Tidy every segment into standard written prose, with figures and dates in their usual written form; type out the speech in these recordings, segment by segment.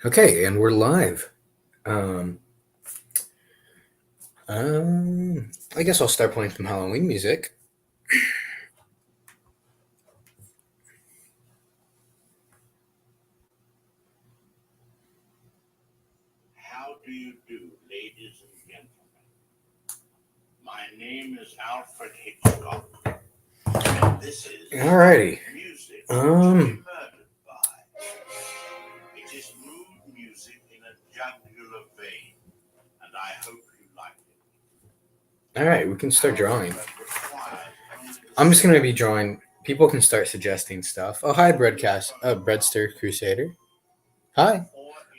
Okay, and we're live. Um, I guess I'll start playing some Halloween music. How do you do, ladies and gentlemen? My name is Alfred Hitchcock, and this is Alrighty. music to be murdered by. It is mood music in a jugular vein, and I hope you like it. All right, we can start drawing. I'm just gonna be drawing. People can start suggesting stuff. Oh, hi, Breadster Crusader. Hi.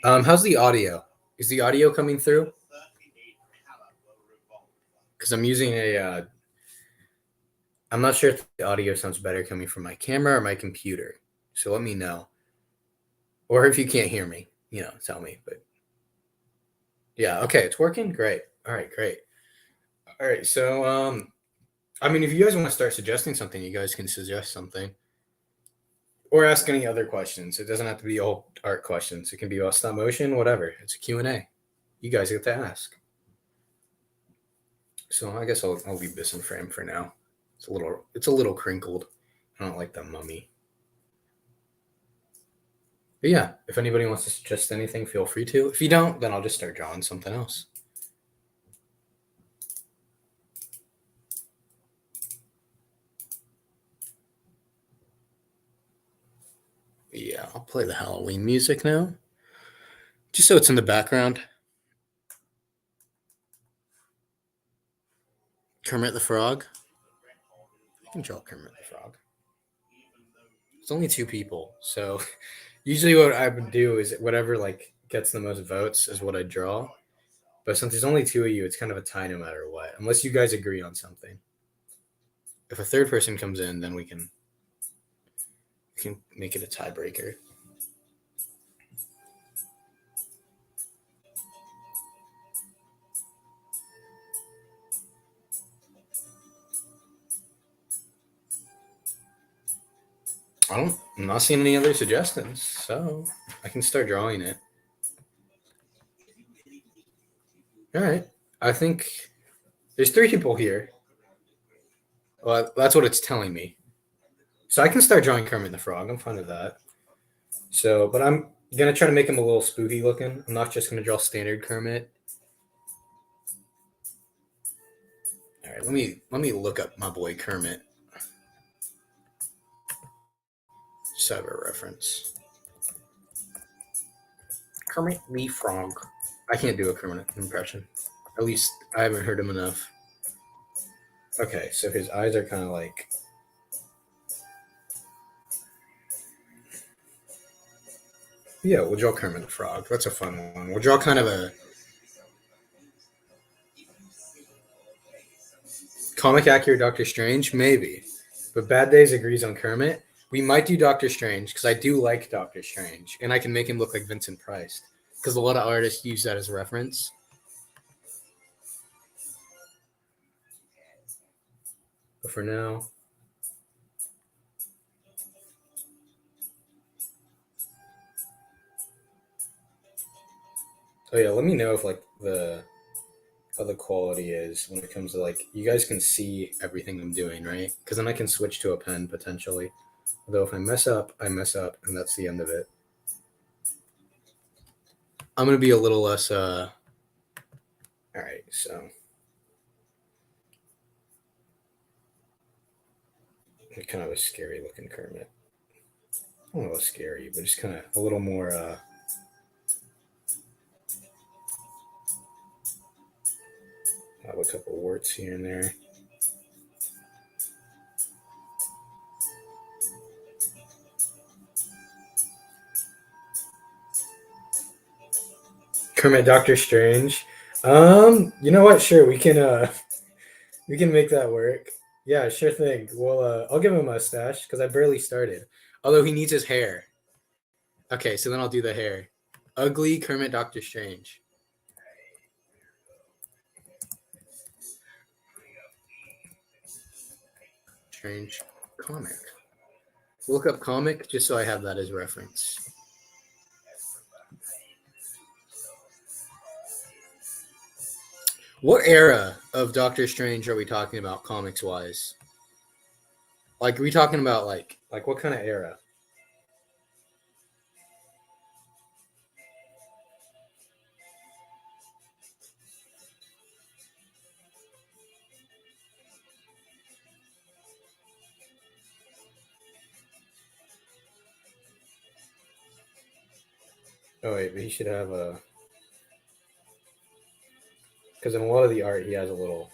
How's the audio? Is the audio coming through? Because I'm using a. I'm not sure if the audio sounds better coming from my camera or my computer. So let me know. Or if you can't hear me, tell me. But yeah, okay, it's working. Great. All right, great. All right, so I mean, if you guys want to start suggesting something, you guys can suggest something, or ask any other questions. It doesn't have to be all art questions. It can be about stop motion, whatever. It's a Q&A. You guys get to ask. So I guess I'll leave this in frame for now. It's a little crinkled. I don't like the mummy. But yeah, if anybody wants to suggest anything, feel free to. If you don't, then I'll just start drawing something else. Yeah, I'll play the Halloween music now. Just so it's in the background. Kermit the Frog. I can draw Kermit the Frog. It's only two people, so usually what I would do is whatever gets the most votes is what I draw. But since there's only two of you, it's kind of a tie no matter what, unless you guys agree on something. If a third person comes in, then we can make it a tiebreaker. I'm not seeing any other suggestions, so I can start drawing it. All right. I think there's three people here. Well, that's what it's telling me. So I can start drawing Kermit the Frog. I'm fine with that. So, but I'm gonna try to make him a little spooky looking. I'm not just gonna draw standard Kermit. All right, let me look up my boy Kermit. Just have a reference. Kermit the Frog. I can't do a Kermit impression. At least I haven't heard him enough. Okay, so his eyes are kind of like. Yeah, we'll draw Kermit the Frog. That's a fun one. We'll draw kind of a comic accurate Doctor Strange, maybe. But Bad Days agrees on Kermit. We might do Doctor Strange because I do like Doctor Strange, and I can make him look like Vincent Price because a lot of artists use that as a reference. But for now, oh yeah, let me know if how the quality is when it comes to you guys can see everything I'm doing, right? Because then I can switch to a pen potentially. Although if I mess up, I mess up, and that's the end of it. I'm gonna be a little less. All right, so kind of a scary looking Kermit. I don't know what's scary, but just kind of a little more. I have a couple warts here and there. Kermit Doctor Strange. You know what? Sure, we can make that work. Yeah, sure thing. Well, I'll give him a mustache because I barely started. Although he needs his hair. Okay, so then I'll do the hair. Ugly Kermit Doctor Strange. Strange comic. Look up comic just so I have that as reference. What era of Doctor Strange are we talking about, comics wise? Like, are we talking about like what kind of era? Oh wait, but he should have a, because in a lot of the art he has a little.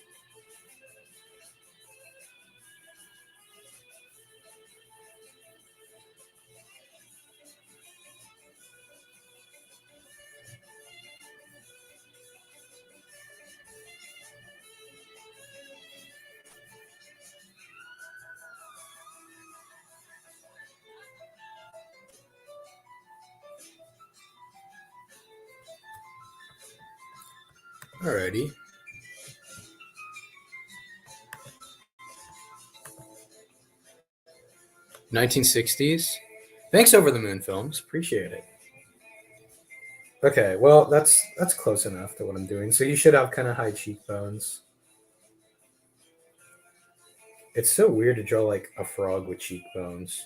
Alrighty. 1960s. Thanks, Over the Moon Films. Appreciate it. Okay, well that's close enough to what I'm doing. So you should have kind of high cheekbones. It's so weird to draw like a frog with cheekbones.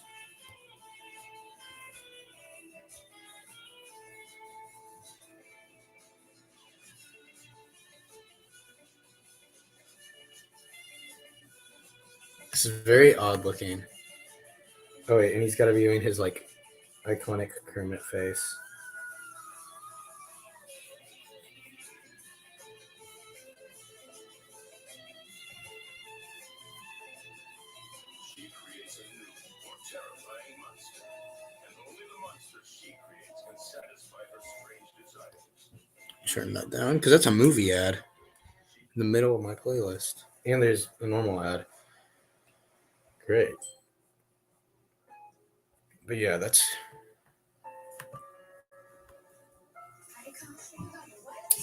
This is very odd looking. Oh wait, and he's got to be doing his like iconic Kermit face. She creates a new, more terrifying monster. And only the monster she creates can satisfy her strange desires. Turn that down because that's a movie ad in the middle of my playlist, and there's a normal ad. Great. But yeah, that's.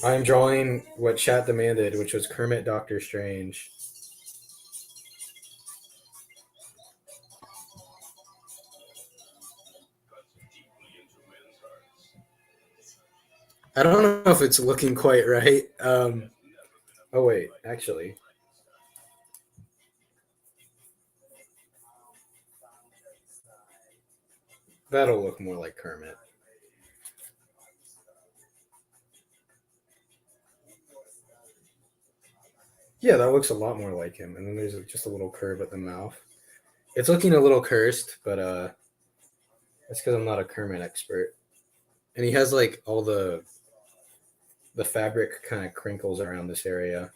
I'm drawing what chat demanded, which was Kermit Doctor Strange. I don't know if it's looking quite right. Oh wait, actually. That'll look more like Kermit. Yeah, that looks a lot more like him. And then there's just a little curve at the mouth. It's looking a little cursed, but that's because I'm not a Kermit expert. And he has like all the fabric kind of crinkles around this area.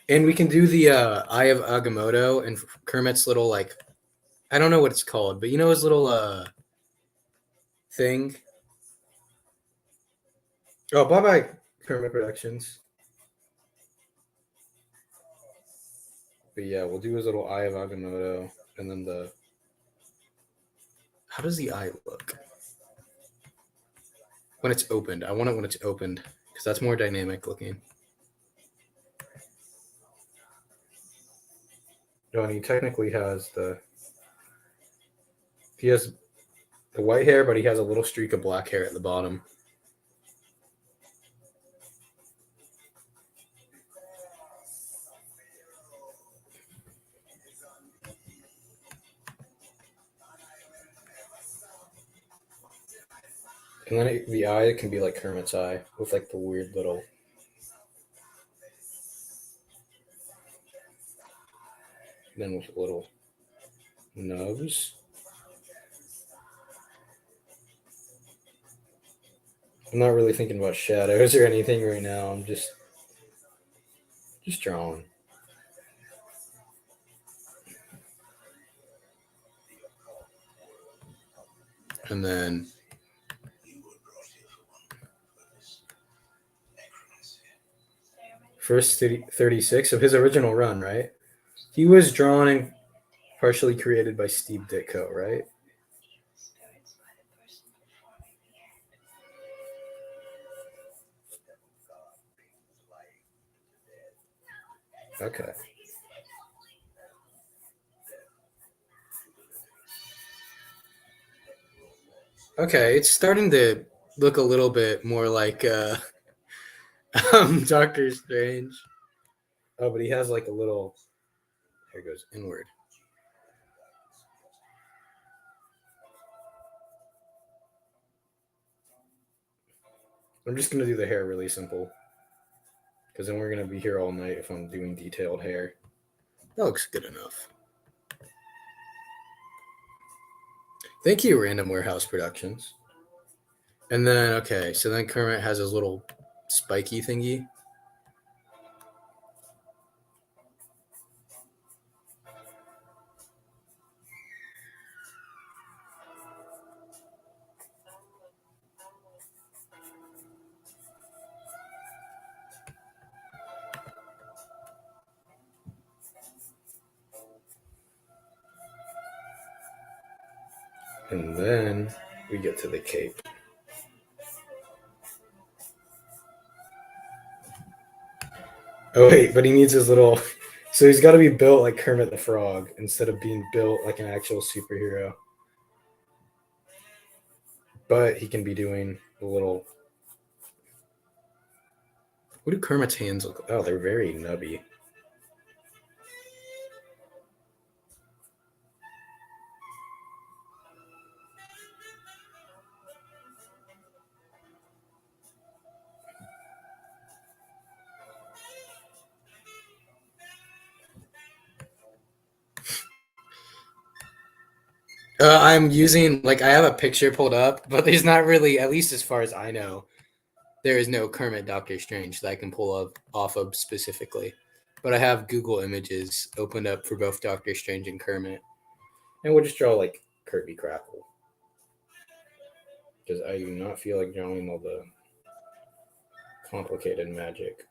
And we can do the Eye of Agamotto and Kermit's little like, I don't know what it's called, but you know his little thing. Oh, bye bye Kermit Productions. But yeah, we'll do his little Eye of Agamotto, and then the. How does the eye look when it's opened? I want it when it's opened because that's more dynamic looking. No, and he technically has the. He has the white hair, but he has a little streak of black hair at the bottom. And then the eye can be like Kermit's eye with like the weird little. And then with a little nose. I'm not really thinking about shadows or anything right now. I'm just drawing. And then first 36 of his original run, right? He was drawn and partially created by Steve Ditko, right? Okay. Okay, it's starting to look a little bit more like Doctor Strange. Oh, but he has like a little. Here it goes inward. I'm just gonna do the hair really simple, because then we're gonna be here all night if I'm doing detailed hair. That looks good enough. Thank you, Random Warehouse Productions. And then, okay, so then Kermit has his little spiky thingy. And then we get to the cape. Oh, wait, but he needs his little. So he's got to be built like Kermit the Frog instead of being built like an actual superhero. But he can be doing the little. What do Kermit's hands look like? Oh, they're very nubby. I'm using, like, I have a picture pulled up, but there's not really, at least as far as I know, there is no Kermit Doctor Strange that I can pull up off of specifically. But I have Google Images opened up for both Doctor Strange and Kermit. And we'll just draw, like, Kirby Crackle. Because I do not feel like drawing all the complicated magic.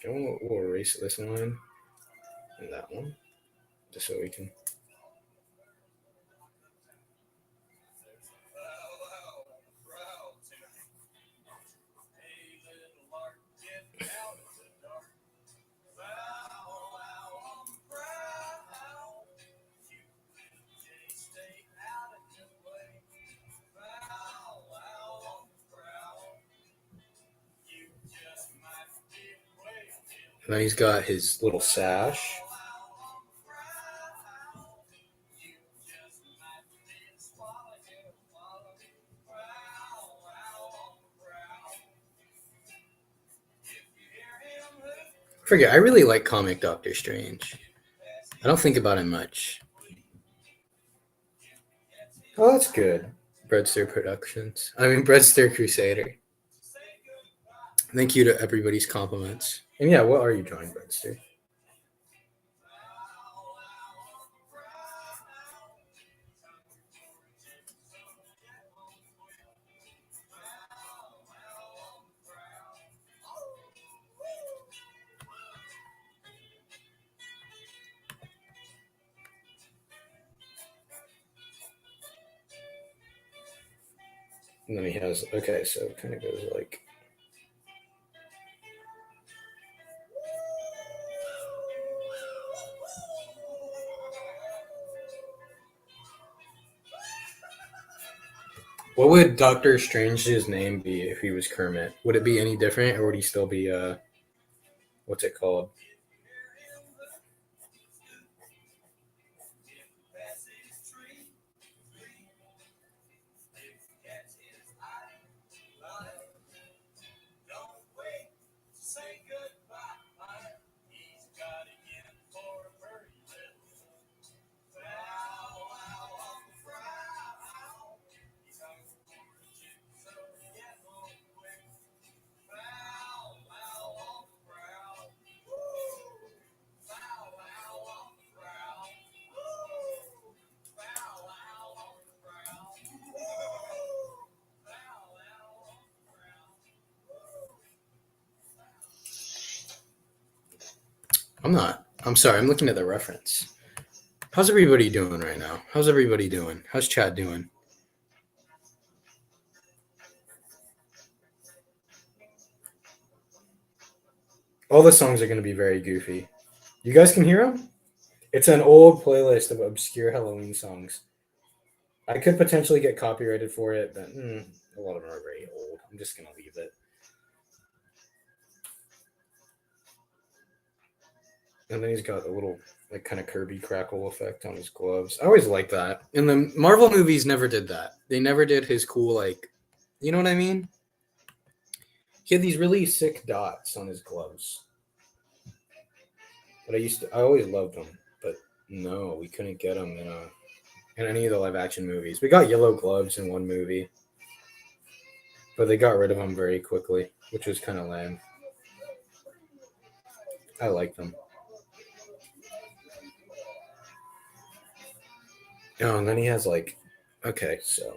We'll erase this line and that one, just so we can. And then he's got his little sash. Forget, I really like comic Doctor Strange. I don't think about him much. Oh, that's good. Breadster Productions. I mean, Breadster Crusader. Thank you to everybody's compliments. And yeah, what are you drawing, Breadster? And then he has, okay, so it kind of goes like. What would Doctor Strange's name be if he was Kermit? Would it be any different, or would he still be what's it called? I'm sorry, I'm looking at the reference. How's everybody doing right now? How's everybody doing? How's Chad doing? All the songs are going to be very goofy. You guys can hear them? It's an old playlist of obscure Halloween songs. I could potentially get copyrighted for it, but A lot of them are very old. I'm just gonna leave it. And then he's got a little like kind of Kirby crackle effect on his gloves. I always like that. And the Marvel movies never did that. They never did his cool like, you know what I mean? He had these really sick dots on his gloves. But I always loved them. But no, we couldn't get them in any of the live action movies. We got yellow gloves in one movie, but they got rid of them very quickly, which was kind of lame. I like them. Oh, and then he has like, okay, so.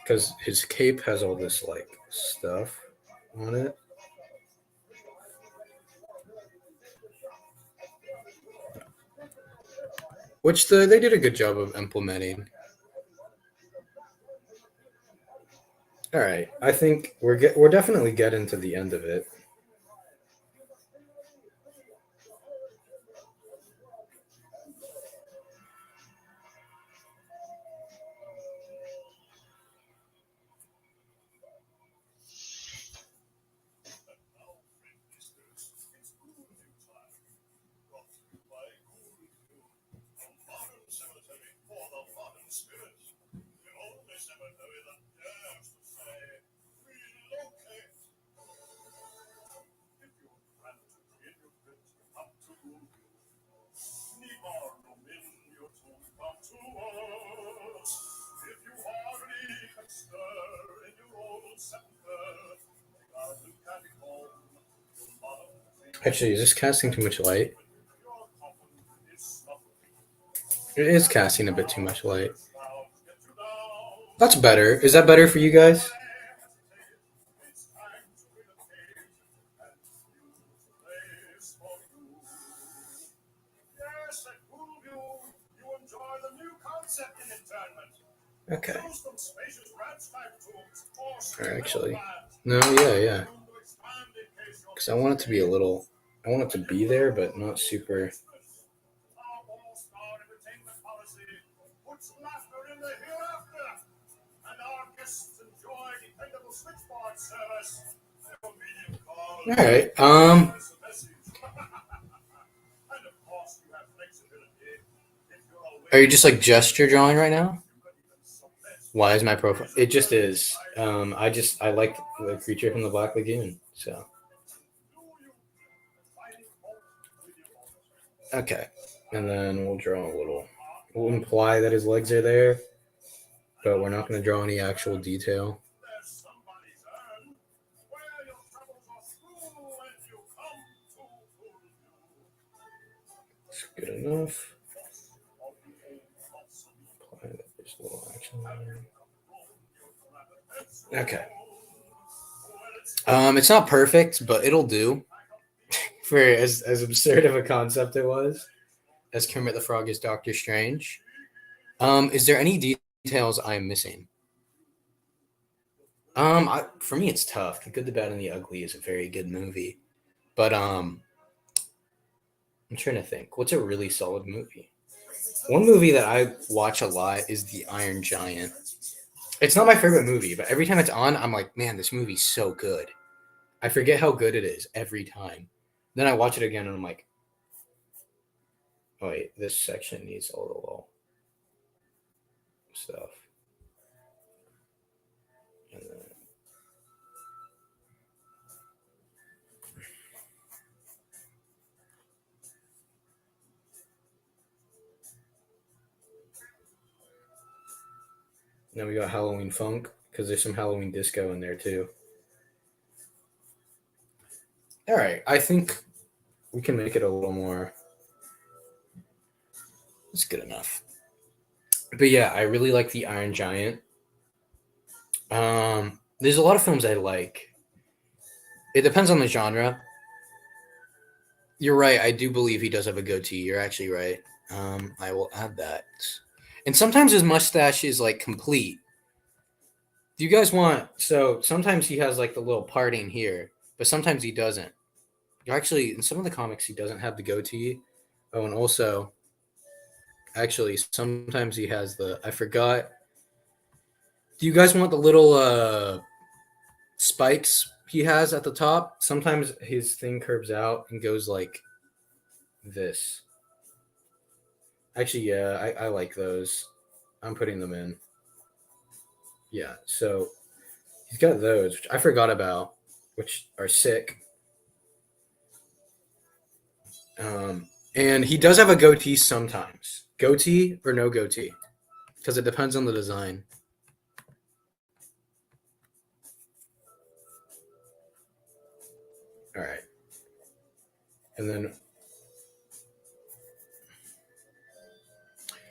Because his cape has all this like stuff on it. Which they did a good job of implementing. All right, I think we're definitely getting to the end of it. Actually, is this casting too much light? It is casting a bit too much light. That's better. Is that better for you guys? Okay. Or actually, no, yeah. Because I want it to be I want it to be there, but not super. All right. Are you just like gesture drawing right now? Why is my profile? It just is. I like the creature from the Black Lagoon. So. Okay, and then we'll draw a little. We'll imply that his legs are there, but we're not going to draw any actual detail. It's good enough. Apply that there's a little action there. Okay. It's not perfect, but it'll do. For as absurd of a concept it was, as Kermit the Frog is Doctor Strange. Is there any details I'm missing? For me, it's tough. The Good, the Bad, and the Ugly is a very good movie, but I'm trying to think. What's a really solid movie? One movie that I watch a lot is The Iron Giant. It's not my favorite movie, but every time it's on, I'm like, man, this movie's so good. I forget how good it is every time. Then I watch it again, and I'm like, oh wait, this section needs a little stuff. And then we got Halloween Funk, because there's some Halloween disco in there too. All right, I think we can make it a little more. It's good enough. But yeah, I really like The Iron Giant. There's a lot of films I like. It depends on the genre. You're right. I do believe he does have a goatee. You're actually right. I will add that. And sometimes his mustache is like complete. Do you guys want? So sometimes he has like the little parting here, but sometimes he doesn't. Actually, in some of the comics, he doesn't have the goatee. Oh, and also, actually, sometimes he has the. I forgot. Do you guys want the little spikes he has at the top? Sometimes his thing curves out and goes like this. Actually, yeah, I like those. I'm putting them in. Yeah, so he's got those, which I forgot about, which are sick. And he does have a goatee sometimes. Goatee or no goatee? Because it depends on the design. All right. And then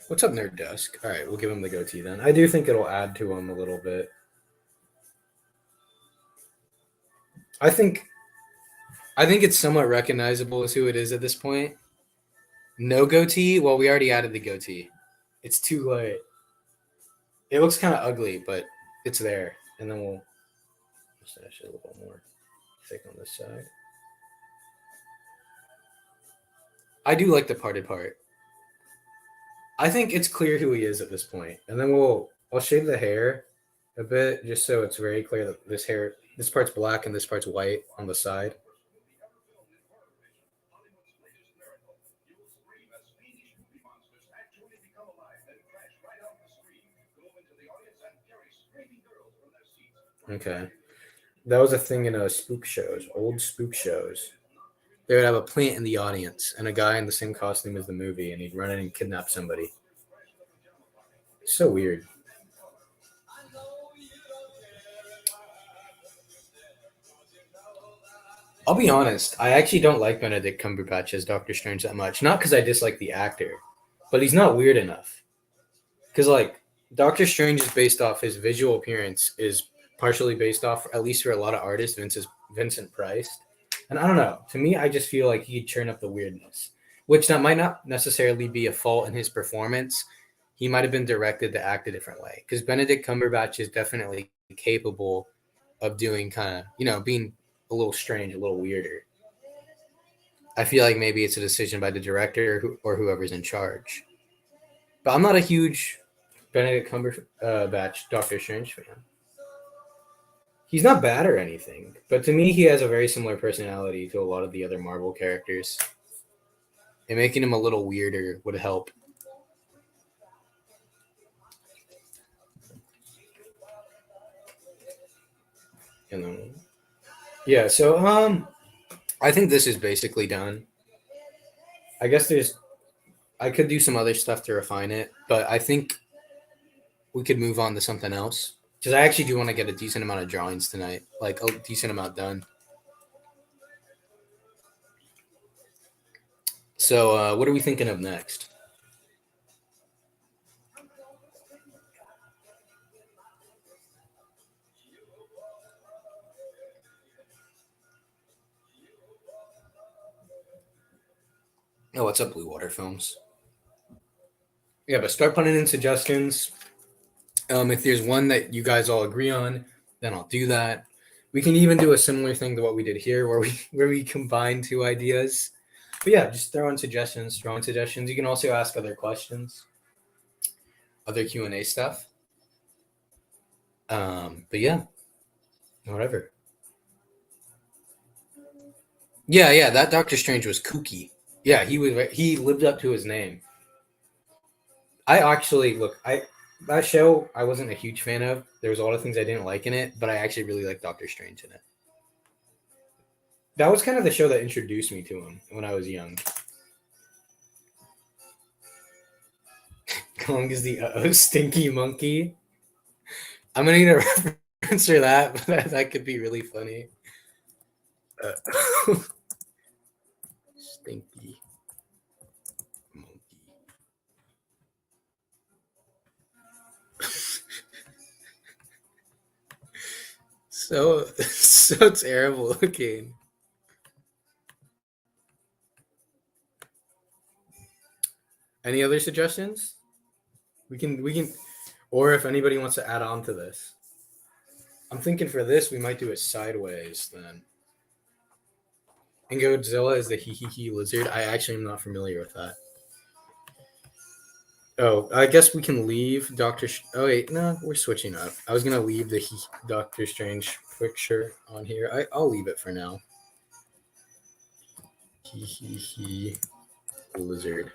what's up, Nerd Desk? All right, we'll give him the goatee then. I do think it'll add to him a little bit. I think I think it's somewhat recognizable as who it is at this point. No goatee. Well, we already added the goatee. It's too late. It looks kind of ugly, but it's there. And then we'll mustache it a little more thick on this side. I do like the parted part. I think it's clear who he is at this point. And then I'll shave the hair a bit just so it's very clear that this part's black and this part's white on the side. Okay. That was a thing in spook shows, old spook shows. They would have a plant in the audience and a guy in the same costume as the movie, and he'd run in and kidnap somebody. So weird. I'll be honest. I actually don't like Benedict Cumberbatch as Doctor Strange that much. Not because I dislike the actor, but he's not weird enough. Because like Doctor Strange is based off his visual appearance is partially based off, at least for a lot of artists, Vincent Price. And I don't know. To me, I just feel like he'd churn up the weirdness, which that might not necessarily be a fault in his performance. He might have been directed to act a different way because Benedict Cumberbatch is definitely capable of doing kind of, being a little strange, a little weirder. I feel like maybe it's a decision by the director or whoever's in charge. But I'm not a huge Benedict Cumberbatch Doctor Strange fan. He's not bad or anything, but to me, he has a very similar personality to a lot of the other Marvel characters. And making him a little weirder would help. And then, yeah, so I think this is basically done. I guess I could do some other stuff to refine it, but I think we could move on to something else. Because I actually do want to get a decent amount of drawings tonight, like a decent amount done. So, what are we thinking of next? Oh, what's up, Blue Water Films? Yeah, but start putting in suggestions. If there's one that you guys all agree on, then I'll do that. We can even do a similar thing to what we did here, where we combine two ideas. But yeah, just throw in suggestions, drawing suggestions. You can also ask other questions, other Q&A stuff. But yeah, whatever. Yeah, that Doctor Strange was kooky. Yeah, he lived up to his name. I actually look, I that show I wasn't a huge fan of. There was a lot of things I didn't like in it, but I actually really liked Doctor Strange in it. That was kind of the show that introduced me to him when I was young. Kong is the stinky monkey. I'm gonna need a reference for that, but that could be really funny. Stinky monkey. So terrible looking. Any other suggestions? We can, or if anybody wants to add on to this. I'm thinking for this we might do it sideways then. And Godzilla is the hee lizard. I actually am not familiar with that. Oh, I guess we can leave Doctor. Oh wait, no, we're switching up. I was gonna leave the Doctor Strange picture on here. I'll leave it for now. He lizard.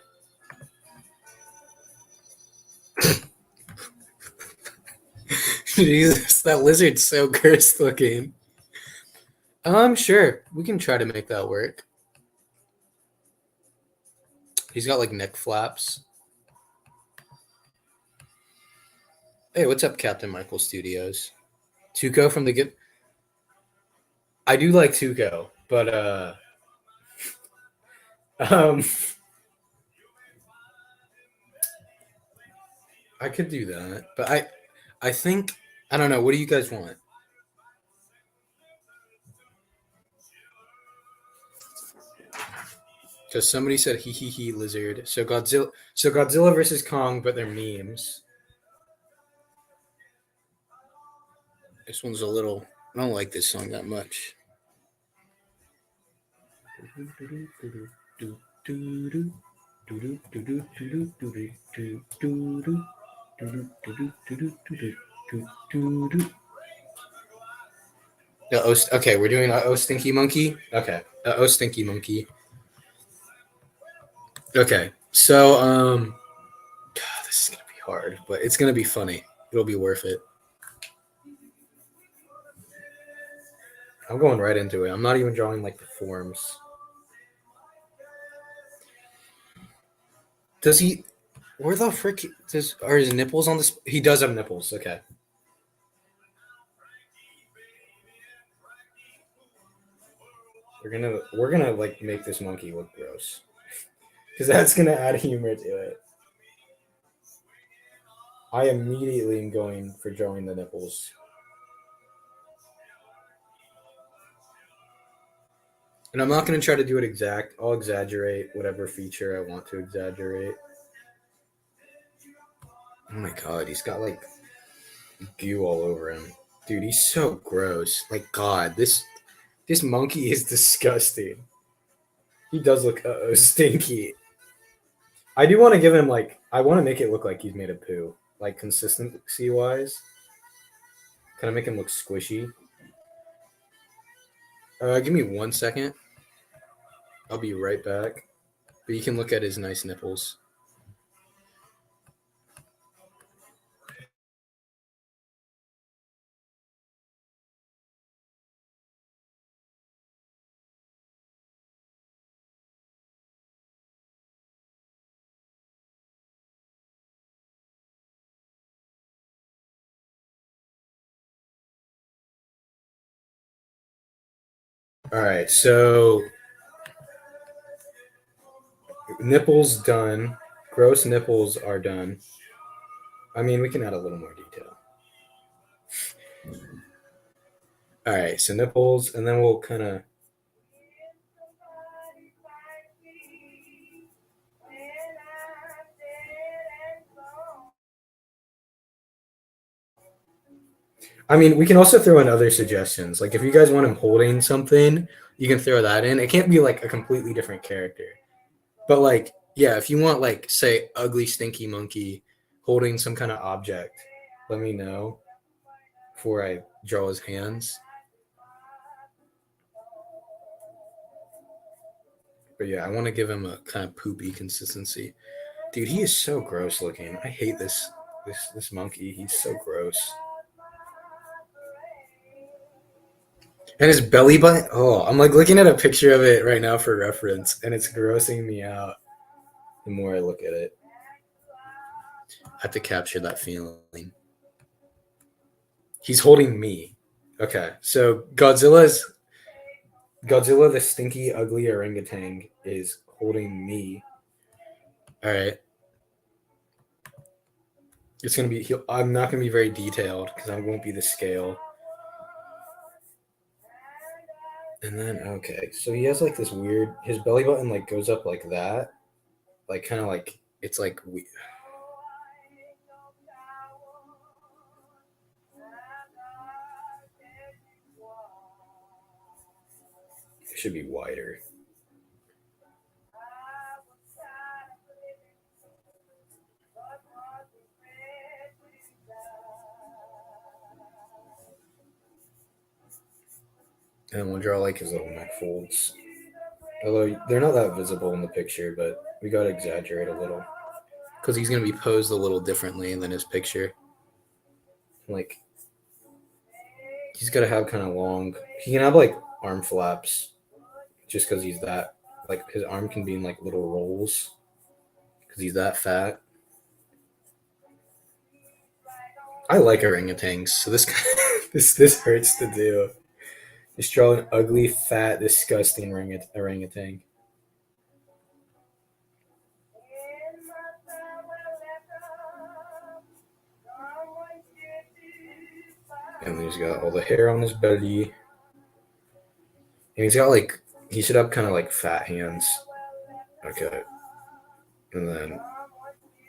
Jesus, that lizard's so cursed looking. Sure, we can try to make that work. He's got like neck flaps. Hey, what's up, Captain Michael Studios? Tuco from the good. I do like Tuco, but um, I could do that, but I think I don't know. What do you guys want? Because somebody said he lizard. So Godzilla versus Kong, but they're memes. This one's a little. I don't like this song that much. Okay, we're doing Oh Stinky Monkey. Okay, Oh Stinky Monkey. Okay, so God, this is gonna be hard, but it's gonna be funny. It'll be worth it. I'm going right into it. I'm not even drawing like the forms. Does he? Where the frick are his nipples on this? He does have nipples. Okay. We're gonna like make this monkey look gross because that's gonna add humor to it. I immediately am going for drawing the nipples. And I'm not going to try to do it exact. I'll exaggerate whatever feature I want to exaggerate. Oh my god, he's got like goo all over him. Dude, he's so gross. Like god, this monkey is disgusting. He does look stinky. I do want to give him like I want to make it look like he's made of poo. Like consistency wise. Can I make him look squishy? Give me 1 second. I'll be right back. But you can look at his nice nipples. All right, so nipples done. Gross nipples are done. I mean, we can add a little more detail. All right, so nipples, and then we'll kind of. I mean, we can also throw in other suggestions. Like if you guys want him holding something, you can throw that in. It can't be like a completely different character. But like, yeah, if you want like say ugly stinky monkey holding some kind of object, let me know before I draw his hands. But yeah, I want to give him a kind of poopy consistency. Dude, he is so gross looking. I hate this monkey. He's so gross. And his belly button. Oh, I'm like looking at a picture of it right now for reference, and it's grossing me out the more I look at it. I have to capture that feeling. He's holding me. Okay, so Godzilla, the stinky, ugly orangutan, is holding me. All right. It's gonna be. I'm not gonna be very detailed because I won't be the scale. And then okay, so he has like this weird. His belly button like goes up like that, like kind of like it's like we. should be wider. And we'll draw like his little neck folds. Although they're not that visible in the picture, but we gotta exaggerate a little. Because he's gonna be posed a little differently than his picture. Like, he's gotta have kind of long. He can have like arm flaps, just because he's that. Like his arm can be in like little rolls, because he's that fat. I like orangutans, so this this hurts to do. Just draw an ugly, fat, disgusting orangutan. And he's got all the hair on his belly. And he's got like, he should have kind of like fat hands. Okay. And then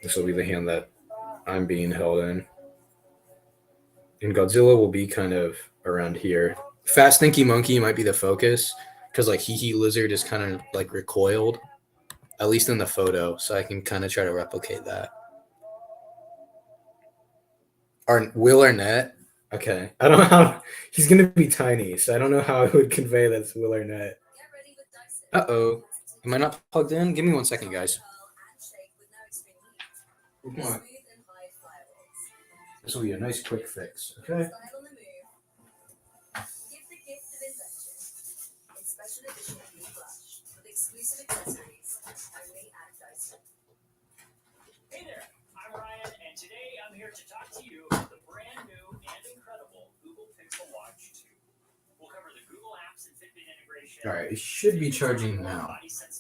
this will be the hand that I'm being held in. And Godzilla will be kind of around here. Fat Stinky Monkey might be the focus, because like Hee Lizard is kind of like recoiled, at least in the photo. So I can kind of try to replicate that. Will Arnett. Okay. I don't know how. He's going to be tiny, so I don't know how I would convey that it's Will Arnett. Uh-oh. Am I not plugged in? Give me 1 second, guys. Come on. This will be a nice quick fix. Okay. Hey there, I'm Ryan, and today I'm here to talk to you about the brand new and incredible Google Pixel Watch 2. We'll cover the Google Apps and Fitbit integration. All right, it should be charging now.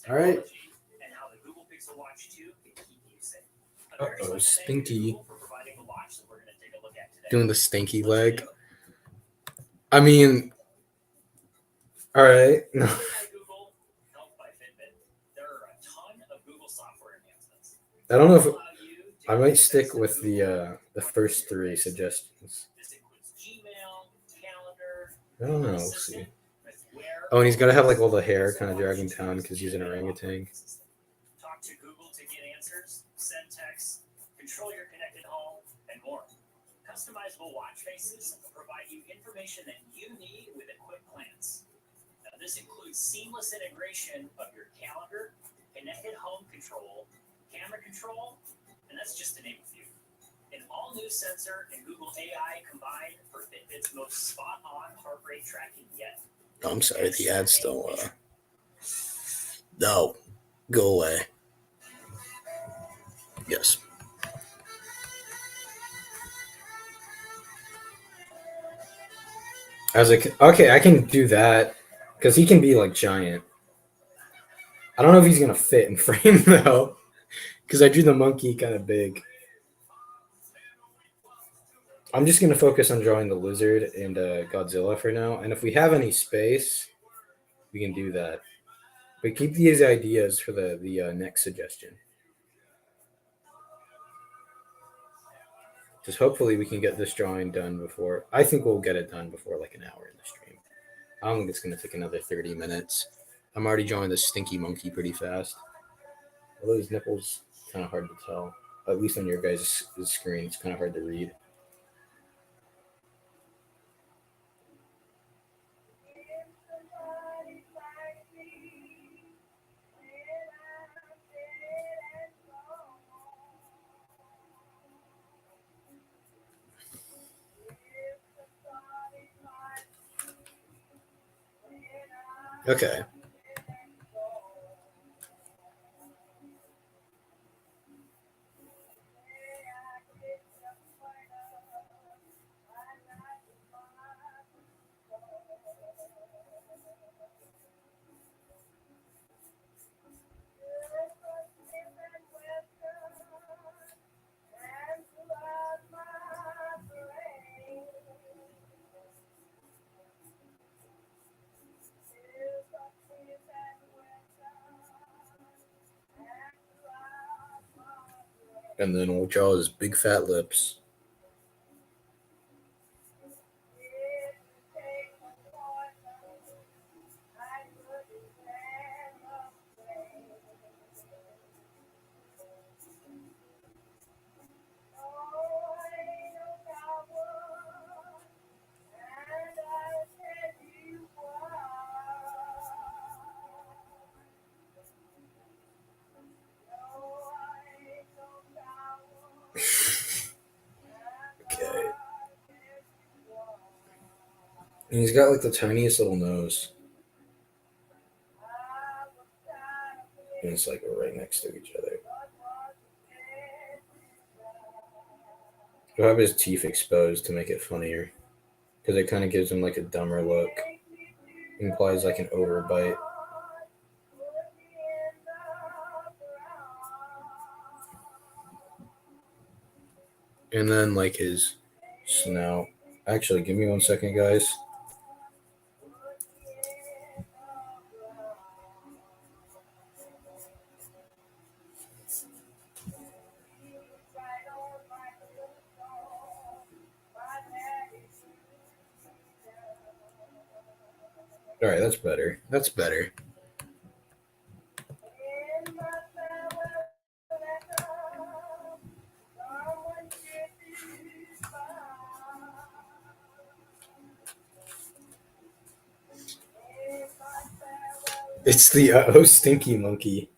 All right. And how the Google Pixel Watch 2 can keep you safe. Uh-oh, stinky. For providing the watch that we're going to take a look at today. Doing the stinky leg. I mean, all right. No. Google, helped by Fitbit. There are a ton of Google software enhancements. I don't know if I might stick with the first three suggestions. This includes Gmail, Calendar. I don't know. We'll see. Oh, and he's got to have like all the hair kind of dragging down because he's an orangutan. Talk to Google to get answers, send texts, control your connected home, and more. Customizable watch faces provide you information that you need with a quick glance. Now, this includes seamless integration of your calendar, connected home control, camera control, and that's just to name a few. An all-new sensor and Google AI combined for Fitbit's most spot-on heart rate tracking yet. Oh, I'm sorry, the ad's still. No, go away. Yes. Okay, I can do that because he can be like giant. I don't know if he's gonna fit in frame though, because I drew the monkey kind of big. I'm just gonna focus on drawing the lizard and Godzilla for now, and if we have any space, we can do that. But keep these ideas for the next suggestion. Just hopefully we can get this drawing done before. I think we'll get it done before like an hour in the stream. I don't think it's gonna take another 30 minutes. I'm already drawing this stinky monkey pretty fast. Although his nipples kind of hard to tell. At least on your guys' screen, it's kind of hard to read. Okay. And then we'll draw his big fat lips. And he's got like the tiniest little nose. And it's like right next to each other. He'll have his teeth exposed to make it funnier. Because it kind of gives him like a dumber look. Implies like an overbite. And then like his snout. Actually, give me 1 second, guys. All right, that's better. That's better. It's the oh stinky monkey.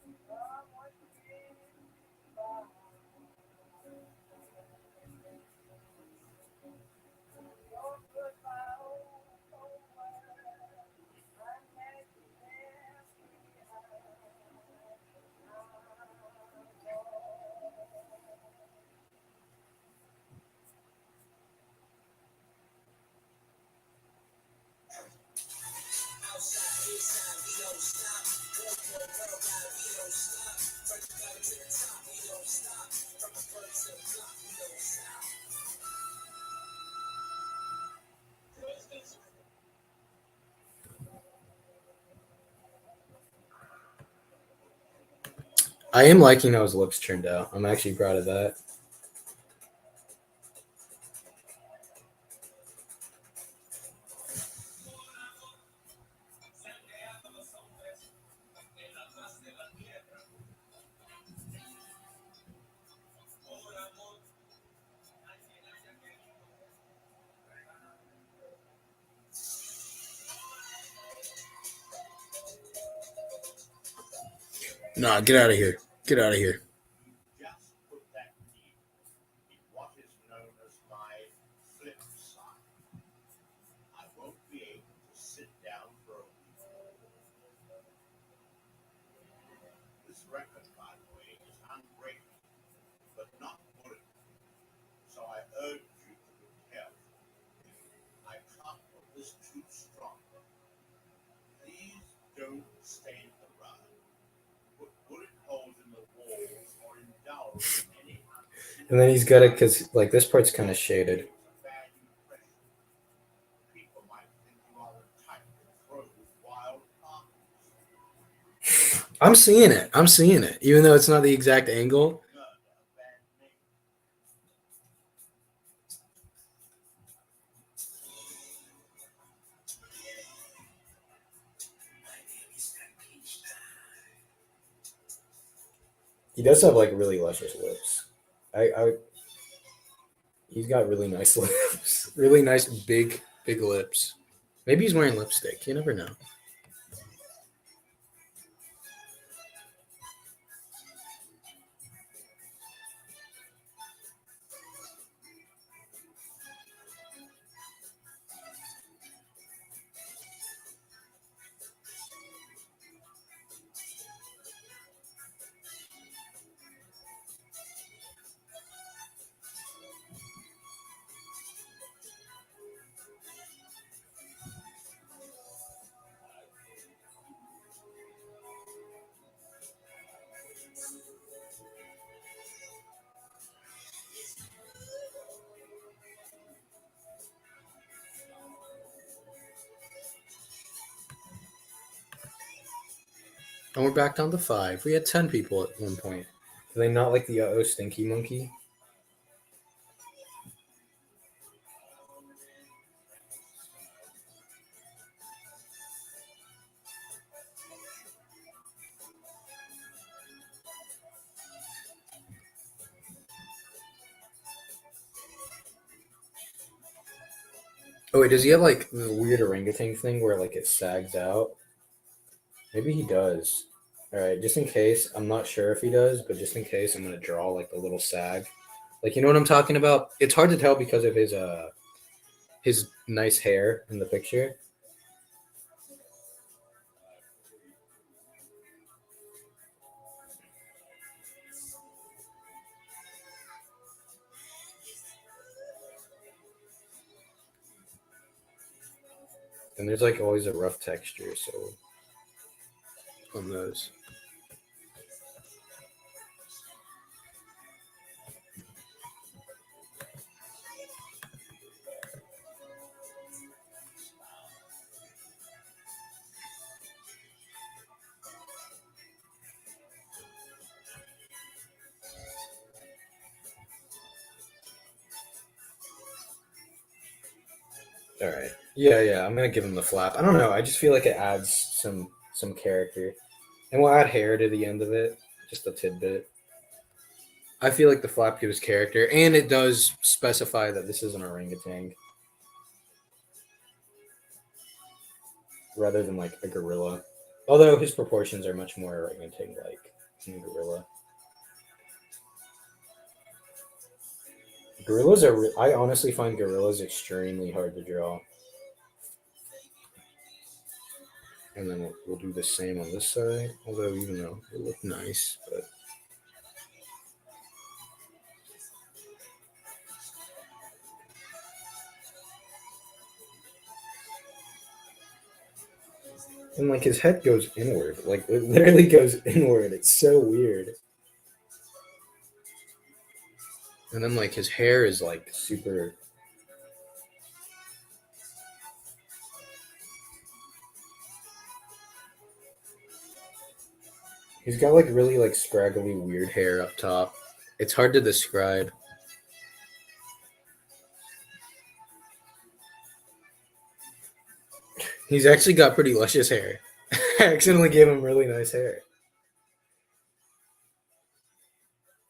I am liking how his lips turned out. I'm actually proud of that. Nah, get out of here. Get out of here. Just put that needle in what is known as my flip side. I won't be able to sit down for a week. This record, by the way, is unbreakable, but not bulletproof. So I urge you to be careful. I can't put this too strong. Please don't stain the rug. Put bullet holes in the walls or indulge in any And then he's got it because like this part's kind of shaded. bad impression. People might think you are the type to throw wild parties. I'm seeing it. I'm seeing it. Even though it's not the exact angle. Murder a bad name. He does have like really luscious lips. He's got really nice lips. Really nice big lips. Maybe he's wearing lipstick. You never know. And we're back down to 5. We had 10 people at one point. Do they not like the oh stinky monkey? Oh wait, does he have like the weird orangutan thing where like it sags out? Maybe he does. All right, just in case, I'm not sure if he does, but just in case, I'm gonna draw like the little sag. Like you know what I'm talking about? It's hard to tell because of his nice hair in the picture. And there's like always a rough texture, so on those. All right. Yeah. I'm gonna give him the flap. I don't know. I just feel like it adds some character, and we'll add hair to the end of it, just a tidbit. I feel like the flap gives character, and it does specify that this is an orangutan rather than like a gorilla. Although his proportions are much more orangutan-like than gorilla. Gorillas are. I honestly find gorillas extremely hard to draw. And then we'll do the same on this side. Although even though it look nice, but and like his head goes inward. Like it literally goes inward. It's so weird. And then like his hair is like super. He's got like really like scraggly weird hair up top. It's hard to describe. He's actually got pretty luscious hair. I accidentally gave him really nice hair.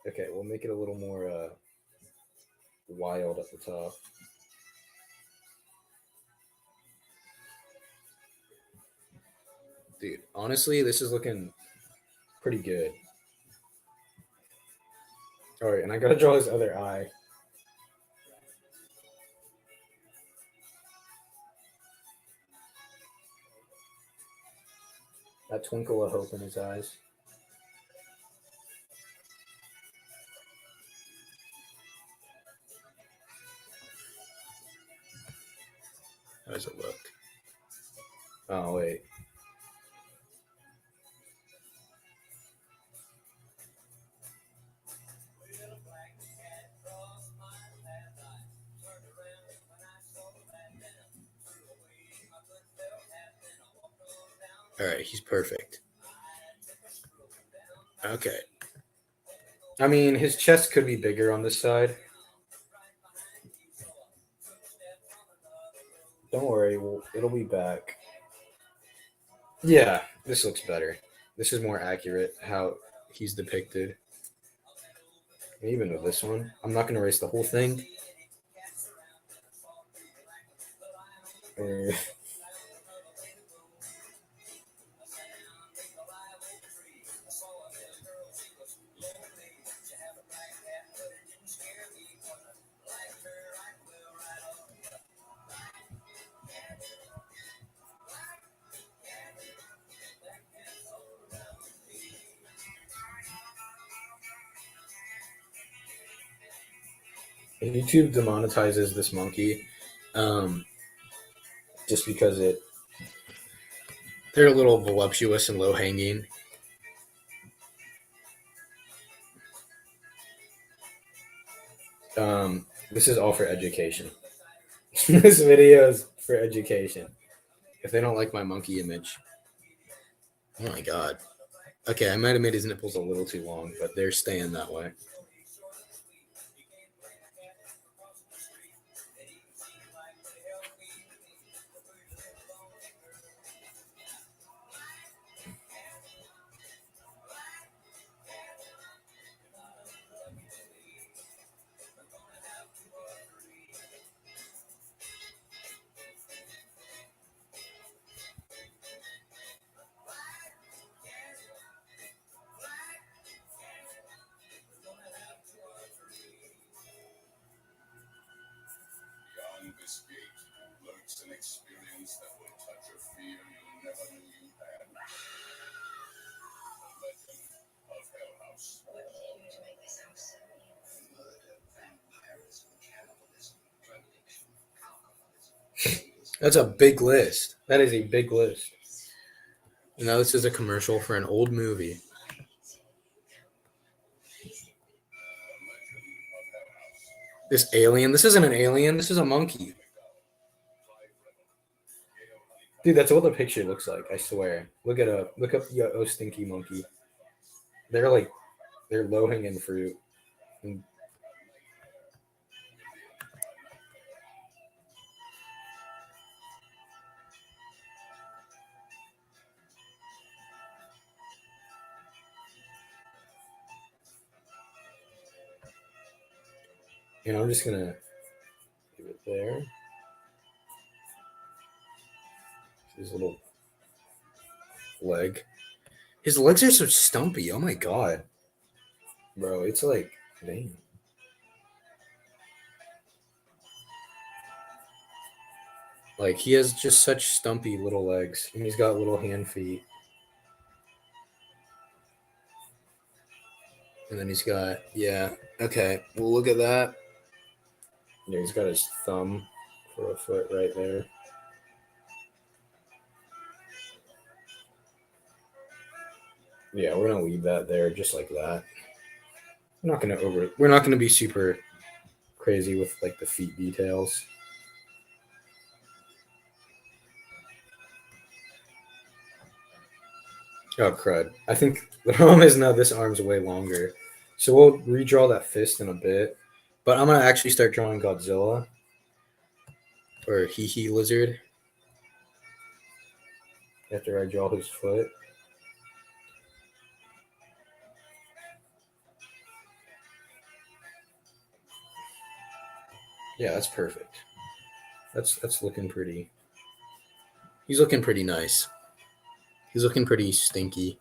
Okay, we'll make it a little more wild at the top. Dude, honestly, this is looking pretty good. All right, and I gotta draw his other eye. That twinkle of hope in his eyes. How does it look? Oh, wait. All right, he's perfect. Okay. I mean, his chest could be bigger on this side. Don't worry, it'll be back. Yeah, this looks better. This is more accurate how he's depicted. And even with this one, I'm not going to erase the whole thing. Uh, YouTube demonetizes this monkey just because they're a little voluptuous and low hanging. This is all for education. This video is for education. If they don't like my monkey image, oh my god. Okay, I might have made his nipples a little too long, but they're staying that way. experience that will touch a fear you never knew you had. The Legend of Hell House. What came to make this house so real? Murder, vampirism, cannibalism, drug addiction, alcoholism. That's a big list. That is a big list. You know, this is a commercial for an old movie. This alien. This isn't an alien. This is a monkey. Dude, that's what the picture looks like. I swear. Look up the Oh Stinky Monkey. They're low hanging fruit. And I'm just gonna leave it there. His little leg. His legs are so stumpy. Oh my god. Bro, it's like, damn. Like, he has just such stumpy little legs. And he's got little hand feet. And then he's got, yeah. Okay, well, look at that. Yeah, he's got his thumb for a foot right there. Yeah, we're gonna leave that there just like that. We're not gonna be super crazy with like the feet details. Oh crud. I think the problem is now this arm's way longer. So we'll redraw that fist in a bit. But I'm gonna actually start drawing Godzilla. Or Hee Lizard. After I draw his foot. Yeah, that's perfect. That's looking pretty. He's looking pretty nice. He's looking pretty stinky.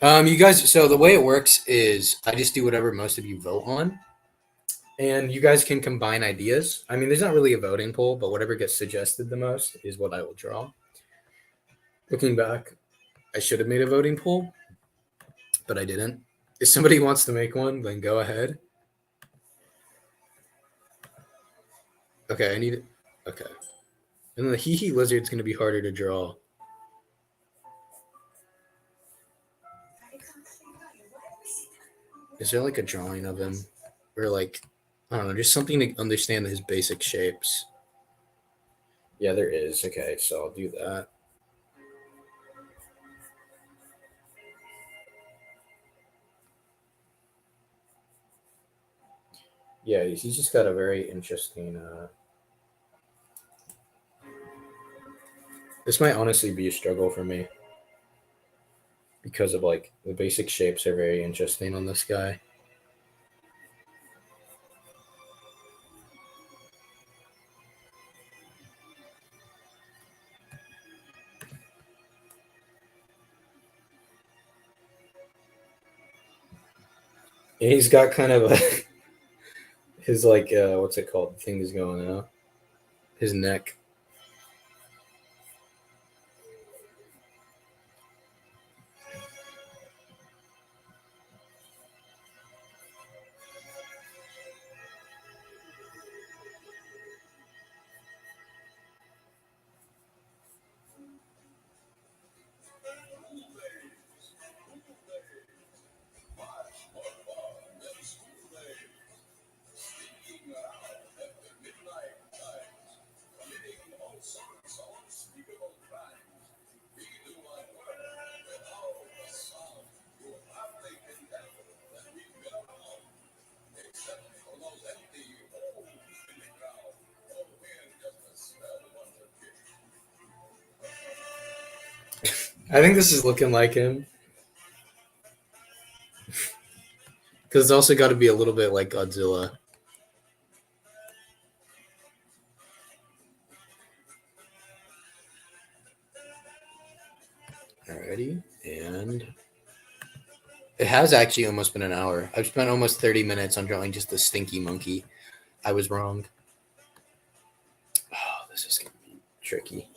You guys, so the way it works is I just do whatever most of you vote on. And you guys can combine ideas. I mean, there's not really a voting poll, but whatever gets suggested the most is what I will draw. Looking back, I should have made a voting poll, but I didn't. If somebody wants to make one, then go ahead. Okay, I need it. Okay. And then the Hee Lizard's going to be harder to draw. Is there like a drawing of him? Or like, I don't know, just something to understand his basic shapes. Yeah, there is. Okay, so I'll do that. Yeah, he's just got a very interesting. This might honestly be a struggle for me because of like the basic shapes are very interesting on this guy. And he's got kind of a his like what's it called? The thing is going out. His neck. I think this is looking like him. Because it's also got to be a little bit like Godzilla. Alrighty. And it has actually almost been an hour. I've spent almost 30 minutes on drawing just the stinky monkey. I was wrong. Oh, this is gonna be tricky.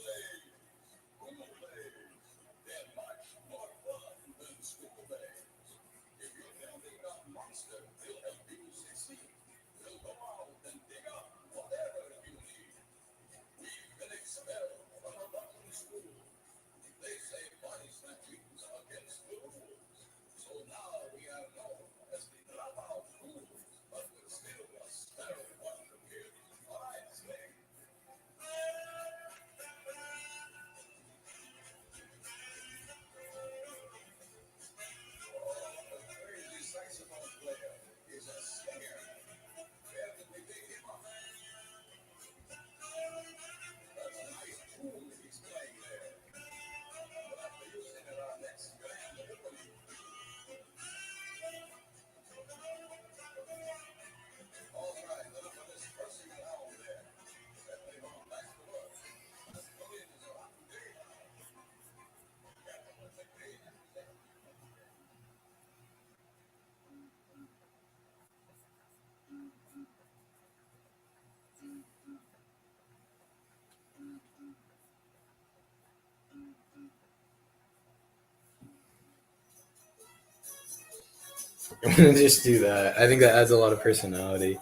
I'm gonna just do that. I think that adds a lot of personality.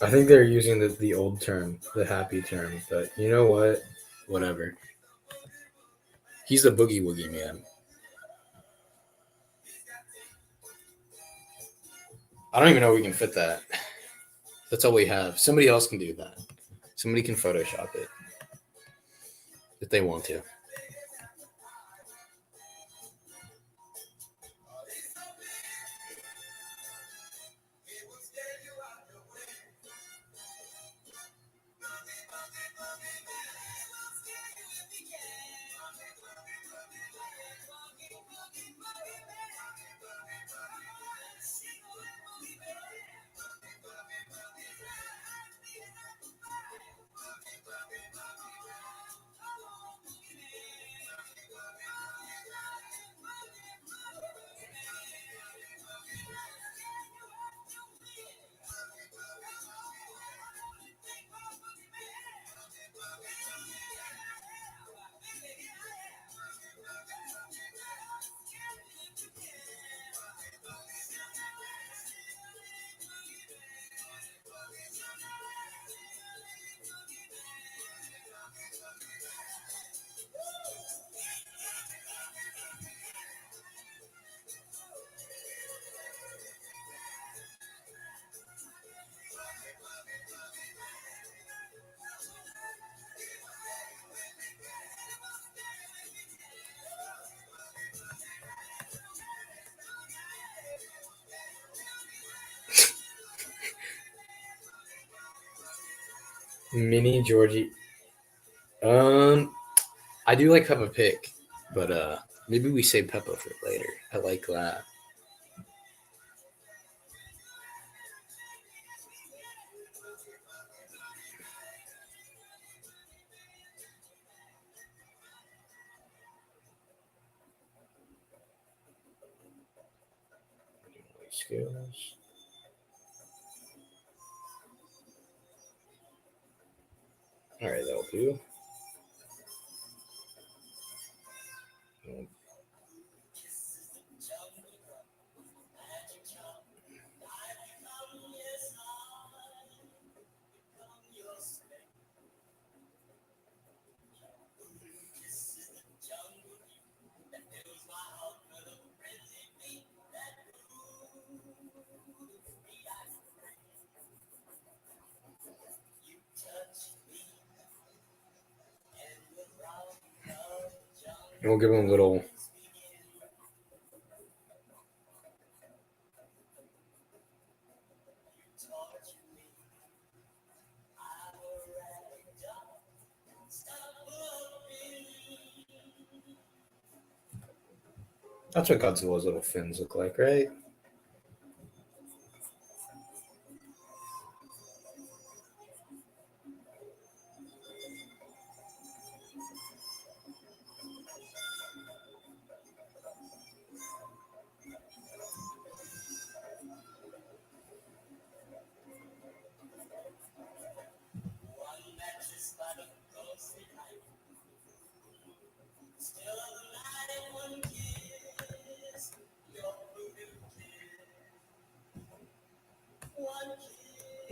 I think they're using the old term, the happy term, but you know what? Whatever. He's the boogie woogie man. I don't even know if we can fit that. That's all we have. Somebody else can do that. Somebody can Photoshop it if they want to. Mini Georgie. I do like Peppa Pig, but maybe we save Peppa for later. I like that. Skills. All right, that'll do. And we'll give them a little. That's what Godzilla's little fins look like, right?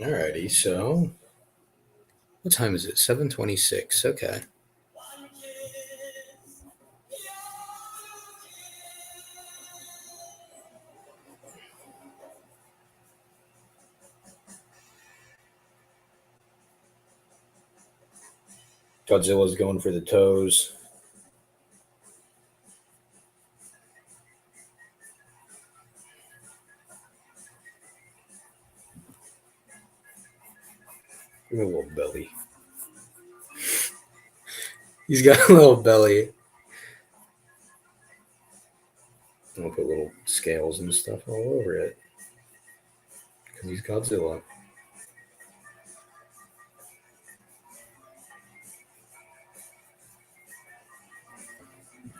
Alrighty, so what time is it? 7:26. Okay. Godzilla's going for the toes. Give him a little belly. He's got a little belly. I'm gonna put little scales and stuff all over it. Because he's Godzilla.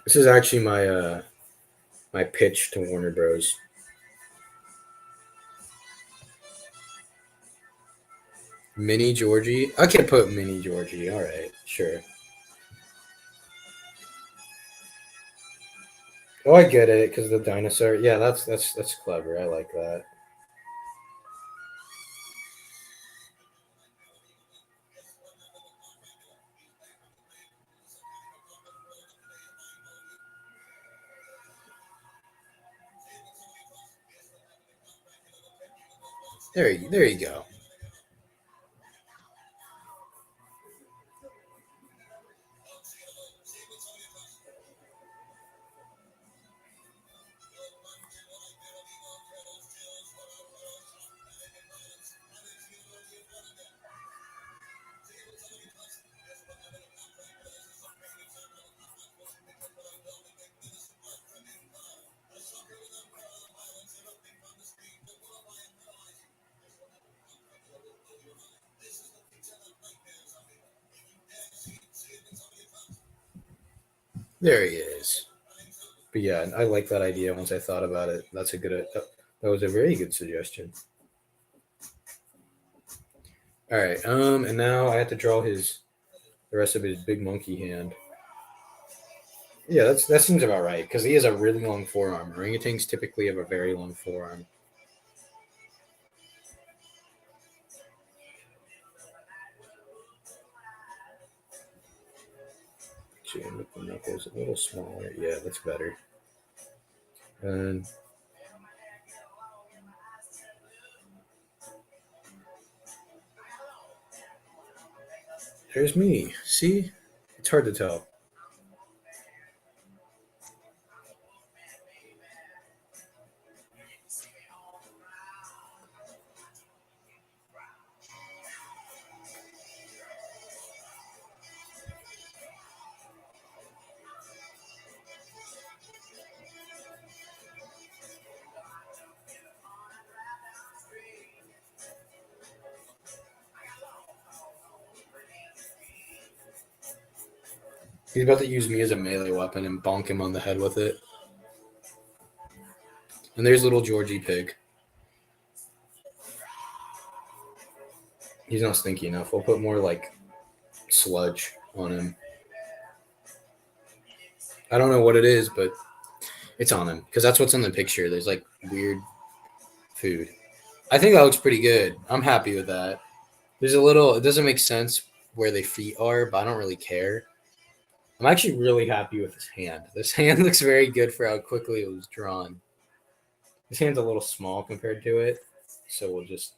This is actually my pitch to Warner Bros. Mini Georgie. I can put Mini Georgie. All right, sure. Oh, I get it because the dinosaur. Yeah, that's clever. I like that. There you go. There he is. But yeah, I like that idea. Once I thought about it, that's a good. That was a very good suggestion. All right. And now I have to draw the rest of his big monkey hand. Yeah, that seems about right because he has a really long forearm. Orangutans typically have a very long forearm. Actually, make the knuckles a little smaller. Yeah, that's better. And there's me. See, it's hard to tell. He's about to use me as a melee weapon and bonk him on the head with it. And there's little Georgie Pig. He's not stinky enough. We'll put more like sludge on him. I don't know what it is, but it's on him because that's what's in the picture. There's like weird food. I think that looks pretty good. I'm happy with that. There's a little. It doesn't make sense where their feet are, but I don't really care. I'm actually really happy with this hand. This hand looks very good for how quickly it was drawn. This hand's a little small compared to it, so we'll just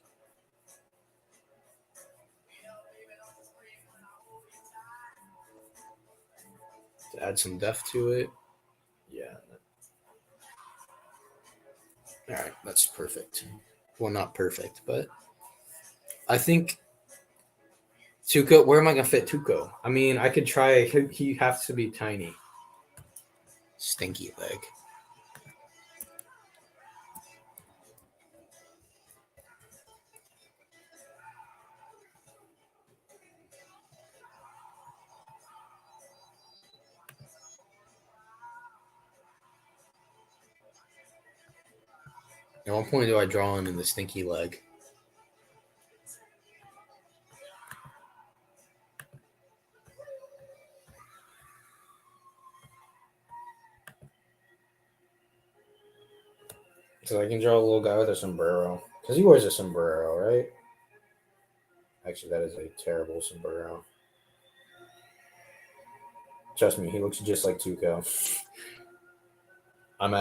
add some depth to it. Yeah. All right, that's perfect. Well, not perfect, but I think Tuco. Where am I gonna fit Tuco? I mean, I could try. He has to be tiny. Stinky leg. At what point do I draw him in the stinky leg? So I can draw a little guy with a sombrero. Because he wears a sombrero, right? Actually, that is a terrible sombrero. Trust me, he looks just like Tuco. I'm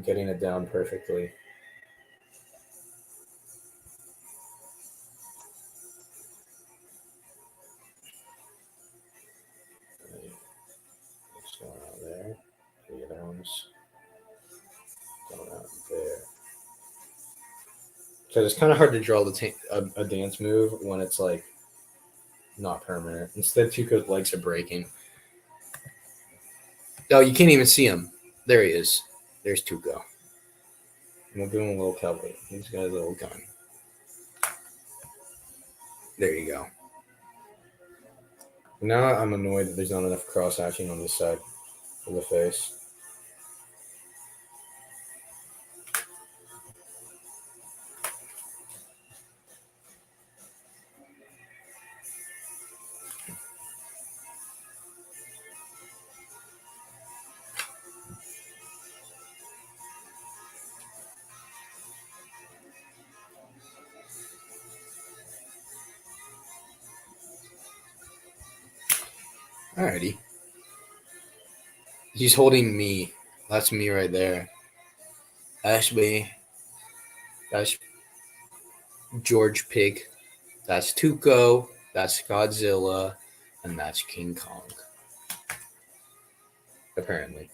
getting it down perfectly. What's going on there? The other one's going out there. Because it's kind of hard to draw a dance move when it's like not permanent. Instead, Tuco's legs are breaking. Oh, you can't even see him. There he is. There's Tuco. And we're doing a little cowboy. He's got a little gun. There you go. Now I'm annoyed that there's not enough cross hatching on this side of the face. Alrighty. He's holding me. That's me right there. That's me. That's George Pig. That's Tuco. That's Godzilla. And that's King Kong. Apparently.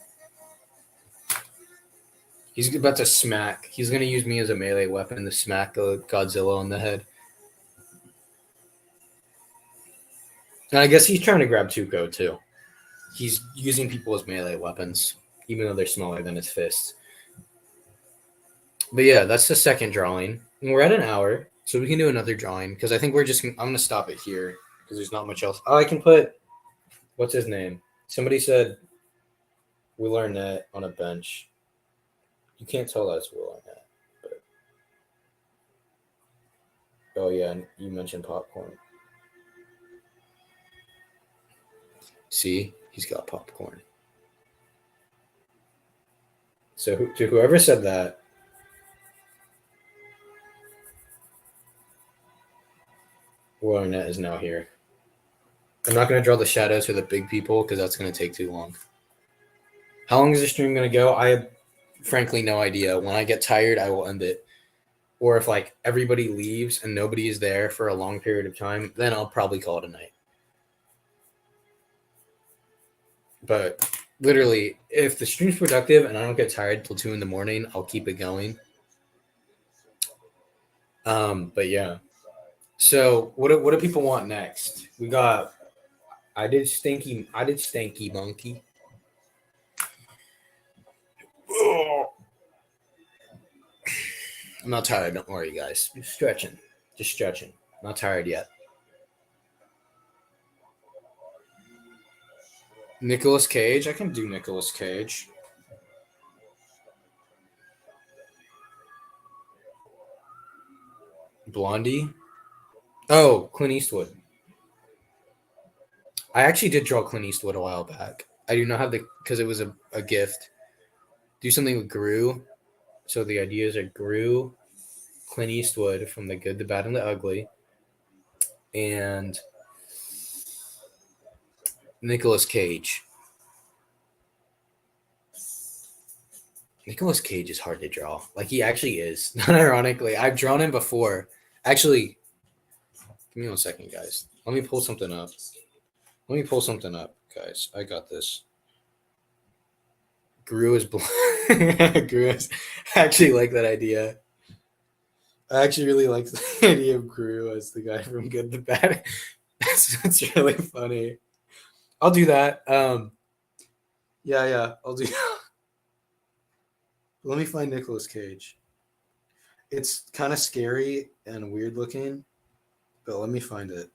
He's about to smack. He's going to use me as a melee weapon to smack Godzilla on the head. And I guess he's trying to grab Tuco too. He's using people as melee weapons, even though they're smaller than his fists. But yeah, that's the second drawing. And we're at an hour, so we can do another drawing because I think I'm going to stop it here because there's not much else. Oh, I can put, what's his name? Somebody said Will Arnett on a bench. You can't tell that's Will Arnett. But oh yeah, you mentioned popcorn. See, he's got popcorn. So to whoever said that, Will Arnett is now here. I'm not going to draw the shadows for the big people because that's going to take too long. How long is the stream going to go? I have frankly no idea. When I get tired, I will end it. Or if like everybody leaves and nobody is there for a long period of time, then I'll probably call it a night. But literally, if the stream's productive and I don't get tired till 2 a.m, I'll keep it going. But yeah. So what do people want next? We got I did Stinky Monkey. I'm not tired, don't worry guys. Just stretching. Not tired yet. Nicolas Cage. I can do Nicolas Cage. Blondie. Oh, Clint Eastwood. I actually did draw Clint Eastwood a while back. I do not have because it was a gift. Do something with Gru. So the ideas are Gru, Clint Eastwood from The Good, the Bad, and the Ugly, and Nicolas Cage. Nicolas Cage is hard to draw. Like he actually is. Not ironically, I've drawn him before. Actually, give me 1 second, guys. Let me pull something up. Guys. I got this. Gru is Gru is I actually like that idea. I actually really like the idea of Gru as the guy from Good the Bad. That's really funny. I'll do that. Yeah, I'll do that. Let me find Nicolas Cage. It's kind of scary and weird looking, but let me find it.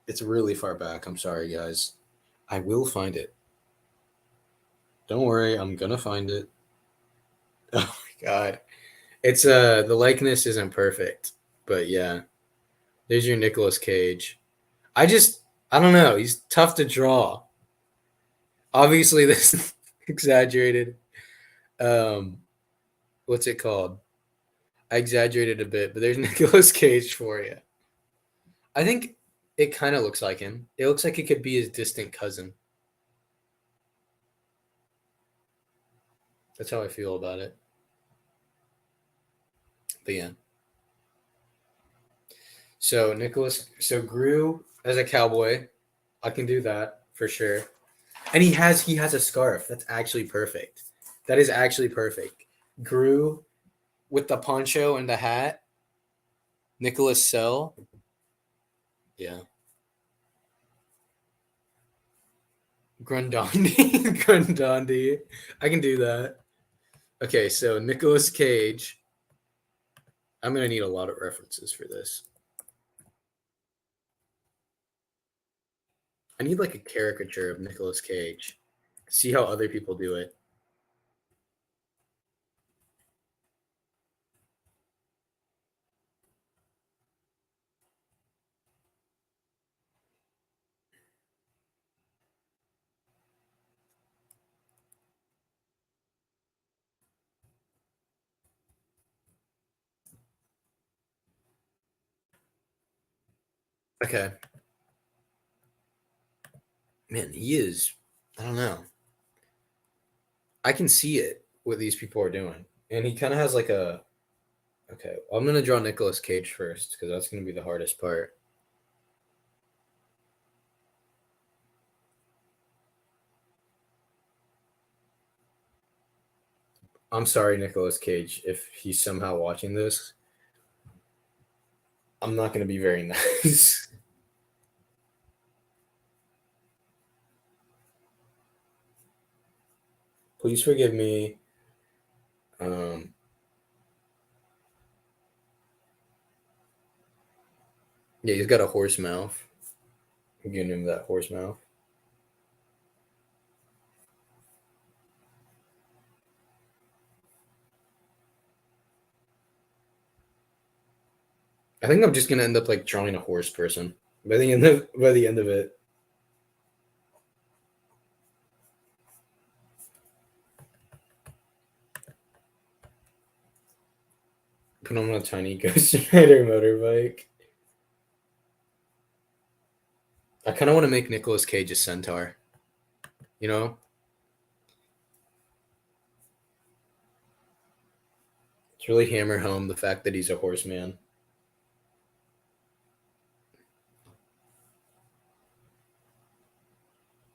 It's really far back. I'm sorry, guys. I will find it. Don't worry, I'm gonna find it. Oh my god. It's the likeness isn't perfect, but yeah. There's your Nicolas Cage. I don't know, he's tough to draw. Obviously this is exaggerated. Um what's it called? I exaggerated a bit, but there's Nicolas Cage for you. I think it kind of looks like him. It looks like it could be his distant cousin. That's how I feel about it. But yeah. So Gru as a cowboy, I can do that for sure. And he has a scarf. That's actually perfect. That is actually perfect. Gru with the poncho and the hat. Nicholas Sell. Yeah. Grundandi. Grundandi. I can do that. Okay, so Nicolas Cage. I'm gonna need a lot of references for this. I need like a caricature of Nicolas Cage. See how other people do it. Okay. Man, he is. I don't know. I can see it what these people are doing, and he kind of has like a. Okay, I'm gonna draw Nicolas Cage first because that's gonna be the hardest part. I'm sorry, Nicolas Cage, if he's somehow watching this. I'm not gonna be very nice. Please forgive me. Um, yeah, he's got a horse mouth. I'm giving him that horse mouth. I think I'm just gonna end up like drawing a horse person by the end of it. Put him on a tiny Ghost Rider motorbike. I kind of want to make Nicolas Cage a centaur. You know, to really hammer home the fact that he's a horseman.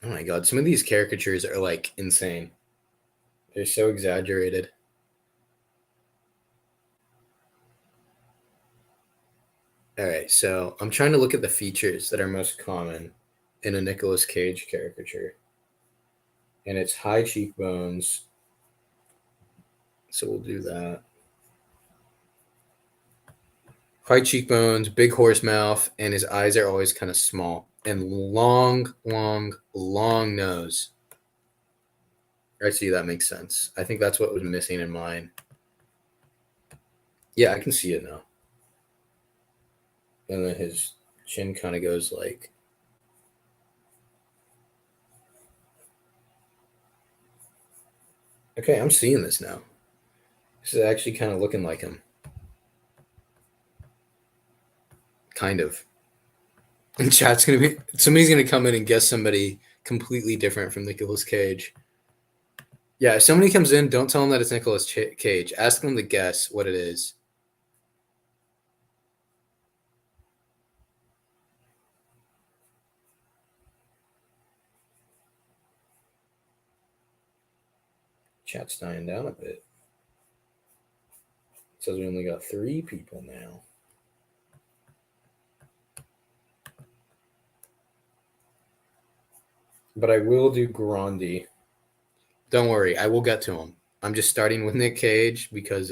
Oh my god, some of these caricatures are like insane. They're so exaggerated. All right, so I'm trying to look at the features that are most common in a Nicolas Cage caricature. And it's high cheekbones. So we'll do that. High cheekbones, big horse mouth, and his eyes are always kind of small. And long, long, long nose. I see that makes sense. I think that's what was missing in mine. Yeah, I can see it now. And then his chin kind of goes like. Okay, I'm seeing this now. This is actually kind of looking like him. Kind of. And chat's gonna be somebody's gonna come in and guess somebody completely different from Nicolas Cage. Yeah, if somebody comes in, don't tell them that it's Nicolas Cage. Ask them to guess what it is. Chat's dying down a bit. It says we only got 3 people now. But I will do Grandi. Don't worry, I will get to him. I'm just starting with Nick Cage because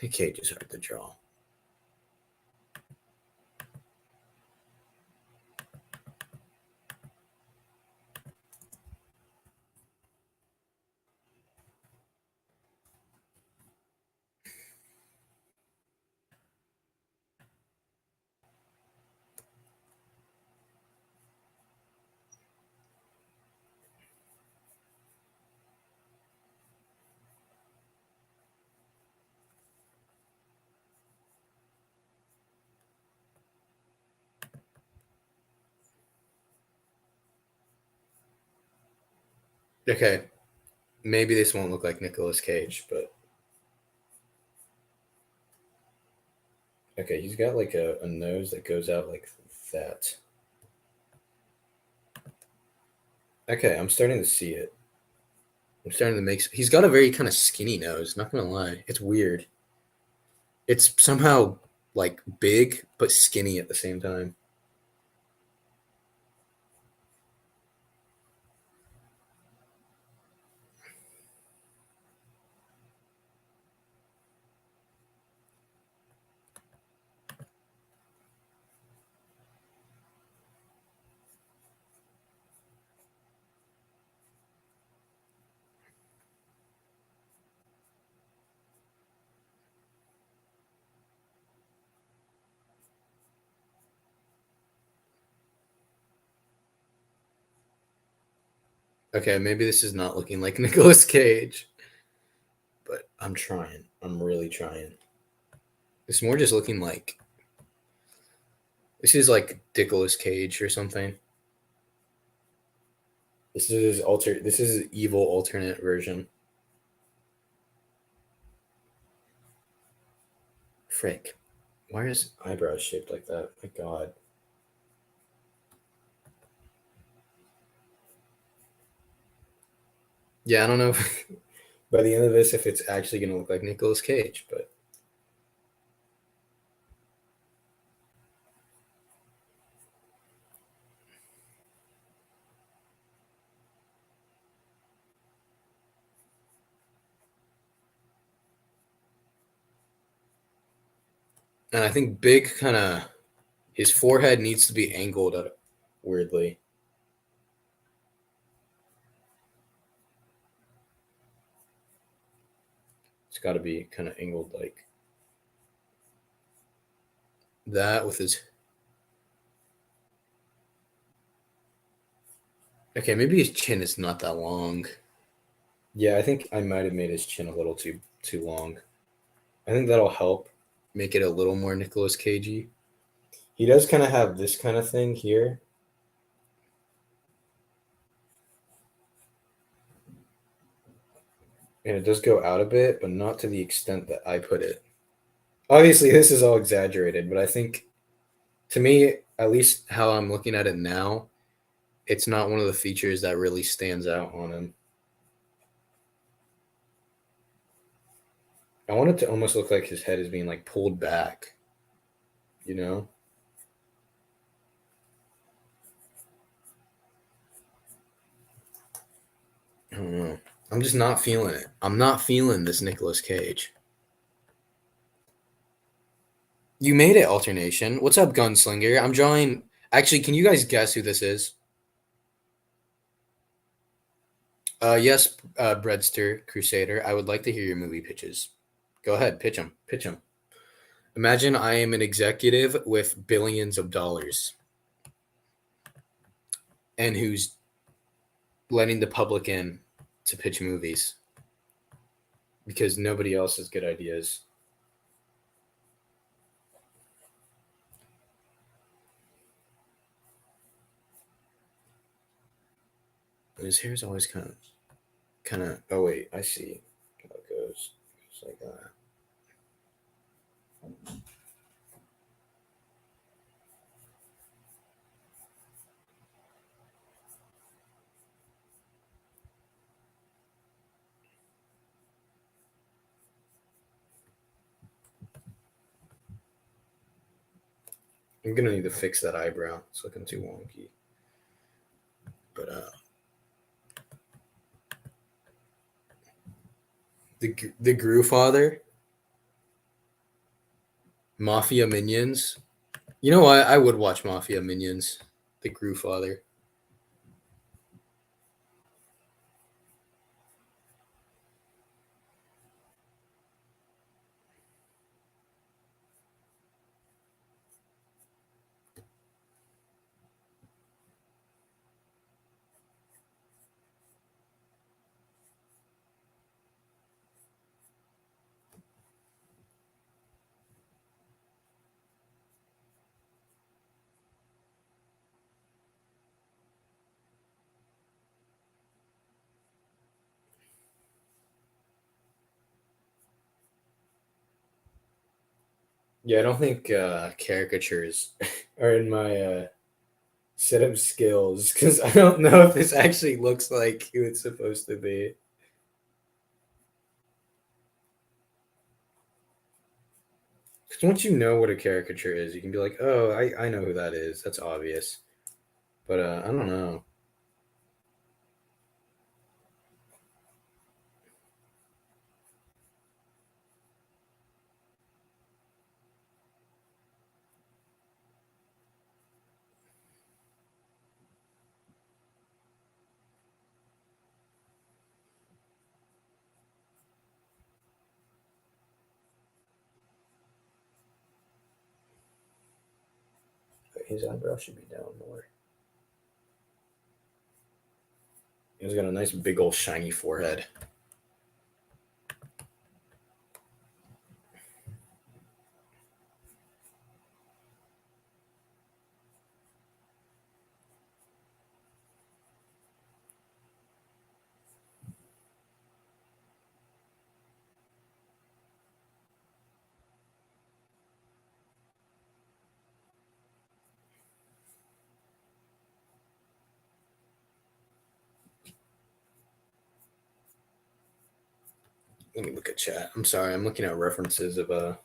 Nick Cage is hard to draw. Okay, maybe this won't look like Nicolas Cage, but okay, he's got like a nose that goes out like that. Okay, I'm starting to see it. I'm starting to make. He's got a very kind of skinny nose. Not gonna lie, it's weird. It's somehow like big but skinny at the same time. Okay, maybe this is not looking like Nicolas Cage, but I'm trying. I'm really trying. It's more just looking like this is like Nicolas Cage or something. This is his alter. This is his evil alternate version. Frick. Why are his eyebrows shaped like that? My God. Yeah, I don't know if, by the end of this if it's actually going to look like Nicolas Cage, but and I think Big kind of his forehead needs to be angled weirdly. It's got to be kind of angled like that with his. Okay, maybe his chin is not that long. Yeah, I think I might have made his chin a little too long. I think that'll help make it a little more Nicolas Cagey. He does kind of have this kind of thing here. And it does go out a bit, but not to the extent that I put it. Obviously, this is all exaggerated, but I think to me, at least how I'm looking at it now, it's not one of the features that really stands out on him. I want it to almost look like his head is being like pulled back, you know? I don't know. I'm just not feeling it. I'm not feeling this Nicolas Cage. You made it, alternation. What's up, Gunslinger? I'm drawing. Actually, can you guys guess who this is? Yes, Breadster Crusader. I would like to hear your movie pitches. Go ahead, pitch them. Pitch them. Imagine I am an executive with billions of dollars and who's letting the public in to pitch movies because nobody else has good ideas. And his hair is always kind of. Oh wait, I see how it goes. It's like that. I'm gonna need to fix that eyebrow. It's looking too wonky. But the Gru Father, Mafia Minions. You know what? I would watch Mafia Minions. The Gru Father. Yeah, I don't think caricatures are in my set of skills because I don't know if this actually looks like who it's supposed to be. Because once you know what a caricature is, you can be like, oh, I know who that is. That's obvious. But I don't know. His eyebrow should be down more. He's got a nice big old shiny forehead. Let me look at chat. I'm sorry, I'm looking at references of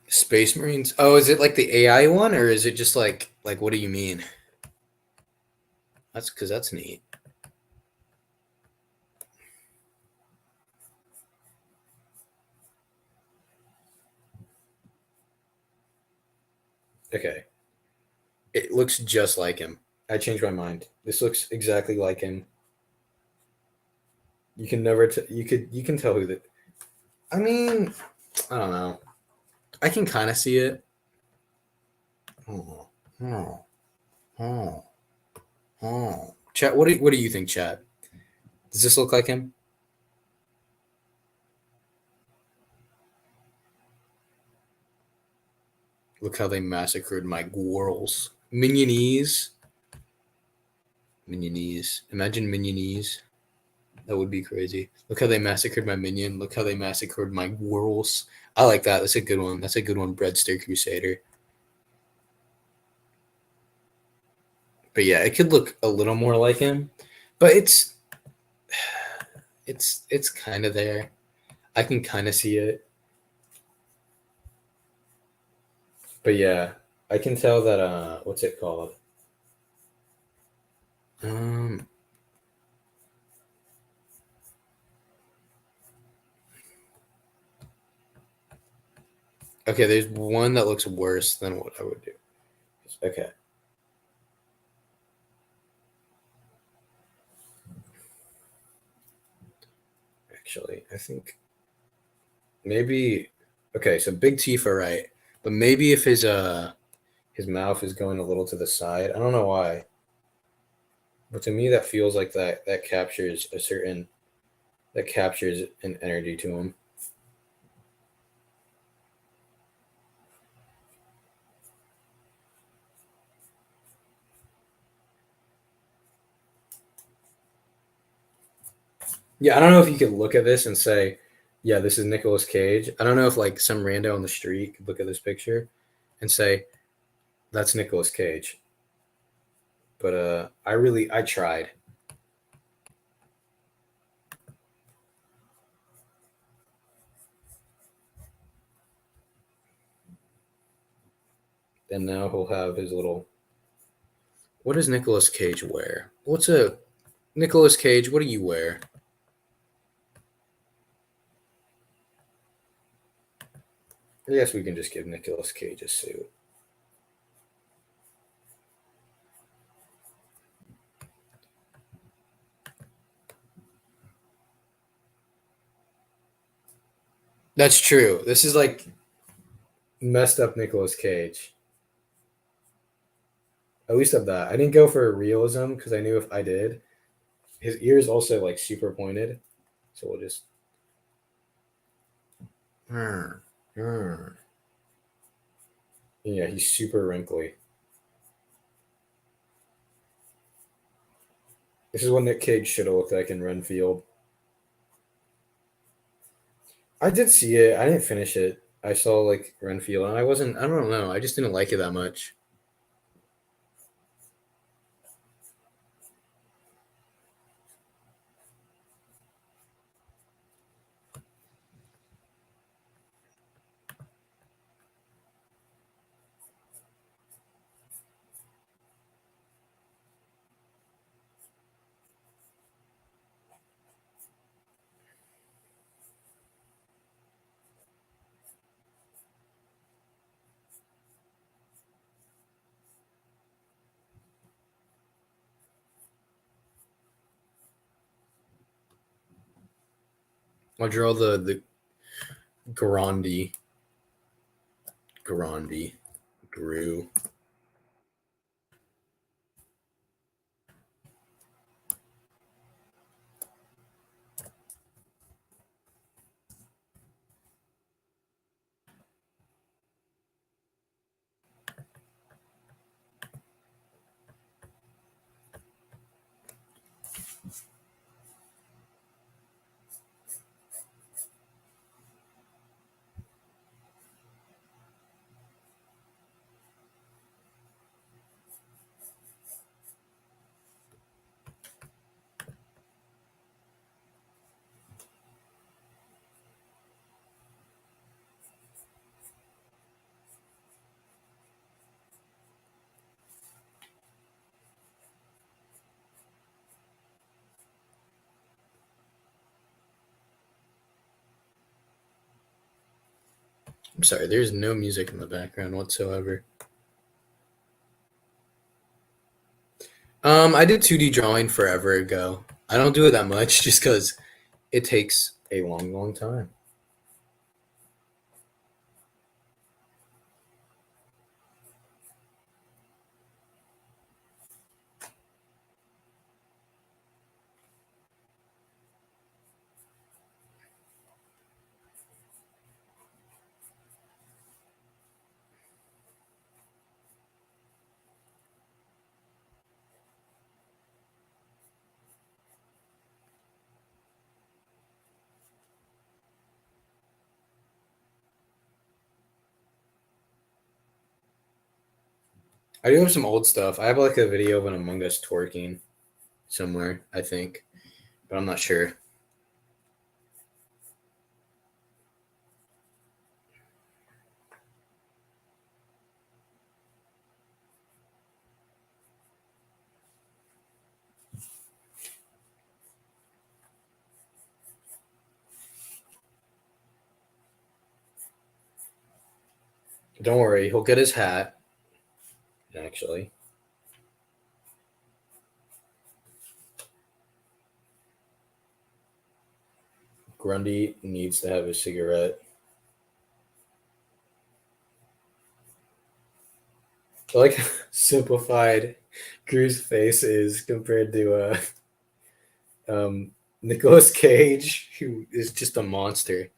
Space Marines. Oh, is it like the AI one, or is it just like what do you mean? That's because that's neat. Okay, it looks just like him. I changed my mind. This looks exactly like him. You can never. You can tell who that. I mean, I don't know. I can kind of see it. Oh, oh, oh, oh. Chat. What do you think, Chat? Does this look like him? Look how they massacred my Gwirls. Minionese. Minionese. Imagine Minionese. That would be crazy. Look how they massacred my minion. Look how they massacred my Gwirls. I like that. That's a good one. That's a good one, Breadster Crusader. But yeah, it could look a little more like him. But it's kind of there. I can kind of see it. But yeah, I can tell that what's it called? Um okay, there's one that looks worse than what I would do. Okay. Actually, I think maybe okay, so big teeth are right. But maybe if his mouth is going a little to the side. I don't know why. But to me that feels like that captures a certain that captures an energy to him. Yeah, I don't know if you could look at this and say, yeah, this is Nicolas Cage. I don't know if like some rando on the street could look at this picture and say, that's Nicolas Cage. But I tried. And now he'll have his little what does Nicolas Cage wear? What's a Nicolas Cage, what do you wear? I guess we can just give Nicolas Cage a suit. That's true. This is like messed up Nicolas Cage. At least of that. I didn't go for realism because I knew if I did, his ears also like super pointed. So we'll just. Yeah, he's super wrinkly. This is what Nick Cage should have looked like in Renfield. I did see it. I didn't finish it. I saw like Renfield, and I wasn't. I don't know. I just didn't like it that much. I'll draw the Grandi, Gru. I'm sorry. There's no music in the background whatsoever. I did 2D drawing forever ago. I don't do it that much just because it takes a long, long time. I do have some old stuff. I have like a video of an Among Us twerking somewhere, I think, but I'm not sure. Don't worry, he'll get his hat. Actually, Grundy needs to have a cigarette. I like how simplified Gru's face is compared to Nicolas Cage, who is just a monster.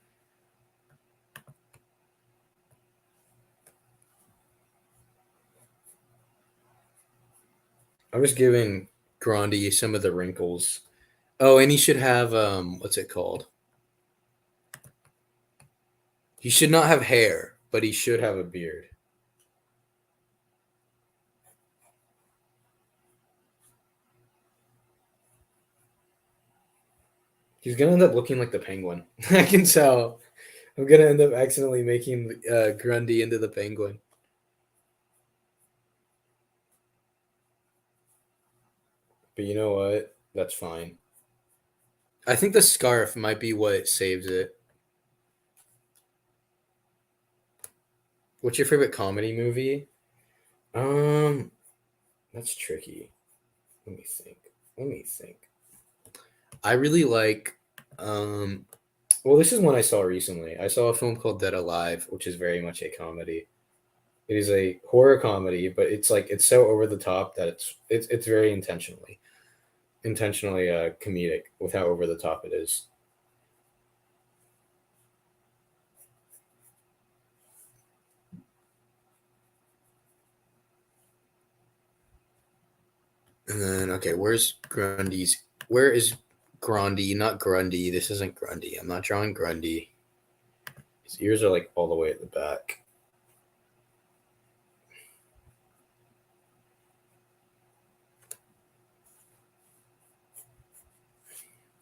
I'm just giving Grundy some of the wrinkles. Oh, and he should have what's it called? He should not have hair, but he should have a beard. He's gonna end up looking like the penguin. I can tell. I'm gonna end up accidentally making Grundy into the penguin. But you know what? That's fine. I think the scarf might be what saves it. What's your favorite comedy movie? Um, that's tricky. Let me think. Let me think. I really like well, this is one I saw recently. I saw a film called Dead Alive, which is very much a comedy. It is a horror comedy, but it's like it's so over the top that it's very intentionally comedic with how over the top it is. And then, okay, where's Grundy's? Where is Grundy? Not Grundy. This isn't Grundy. I'm not drawing Grundy. His ears are like all the way at the back.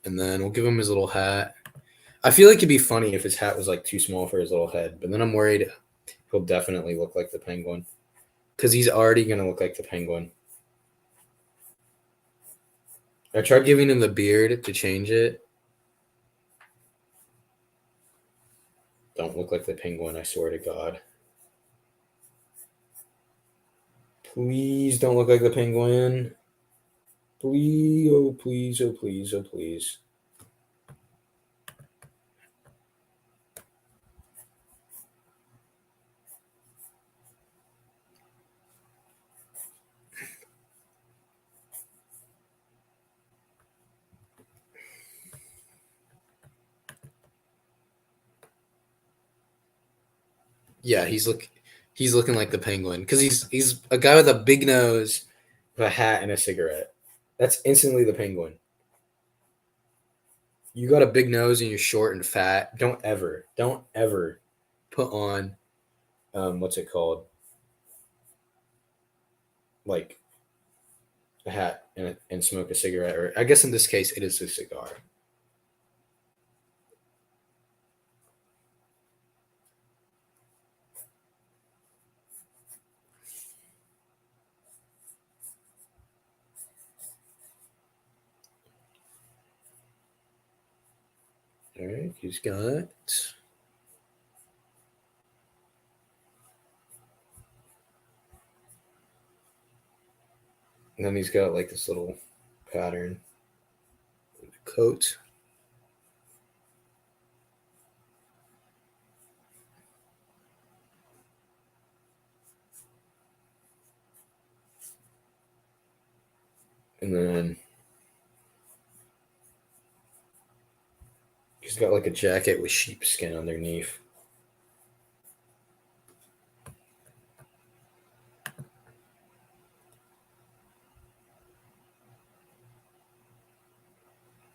And then we'll give him his little hat. I feel like it'd be funny if his hat was like too small for his little head, but then I'm worried he'll definitely look like the penguin because he's already going to look like the penguin. I tried giving him the beard to change it. Don't look like the penguin, I swear to God. Please don't look like the penguin. Please, oh please, oh please, oh please. Yeah, he's looking like the penguin because he's a guy with a big nose, with a hat, and a cigarette. That's instantly the penguin. You got a big nose and you're short and fat. Don't ever put on what's it called? Like a hat and smoke a cigarette, or I guess in this case it is a cigar. All right, he's got. And then he's got like this little pattern coat. And then he's got like a jacket with sheepskin underneath.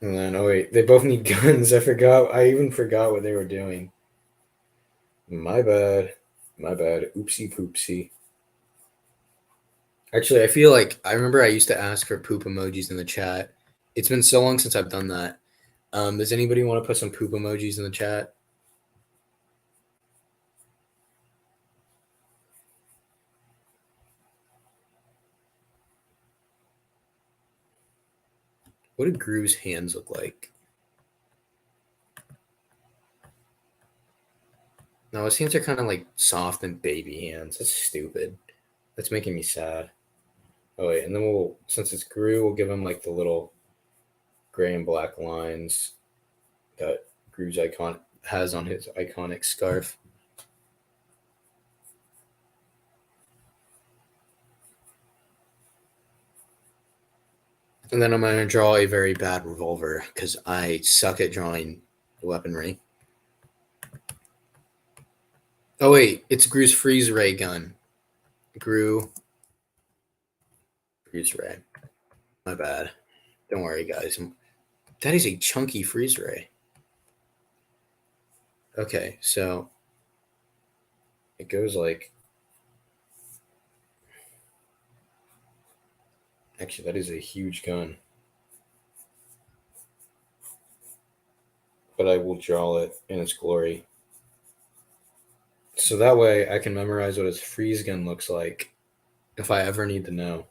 And then, oh wait, they both need guns. I even forgot what they were doing. My bad. Oopsie poopsie. Actually, I feel like I remember I used to ask for poop emojis in the chat. It's been so long since I've done that. Does anybody want to put some poop emojis in the chat? What do Gru's hands look like? No, his hands are kind of like soft and baby hands. That's stupid. That's making me sad. Oh wait, and then since it's Gru, we'll give him like the little gray and black lines that Gru's icon has on his iconic scarf. And then I'm going to draw a very bad revolver because I suck at drawing weaponry. Oh wait, it's Gru's freeze ray gun. Gru's ray. My bad. Don't worry, guys. That is a chunky freeze ray. Okay, so it goes like. Actually, that is a huge gun. But I will draw it in its glory. So that way I can memorize what his freeze gun looks like if I ever need to know.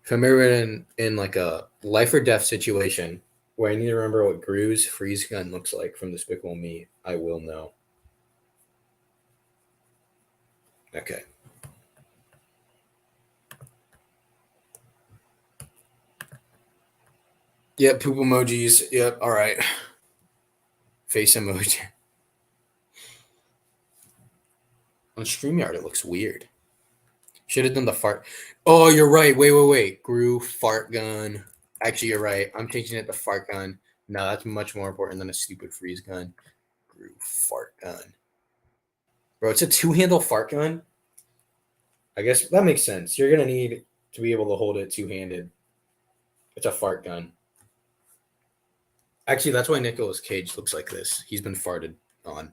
If I'm ever in like a life or death situation where I need to remember what Gru's freeze gun looks like from Despicable Me, I will know. Okay. Yep, poop emojis. Yep, all right. Face emoji. On StreamYard, it looks weird. Should have done the fart. Oh, you're right. Wait. Gru fart gun. Actually, you're right. I'm changing it to fart gun. No, that's much more important than a stupid freeze gun. Gru fart gun. Bro, it's a two-handle fart gun? I guess that makes sense. You're going to need to be able to hold it two-handed. It's a fart gun. Actually, that's why Nicolas Cage looks like this. He's been farted on.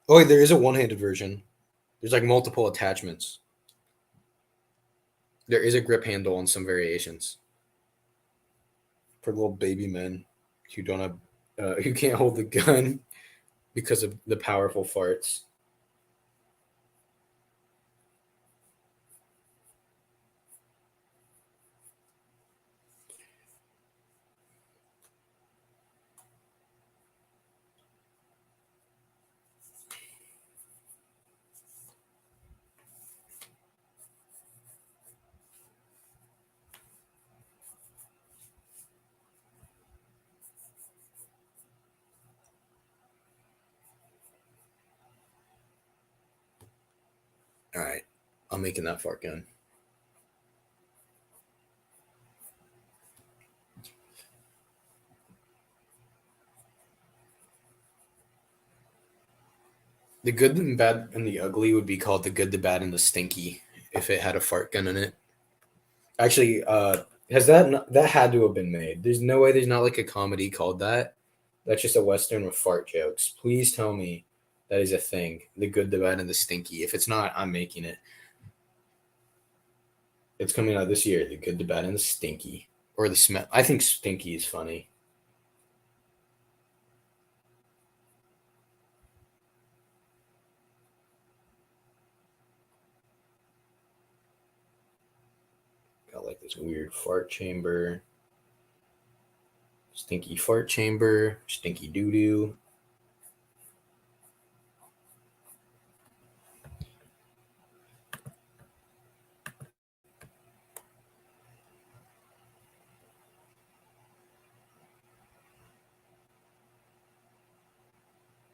Oh, wait, there is a one-handed version. There's like multiple attachments. There is a grip handle and some variations for little baby men who don't have, who can't hold the gun because of the powerful farts. All right, I'm making that fart gun. The good, and bad, and the ugly would be called the good, the bad, and the stinky if it had a fart gun in it. Actually, has that had to have been made? There's no way there's not like a comedy called that. That's just a western with fart jokes. Please tell me that is a thing. The good, the bad, and the stinky. If it's not, I'm making it. It's coming out this year. The good, the bad, and the stinky, or the smell. I think stinky is funny. Got like this weird fart chamber. Stinky fart chamber. Stinky doo doo.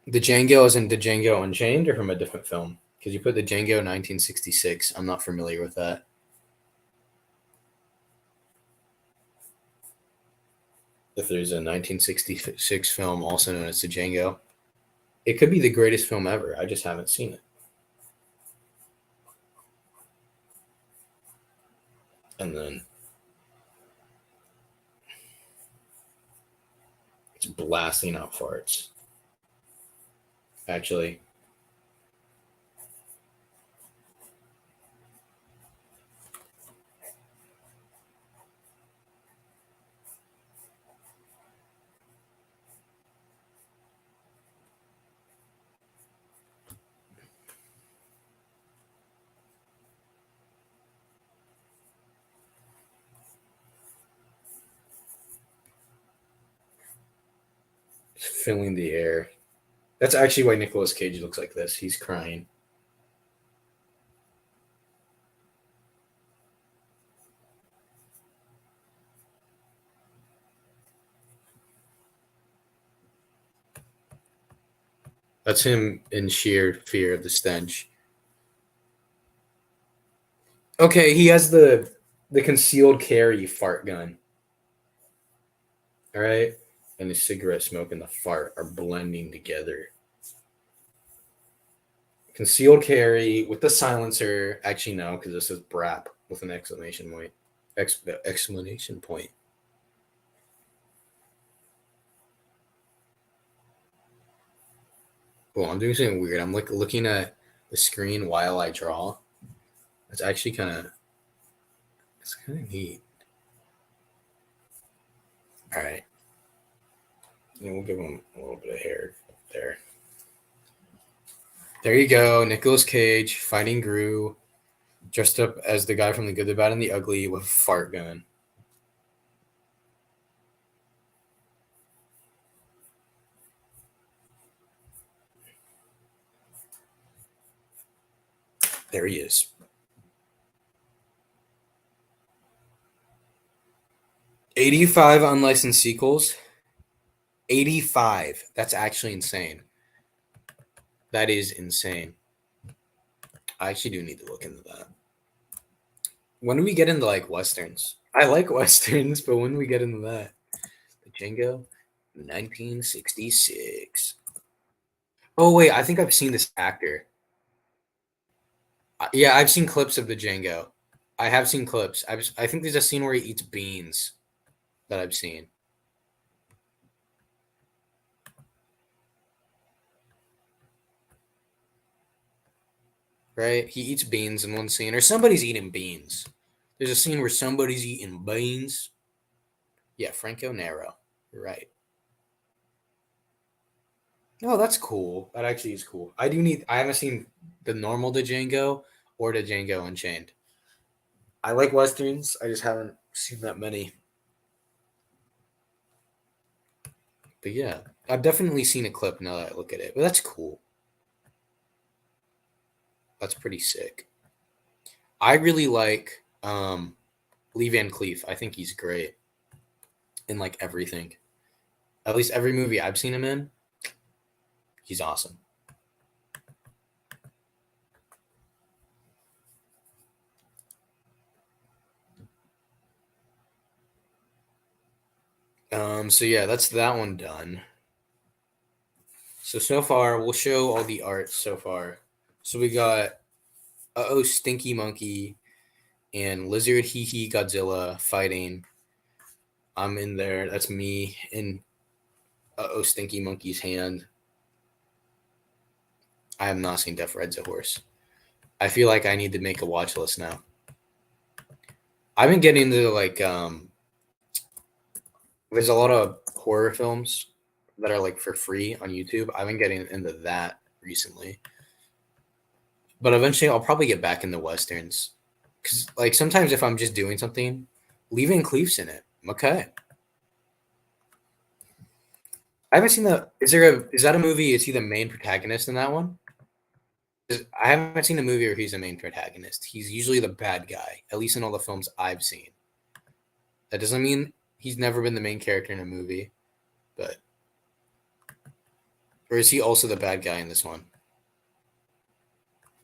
The Django is in the Django Unchained or from a different film? Because you put the Django 1966. I'm not familiar with that. If there's a 1966 film also known as the Django, it could be the greatest film ever. I just haven't seen it. And then it's blasting out farts. Actually, it's filling the air. That's actually why Nicolas Cage looks like this. He's crying. That's him in sheer fear of the stench. Okay, he has the concealed carry fart gun. All right, and the cigarette smoke and the fart are blending together. Concealed carry with the silencer. Actually, no, because this is BRAP with an exclamation point. Exclamation point. Well, I'm doing something weird. I'm like looking at the screen while I draw. It's actually it's kind of neat. All right. And we'll give him a little bit of hair there. There you go. Nicolas Cage fighting Gru, dressed up as the guy from The Good, the Bad, and the Ugly with a fart gun. There he is. $85 unlicensed sequels. 85. That's actually insane. That is insane. I actually do need to look into that. When do we get into like westerns? I like westerns, but when do we get into that? The Django, 1966. Oh wait, I think I've seen this actor. Yeah, I've seen clips of the Django. I have seen clips. I think there's a scene where he eats beans that I've seen. Right? He eats beans in one scene, or somebody's eating beans. There's a scene where somebody's eating beans. Yeah, Franco Nero. You're right. Oh, that's cool. That actually is cool. I haven't seen the normal Django or the Django Unchained. I like westerns. I just haven't seen that many. But yeah, I've definitely seen a clip now that I look at it. But that's cool. That's pretty sick. I really like Lee Van Cleef. I think he's great in like everything. At least every movie I've seen him in, he's awesome. So yeah, that's that one done. So far, we'll show all the art so far. So we got oh Stinky Monkey and Lizard Hee Hee Godzilla fighting. I'm in there. That's me in oh Stinky Monkey's hand. I have not seen Death Rides a Horse. I feel like I need to make a watch list now. I've been getting into like there's a lot of horror films that are like for free on YouTube. I've been getting into that recently. But eventually I'll probably get back into westerns. Cause like sometimes if I'm just doing something, Lee Van Cleef's in it. Okay. I haven't seen the is that a movie? Is he the main protagonist in that one? I haven't seen a movie where he's the main protagonist. He's usually the bad guy, at least in all the films I've seen. That doesn't mean he's never been the main character in a movie, but or is he also the bad guy in this one?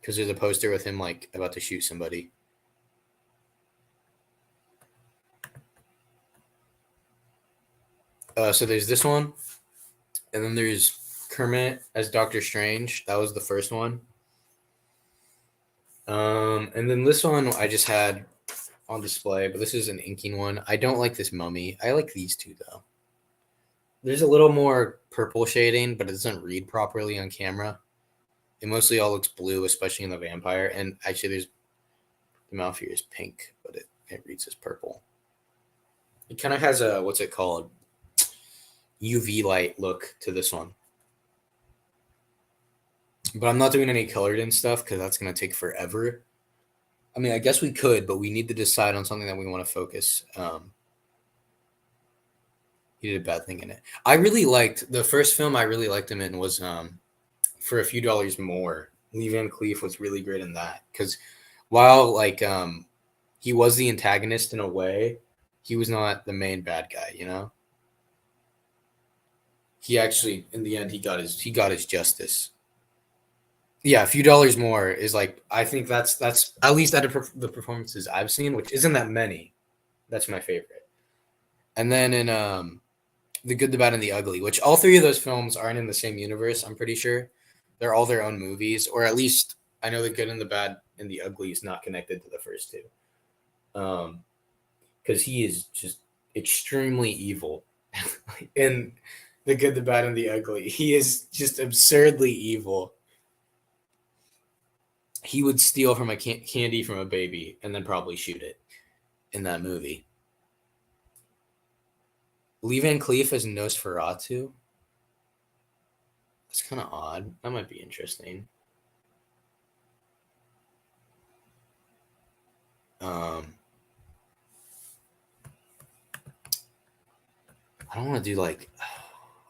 Because there's a poster with him like about to shoot somebody. So there's this one, and then there's Kermit as Doctor Strange. That was the first one. And then this one I just had on display, but this is an inking one. I don't like this mummy. I like these two though. There's a little more purple shading, but it doesn't read properly on camera. It mostly all looks blue, especially in the vampire. And actually, there's the mouth here is pink, but it reads as purple. It kind of has a what's it called? UV light look to this one. But I'm not doing any colored in stuff because that's gonna take forever. I mean, I guess we could, but we need to decide on something that we want to focus. He did a bad thing in it. I really liked the first film. I really liked him in was For a Few Dollars More. Lee Van Cleef was really great in that because while like he was the antagonist in a way, he was not the main bad guy. You know, he actually in the end he got his justice. Yeah, A Few Dollars More is like I think that's at least out of the performances I've seen, which isn't that many. That's my favorite. And then in The Good, the Bad, and the Ugly, which all three of those films aren't in the same universe. I'm pretty sure they're all their own movies, or at least I know The Good and the Bad and the Ugly is not connected to the first two. Because he is just extremely evil in The Good, the Bad, and the Ugly. He is just absurdly evil. He would steal from a candy from a baby and then probably shoot it in that movie. Lee Van Cleef as Nosferatu. That's kind of odd. That might be interesting. I don't want to do like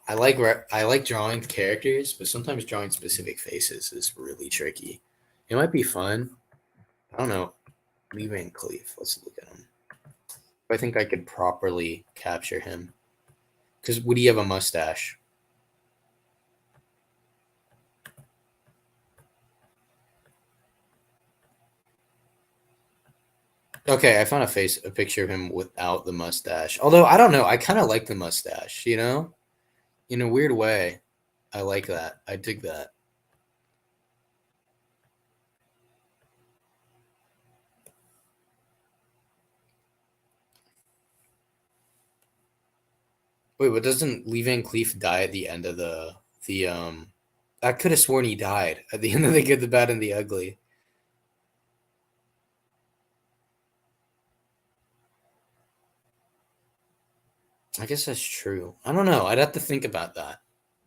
I like drawing characters, but sometimes drawing specific faces is really tricky. It might be fun. I don't know. Lee Van Cleef. Let's look at him. I think I could properly capture him. Because would he have a mustache? Okay, I found a picture of him without the mustache. Although I don't know, I kind of like the mustache, you know? In a weird way. I like that. I dig that. Wait, but doesn't Lee Van Cleef die at the end of the I could have sworn he died at the end of The Good, the Bad, and the Ugly. I guess that's true. I don't know. I'd have to think about that.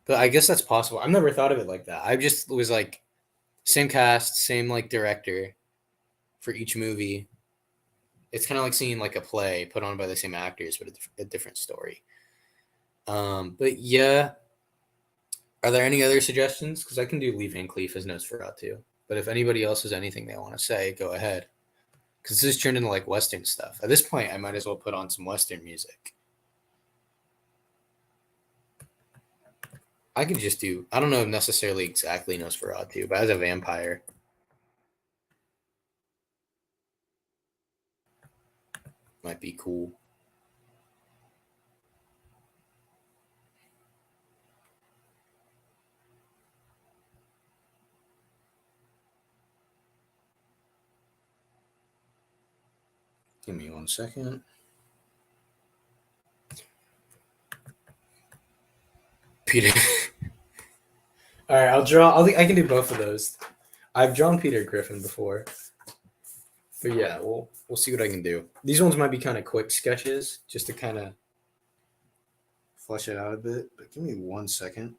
But I guess that's possible. I've never thought of it like that. I just was like, same cast, same like director for each movie. It's kind of like seeing like a play put on by the same actors, but a different story. But yeah, are there any other suggestions? Because I can do Lee Van Cleef as Nosferatu. But if anybody else has anything they want to say, go ahead. Because this is turned into like Western stuff. At this point, I might as well put on some Western music. I could just do, I don't know necessarily exactly Nosferatu, but as a vampire. Might be cool. Give me 1 second. Peter. All right, I'll draw. I can do both of those. I've drawn Peter Griffin before, but yeah, we'll see what I can do. These ones might be kind of quick sketches, just to kind of flesh it out a bit. But give me 1 second.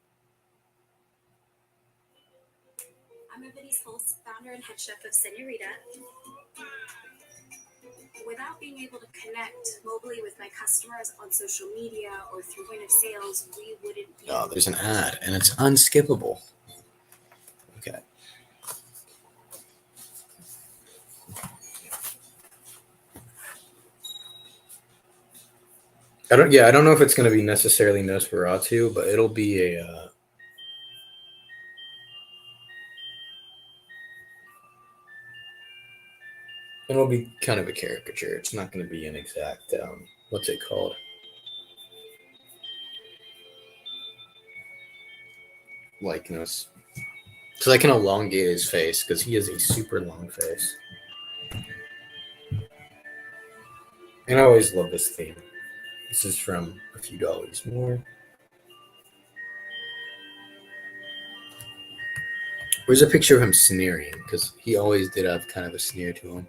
I'm Ebony's host, founder, and head chef of Senorita. Without being able to connect mobily with my customers on social media or through point of sales, we wouldn't be. Oh, there's an ad, and it's unskippable. Okay. I don't know if it's going to be necessarily Nosferatu, but it'll be a. It'll be kind of a caricature. It's not going to be an exact, what's it called? Likeness. Because I can elongate his face because he has a super long face. And I always love this theme. This is from A Few Dollars More. Where's a picture of him sneering? Because he always did have kind of a sneer to him.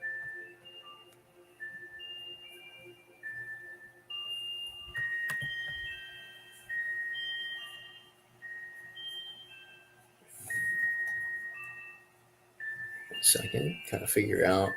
Second, kind of figure out.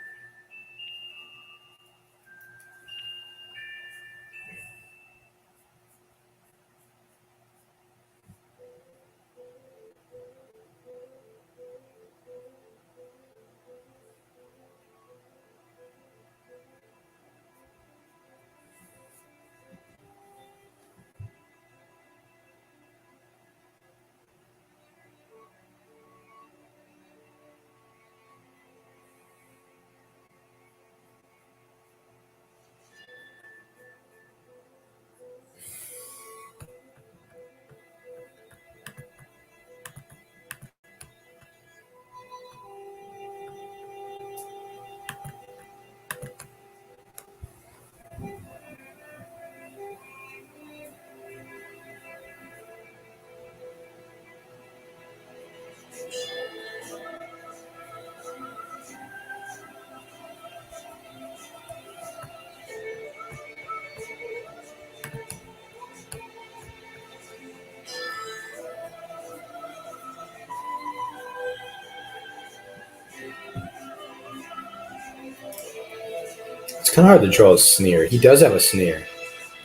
It's kind of hard to draw a sneer. He does have a sneer.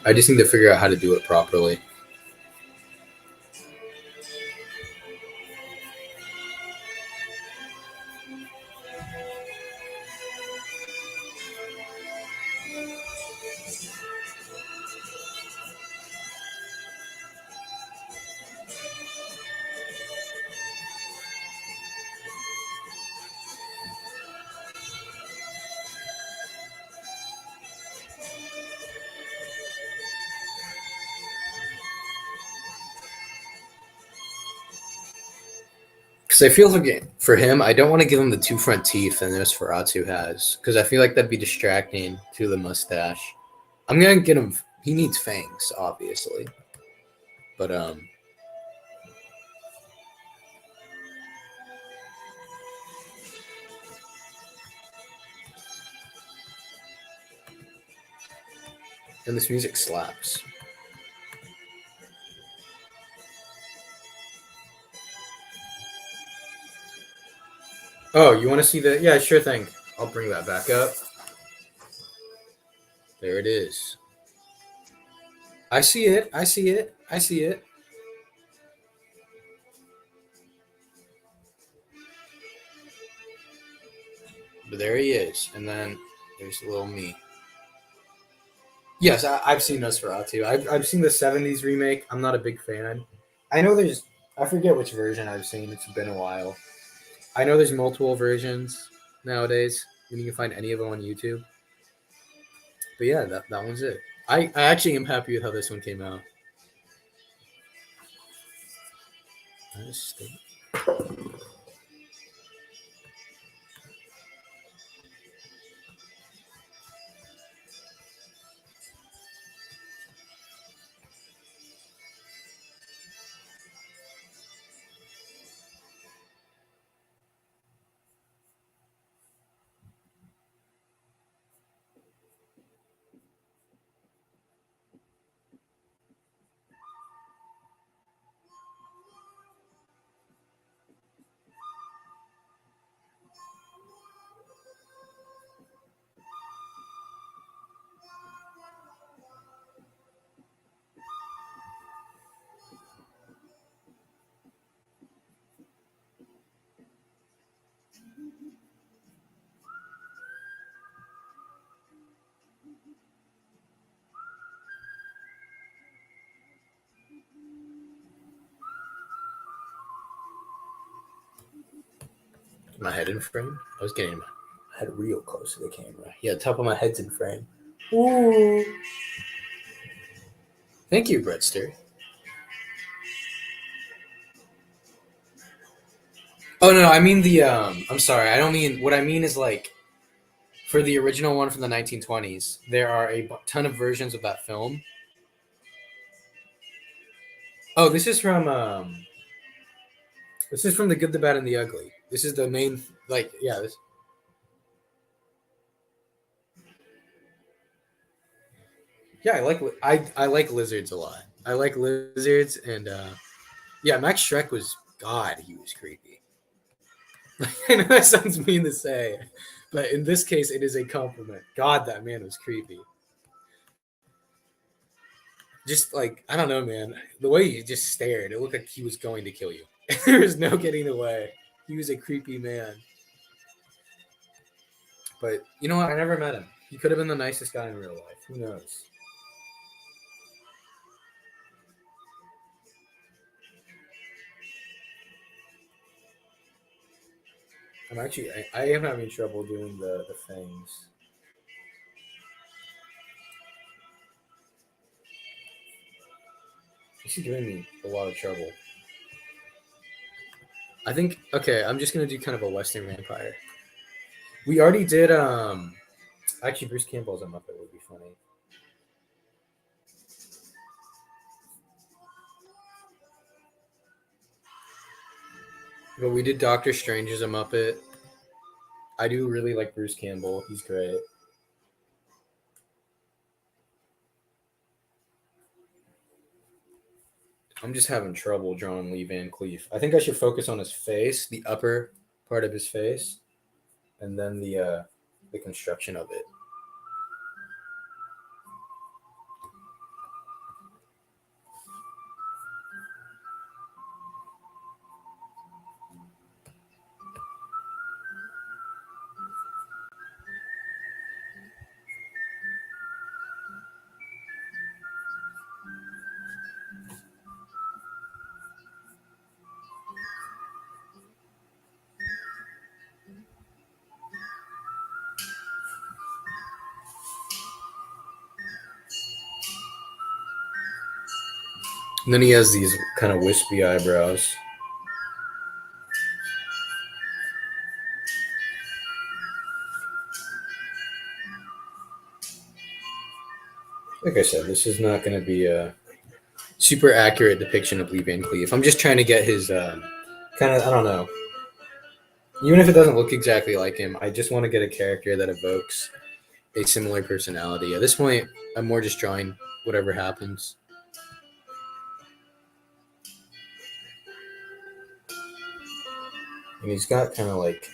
I just need to figure out how to do it properly. Because I feel like for him, I don't want to give him the two front teeth that Nosferatu has. Because I feel like that'd be distracting to the mustache. I'm going to get him. He needs fangs, obviously. But and this music slaps. Oh, you want to see the? Yeah, sure thing. I'll bring that back up. There it is. I see it. I see it. I see it. But there he is, and then there's little me. Yes, I've seen Nosferatu. I've seen the '70s remake. I'm not a big fan. I know there's. I forget which version I've seen. It's been a while. I know there's multiple versions nowadays, and you can find any of them on YouTube. But yeah, that one's it. I actually am happy with how this one came out. Nice thing. My head in frame. I was getting my head real close to the camera. Yeah, top of my head's in frame. Ooh. Thank you, Brettster. Oh no, I mean the I'm sorry. I don't mean what I mean is like for the original one from the 1920s, there are a ton of versions of that film. Oh, this is from The Good, the Bad, and the Ugly. This is the main like yeah. Yeah, I like lizards a lot. I like lizards and yeah, Max Shrek was God. He was creepy. I know that sounds mean to say, but in this case, it is a compliment. God, that man was creepy. Just like I don't know, man. The way he just stared, it looked like he was going to kill you. There was no getting away. He was a creepy man. But you know what? I never met him. He could have been the nicest guy in real life. Who knows? I am having trouble doing the things. This is giving me a lot of trouble. I think okay, I'm just gonna do kind of a Western vampire. We already did actually Bruce Campbell's a Muppet would be funny. But we did Doctor Strange as a Muppet. I do really like Bruce Campbell. He's great. I'm just having trouble drawing Lee Van Cleef. I think I should focus on his face, the upper part of his face, and then the construction of it. And then he has these kind of wispy eyebrows. Like I said, this is not going to be a super accurate depiction of Lee Van Cleef. I'm just trying to get his kind of, I don't know. Even if it doesn't look exactly like him, I just want to get a character that evokes a similar personality. At this point, I'm more just drawing whatever happens. And he's got kind of like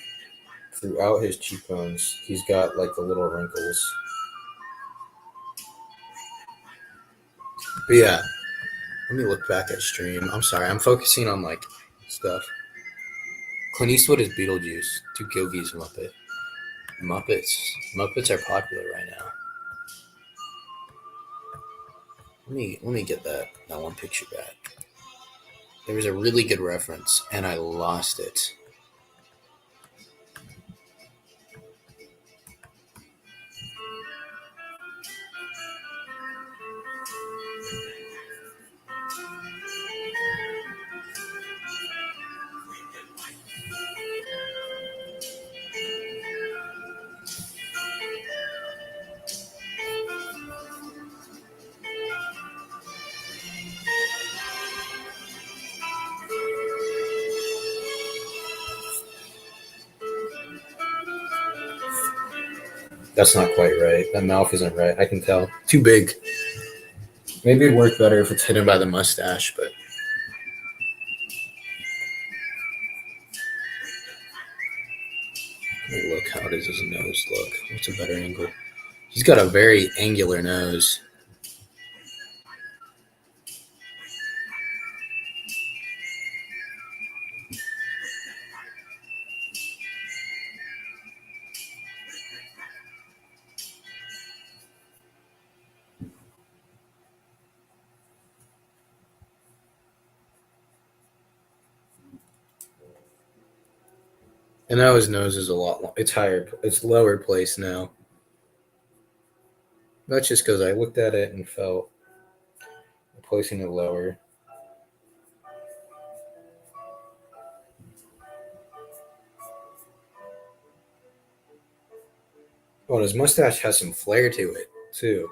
throughout his cheekbones, he's got like the little wrinkles. But yeah, let me look back at stream. I'm sorry, I'm focusing on like stuff. Clint Eastwood is Beetlejuice. Gilgi's Muppet. Muppets are popular right now. Let me get that one picture back. There was a really good reference, and I lost it. That's not quite right. That mouth isn't right. I can tell. Too big. Maybe it'd work better if it's hidden by the mustache, but look, how does his nose look? What's a better angle? He's got a very angular nose. And now his nose is a lot. It's higher. It's lower place now. That's just because I looked at it and felt placing it lower. Oh, and his mustache has some flair to it too.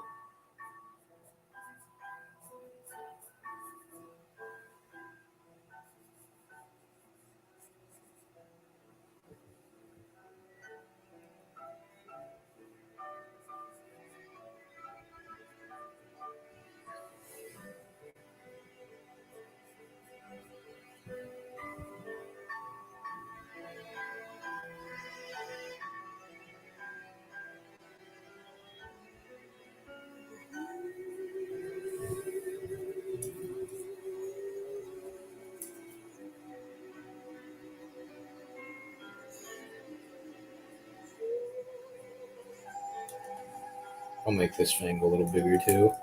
I'll make this fang a little bigger too.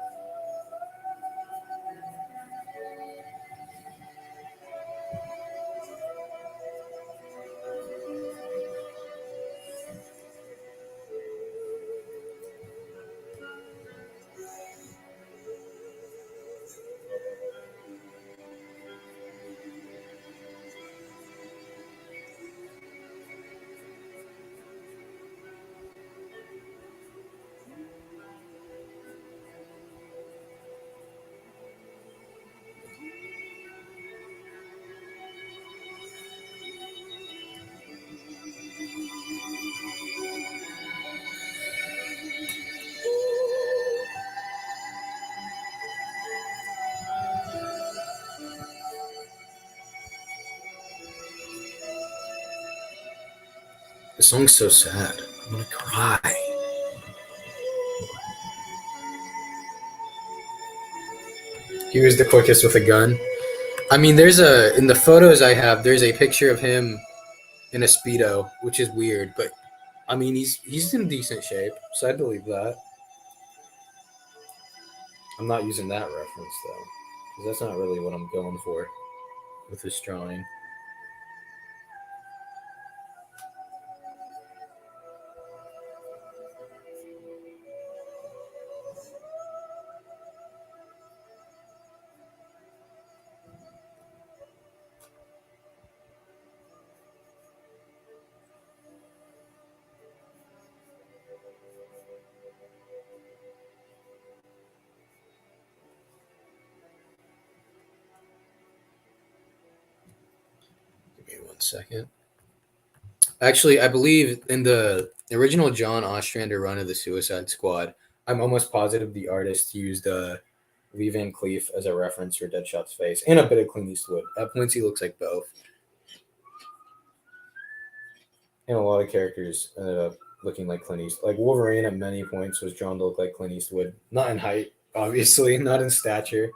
The song's so sad. I'm gonna cry. He was the quickest with a gun. I mean, in the photos I have, there's a picture of him in a Speedo, which is weird, but I mean, he's in decent shape, so I believe that. I'm not using that reference though, because that's not really what I'm going for with this drawing. second. Actually, I believe in the original John Ostrander run of the Suicide Squad, I'm almost positive the artist used Lee Van Cleef as a reference for Deadshot's face and a bit of Clint Eastwood. At points, he looks like both. And a lot of characters ended up looking like Clint Eastwood. Like Wolverine at many points was drawn to look like Clint Eastwood. Not in height, obviously, not in stature.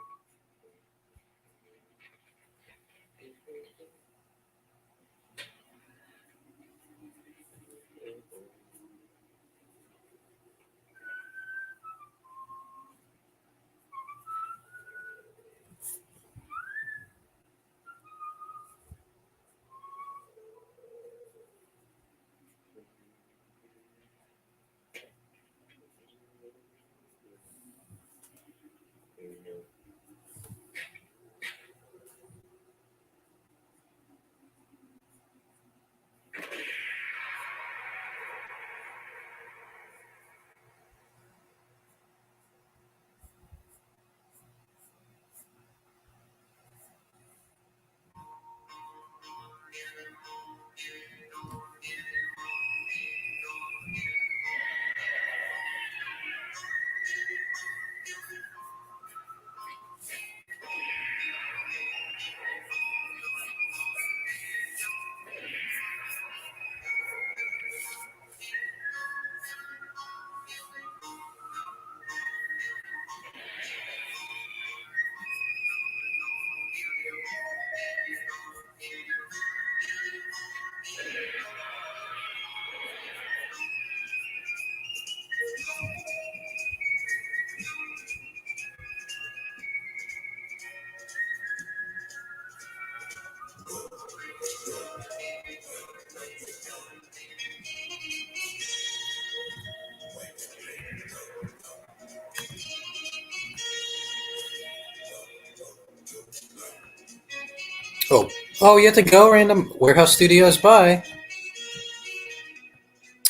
Oh, you have to go, Random Warehouse Studios. Bye.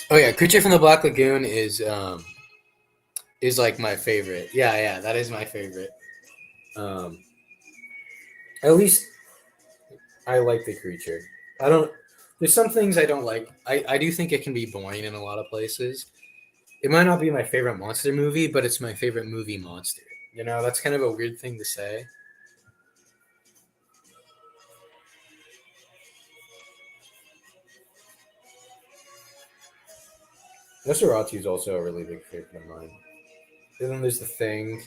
Oh yeah, Creature from the Black Lagoon is like my favorite. Yeah, that is my favorite. Um, at least I like the creature. I don't. There's some things I don't like. I do think it can be boring in a lot of places. It might not be my favorite monster movie, but it's my favorite movie monster. You know, that's kind of a weird thing to say. Nosferatu is also a really big favorite of mine. And then there's The Thing.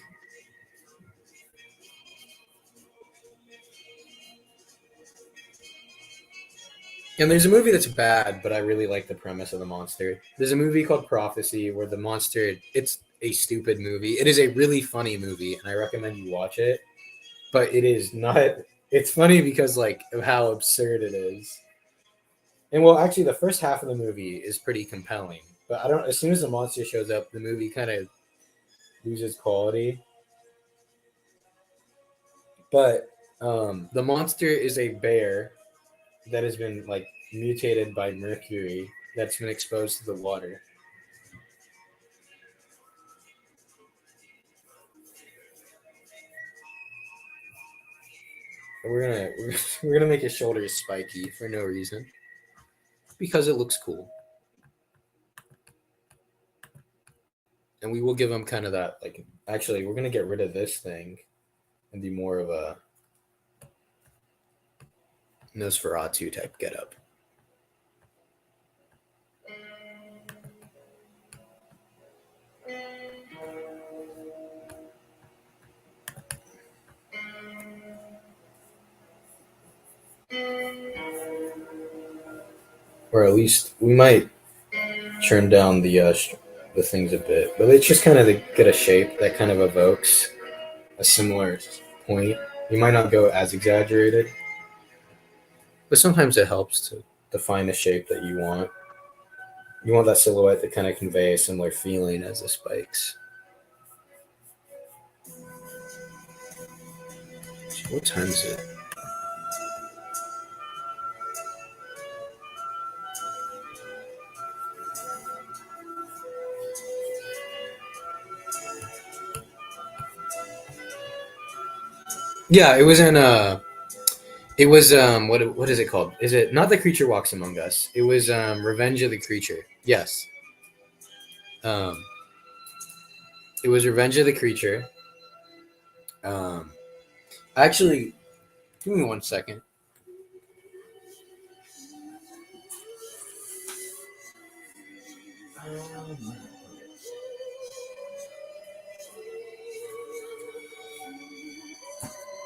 And there's a movie that's bad, but I really like the premise of the monster. There's a movie called Prophecy where the monster, it's a stupid movie. It is a really funny movie, and I recommend you watch it. But it is not, it's funny because like of how absurd it is. And well, actually the first half of the movie is pretty compelling. But I don't, as soon as the monster shows up, the movie kind of loses quality. But the monster is a bear that has been like mutated by mercury that's been exposed to the water. And we're gonna make his shoulders spiky for no reason because it looks cool, and we will give him kind of that like. Actually, we're gonna get rid of this thing and do more of a Nosferatu type getup. Or at least we might turn down the things a bit, but it's just kind of to get a shape that kind of evokes a similar point. You might not go as exaggerated, but sometimes it helps to define a shape that you want. You want that silhouette to kind of convey a similar feeling as the spikes. So what time is it? Yeah, it was in It was what is it called? Is it not The Creature Walks Among Us? It was Revenge of the Creature. Yes. Um it was Revenge of the Creature. Um actually give me 1 second.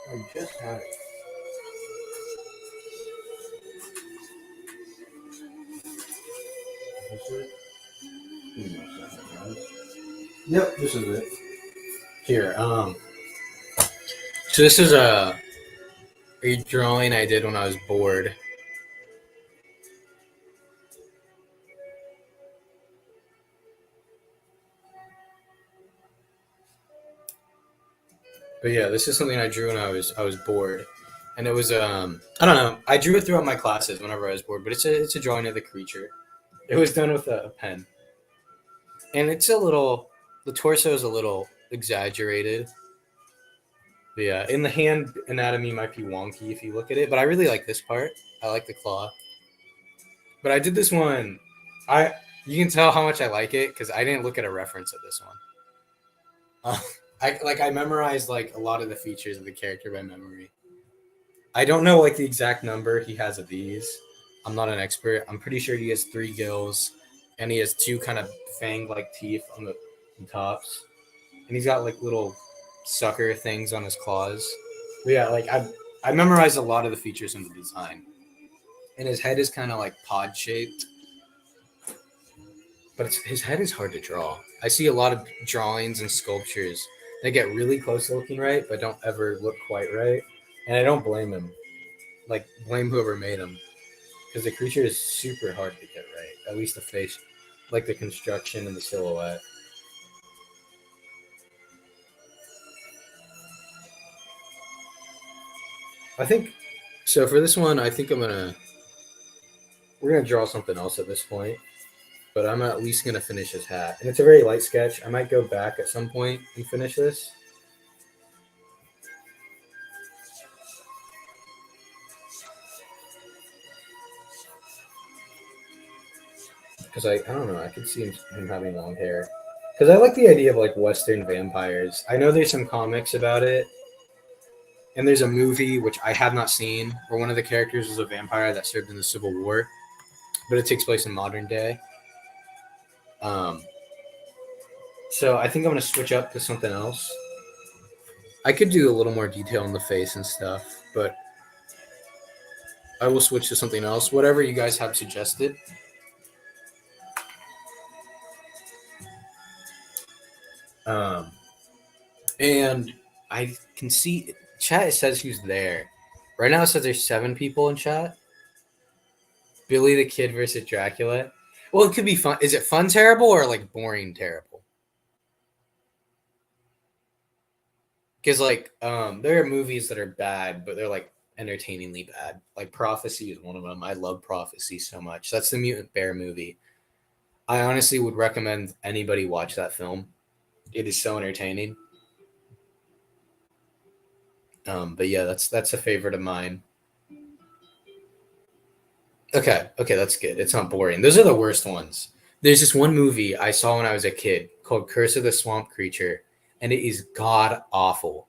I just had it. Is this it? Give me 1 second, guys. Yep, this is it. Here, so this is a drawing I did when I was bored. But yeah, this is something I drew when I was bored. And it was I don't know. I drew it throughout my classes whenever I was bored, but it's a drawing of the creature. It was done with a pen. And it's a little the torso is a little exaggerated. But yeah, in the hand anatomy might be wonky if you look at it, but I really like this part. I like the claw. But I did this one. I You can tell how much I like it because I didn't look at a reference of this one. I memorized like a lot of the features of the character by memory. I don't know like the exact number he has of these. I'm not an expert. I'm pretty sure he has 3 gills, and he has 2 kind of fang-like teeth on the tops, and he's got like little sucker things on his claws. But yeah, like I memorized a lot of the features in the design, and his head is kind of like pod shaped, but his head is hard to draw. I see a lot of drawings and sculptures that get really close to looking right, but don't ever look quite right, and I don't blame him. Like blame whoever made him, because the creature is super hard to get right. At least the face, like the construction and the silhouette. I think so. For this one, I think we're gonna draw something else at this point, but I'm at least gonna finish his hat, and it's a very light sketch. I might go back at some point and finish this. Because I don't know, I could see him having long hair. Because I like the idea of like Western vampires. I know there's some comics about it, and there's a movie which I have not seen where one of the characters is a vampire that served in the Civil War, but it takes place in modern day. Um, so I think I'm gonna switch up to something else. I could do a little more detail on the face and stuff, but I will switch to something else. Whatever you guys have suggested. Um, and I can see chat. It says who's there. Right now it says there's 7 people in chat. Billy the Kid versus Dracula. Well, it could be fun. Is it fun terrible or like boring terrible? Because like there are movies that are bad, but they're like entertainingly bad. Like Prophecy is one of them. I love Prophecy so much. That's the Mutant Bear movie. I honestly would recommend anybody watch that film. It is so entertaining. But yeah, that's a favorite of mine. Okay, that's good. It's not boring. Those are the worst ones. There's this one movie I saw when I was a kid called Curse of the Swamp Creature, and it is god awful.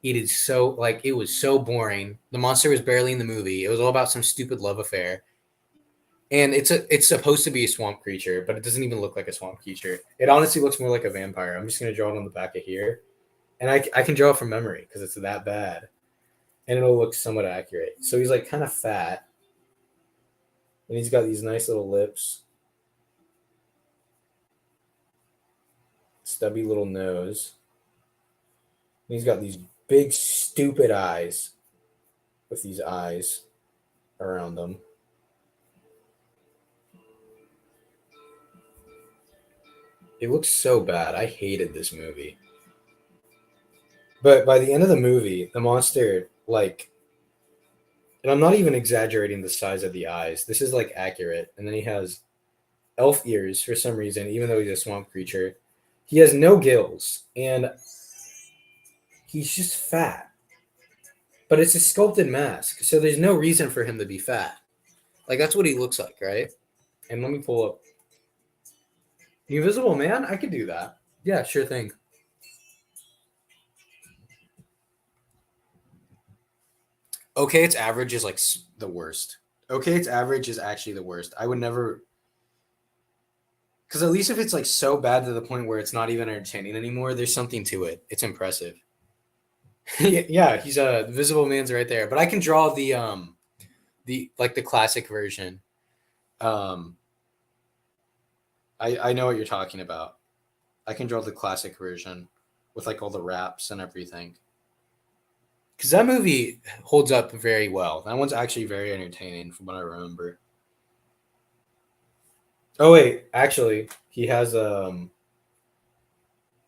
It is so like it was so boring. The monster was barely in the movie. It was all about some stupid love affair. And it's supposed to be a swamp creature, but it doesn't even look like a swamp creature. It honestly looks more like a vampire. I'm just gonna draw it on the back of here. And I can draw it from memory because it's that bad. And it'll look somewhat accurate. So he's like kind of fat. And he's got these nice little lips. Stubby little nose. And he's got these big stupid eyes with these eyes around them. It looks so bad. I hated this movie. But by the end of the movie, the monster, like, and I'm not even exaggerating the size of the eyes. This is like accurate. And then he has elf ears for some reason, even though he's a swamp creature. He has no gills, and he's just fat. But it's a sculpted mask, so there's no reason for him to be fat. Like that's what he looks like, right? And let me pull up The Invisible Man. I could do that. Yeah, sure thing. Okay, its average is like the worst. Okay, its average is actually the worst. I would never, because at least if it's like so bad to the point where it's not even entertaining anymore, there's something to it. It's impressive. Yeah, he's a Visible Man's right there. But I can draw the like the classic version. Um, I know what you're talking about. I can draw the classic version with like all the raps and everything. Because that movie holds up very well. That one's actually very entertaining from what I remember. Oh wait, actually, he has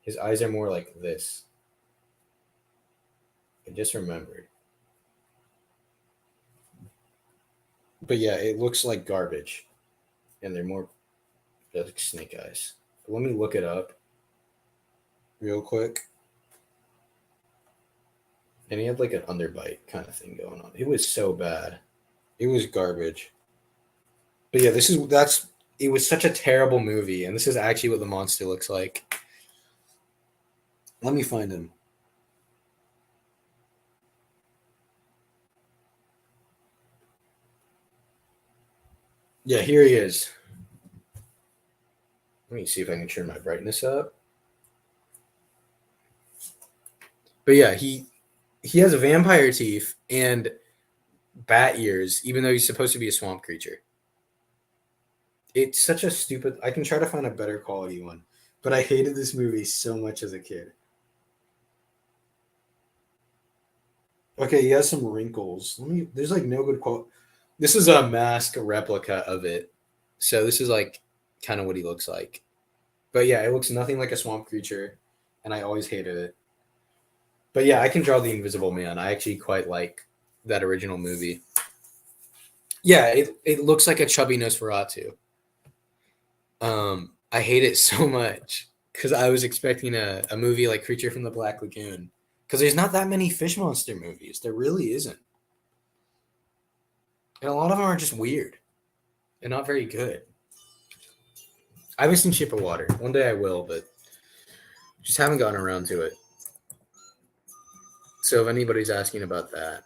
his eyes are more like this. I just remembered. But yeah, it looks like garbage. And they're more like snake eyes. But let me look it up real quick. And he had like an underbite kind of thing going on. It was so bad. It was garbage. But yeah, it was such a terrible movie, and this is actually what the monster looks like. Let me find him. Yeah, here he is. Let me see if I can turn my brightness up. But yeah, he has vampire teeth and bat ears, even though he's supposed to be a swamp creature. It's such a stupid. I can try to find a better quality one, but I hated this movie so much as a kid. Okay, he has some wrinkles. There's like no good quote. This is a mask replica of it, so this is like kind of what he looks like. But yeah, it looks nothing like a swamp creature, and I always hated it. But yeah, I can draw the Invisible Man. I actually quite like that original movie. Yeah, it looks like a chubby Nosferatu. I hate it so much because I was expecting a movie like Creature from the Black Lagoon. Because there's not that many fish monster movies. There really isn't. And a lot of them are just weird and not very good. I haven't seen Ship of Water. One day I will, but just haven't gotten around to it. So if anybody's asking about that.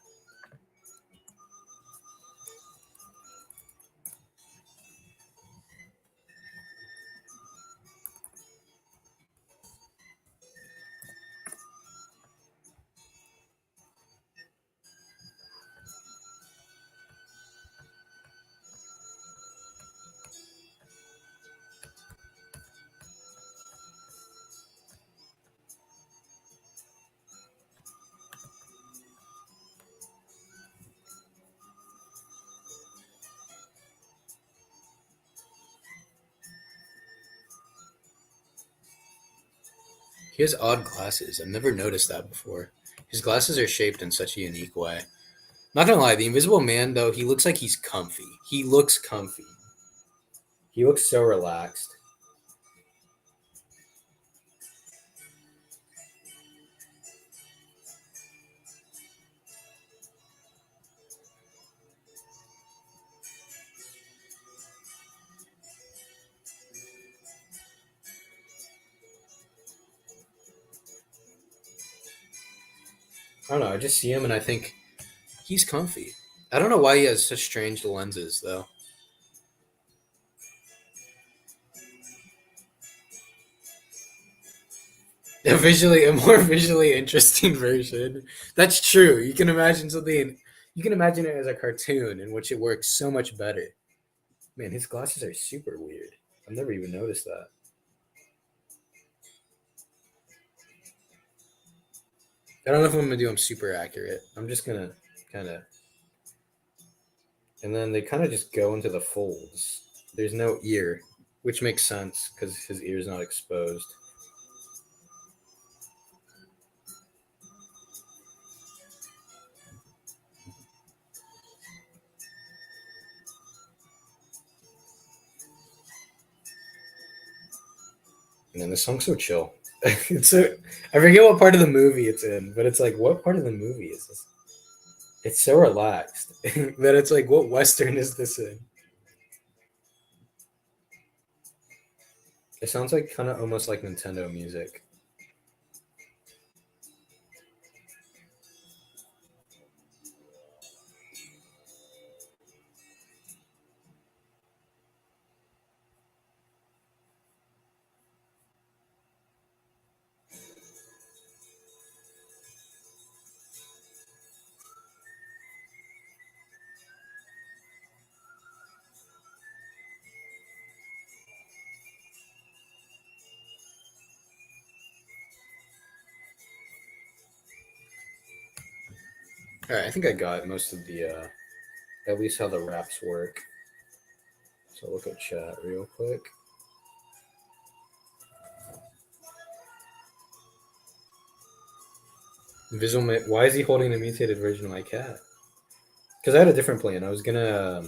He has odd glasses. I've never noticed that before. His glasses are shaped in such a unique way. Not gonna lie, the Invisible Man, though, he looks like he's comfy. He looks comfy. He looks so relaxed. I don't know. I just see him and I think he's comfy. I don't know why he has such strange lenses, though. A more visually interesting version. That's true. You can imagine something. You can imagine it as a cartoon in which it works so much better. Man, his glasses are super weird. I've never even noticed that. I don't know if I'm gonna do them super accurate. I'm just gonna kind of, and then they kind of just go into the folds. There's no ear, which makes sense because his ear's not exposed. Man, this song's so chill. It's so I forget what part of the movie it's in, but it's like, what part of the movie is this? It's so relaxed that it's like, what Western is this in? It sounds like kind of almost like Nintendo music. All right, I think I got most of the, at least how the raps work. So look at chat real quick. Visual, why is he holding the mutated version of my cat? Because I had a different plan. I was gonna.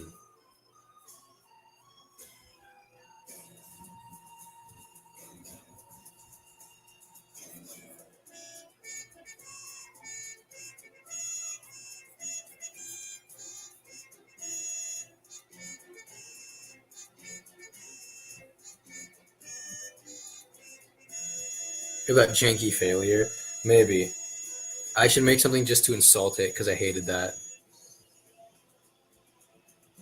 That janky failure. Maybe. I should make something just to insult it because I hated that.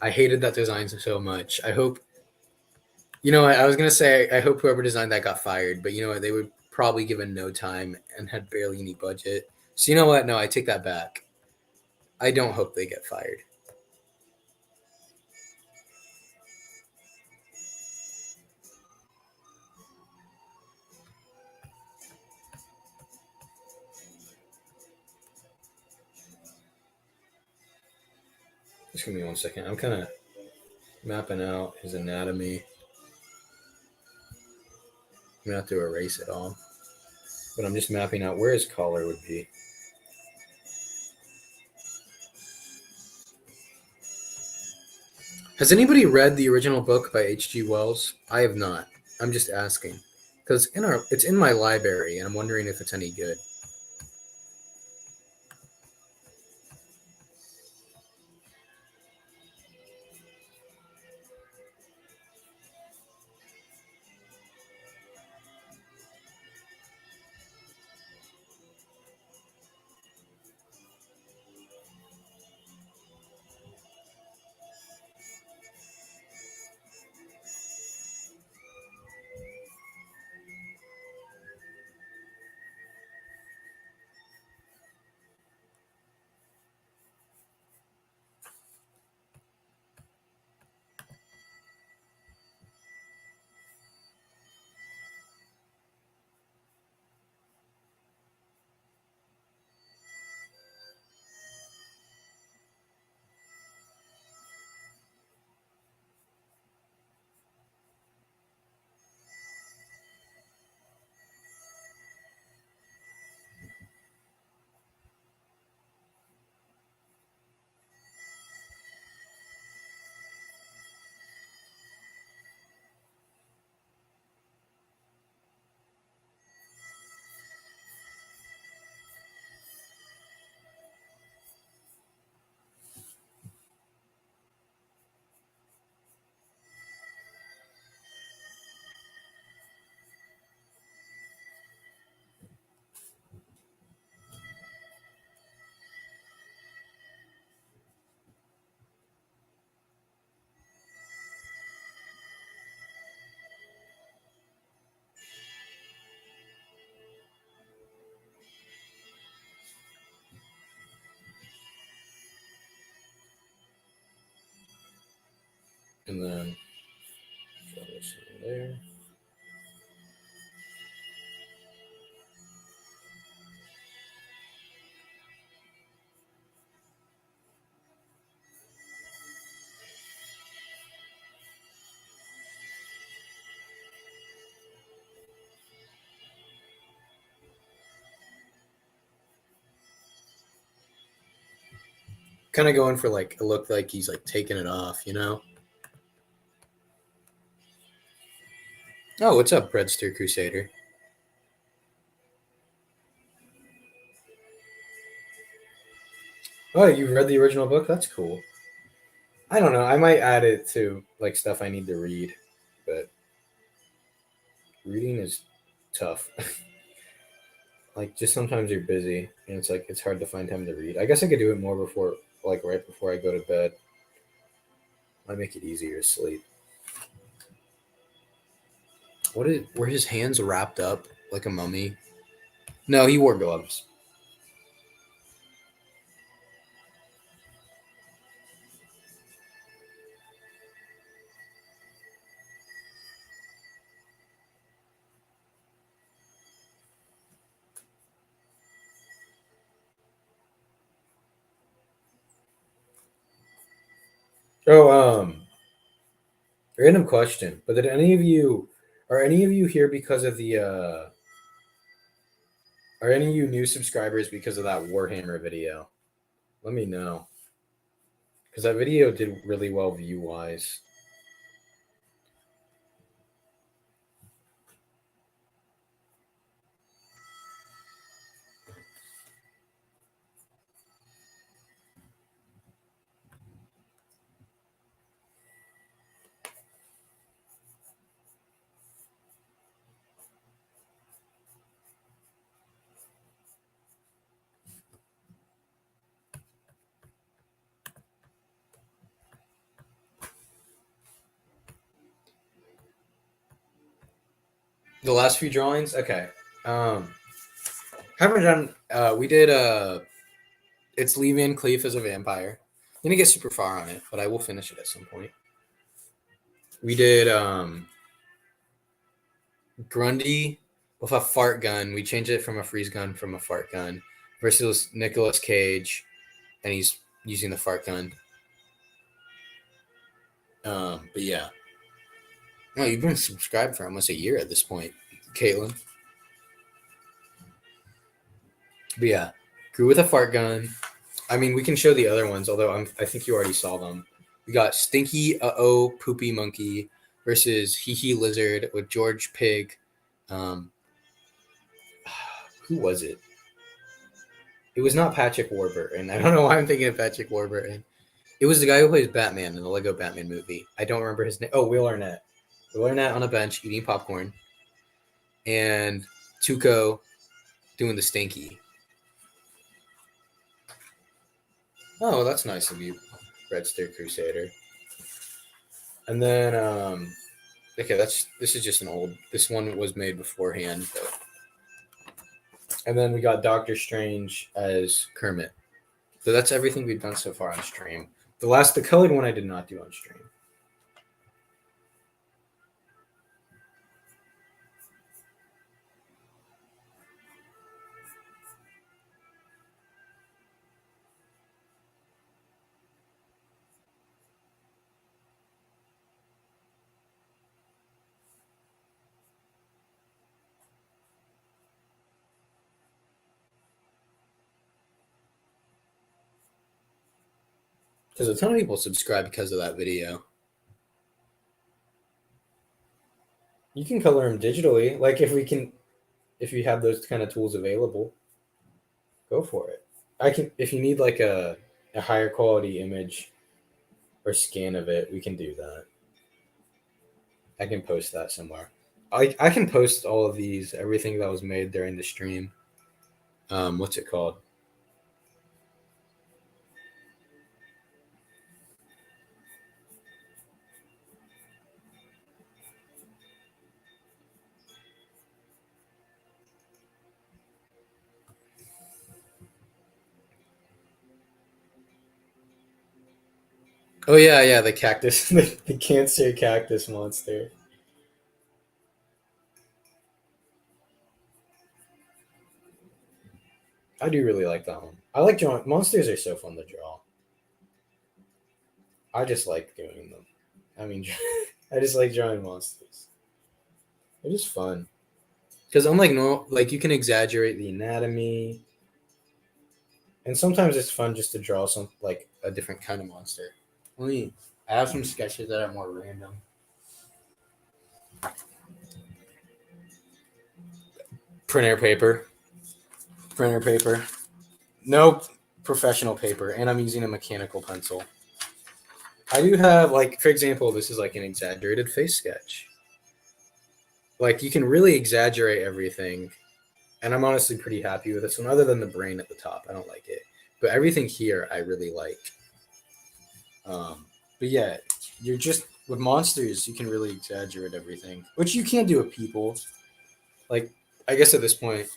I hated that design so much. I hope. You know what? I was going to say, I hope whoever designed that got fired, but you know what? They were probably given no time and had barely any budget. So you know what? No, I take that back. I don't hope they get fired. Just give me 1 second. I'm kind of mapping out his anatomy. I'm going to have to erase it all. But I'm just mapping out where his collar would be. Has anybody read the original book by H.G. Wells? I have not. I'm just asking. Because it's in my library, and I'm wondering if it's any good. And then throw this in there. Kind of going for like a look like he's like taking it off, you know? Oh, what's up, Breadster Crusader? Oh, you read the original book? That's cool. I don't know. I might add it to like stuff I need to read, but reading is tough. Like just sometimes you're busy and it's like it's hard to find time to read. I guess I could do it more before like right before I go to bed. Might make it easier to sleep. Were his hands wrapped up like a mummy? No, he wore gloves. Oh, random question. But did any of you are any of you here because of the are any of you new subscribers because of that Warhammer video? Let me know. Because that video did really well view wise. The last few drawings? Okay. Haven't done we did it's Leave-In Cleef as a vampire. Didn't get super far on it, but I will finish it at some point. We did Grundy with a fart gun. We changed it from a freeze gun from a fart gun versus Nicolas Cage, and he's using the fart gun. But yeah. No, you've been subscribed for almost a year at this point, Caitlin. But yeah, grew with a fart gun. I mean, we can show the other ones, although I think you already saw them. We got Stinky Poopy Monkey versus Hee Hee Lizard with George Pig. Um, who was it? It was not Patrick Warburton. I don't know why I'm thinking of Patrick Warburton. It was the guy who plays Batman in the Lego Batman movie. I don't remember his name. Oh, Will Arnett. Will Arnett on a bench eating popcorn. And Tuco doing the Stinky. Oh, that's nice of you, Red Star Crusader. And then, okay, this is just an old. This one was made beforehand, but. And then we got Doctor Strange as Kermit. So that's everything we've done so far on stream. The colored one I did not do on stream. Because a ton of people subscribe because of that video. You can color them digitally. Like if you have those kind of tools available, go for it. If you need like a higher quality image or scan of it, we can do that. I can post that somewhere. I can post all of these, everything that was made during the stream. What's it called? Oh yeah, the cactus, the cancer cactus monster. I do really like that one. I like drawing monsters are so fun to draw. I just like doing them. I mean, I just like drawing monsters. They're just fun. Because unlike normal, like you can exaggerate the anatomy, and sometimes it's fun just to draw some like a different kind of monster. I have some sketches that are more random. Printer paper. Nope. professional paper, and I'm using a mechanical pencil. I do have, like, for example, this is like an exaggerated face sketch. Like, you can really exaggerate everything, and I'm honestly pretty happy with this one, other than the brain at the top. I don't like it. But everything here I really like. But yeah, you're just with monsters, you can really exaggerate everything, which you can't do with people. Like, I guess at this point,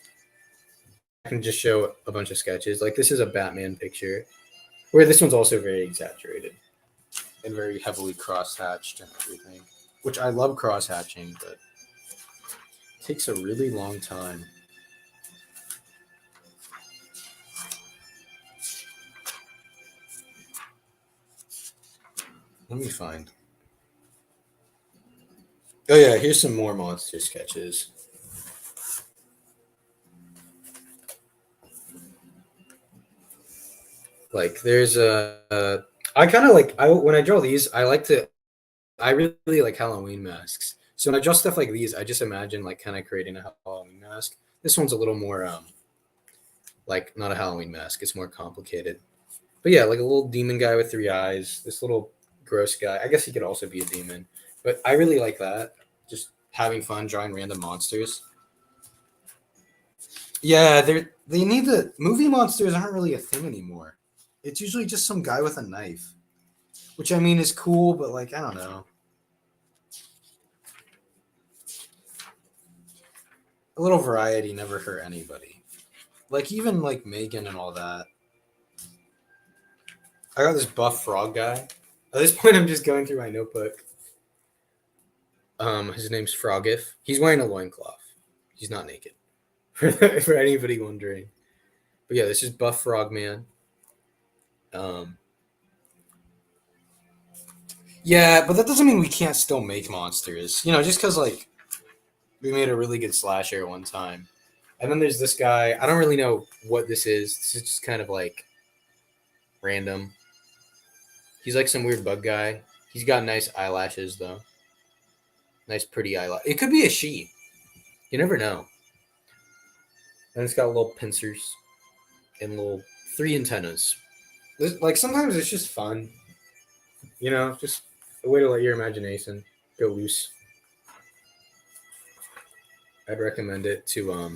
I can just show a bunch of sketches. Like, this is a Batman picture, where this one's also very exaggerated and very heavily cross-hatched and everything, which I love cross-hatching, but it takes a really long time. Let me find. Oh yeah, here's some more monster sketches. Like, there's I kind of like, I when I draw these, I really like Halloween masks. So when I draw stuff like these, I just imagine like kind of creating a Halloween mask. This one's a little more like not a Halloween mask. It's more complicated. But yeah, like a little demon guy with 3 eyes. This little gross guy. I guess he could also be a demon. But I really like that. Just having fun drawing random monsters. Yeah, they need to. Movie monsters aren't really a thing anymore. It's usually just some guy with a knife, which I mean is cool, but like I don't know. A little variety never hurt anybody. Like even like Megan and all that. I got this buff frog guy. At this point, I'm just going through my notebook. His name's Frogif. He's wearing a loincloth. He's not naked. For anybody wondering. But yeah, this is Buff Frogman. Yeah, but that doesn't mean we can't still make monsters. You know, just because like we made a really good slasher at one time. And then there's this guy. I don't really know what this is. This is just kind of like random. He's like some weird bug guy. He's got nice eyelashes though. Nice pretty eyelash. It could be a she. You never know. And it's got little pincers and little 3 antennas. Like sometimes it's just fun. You know, just a way to let your imagination go loose. I'd recommend it to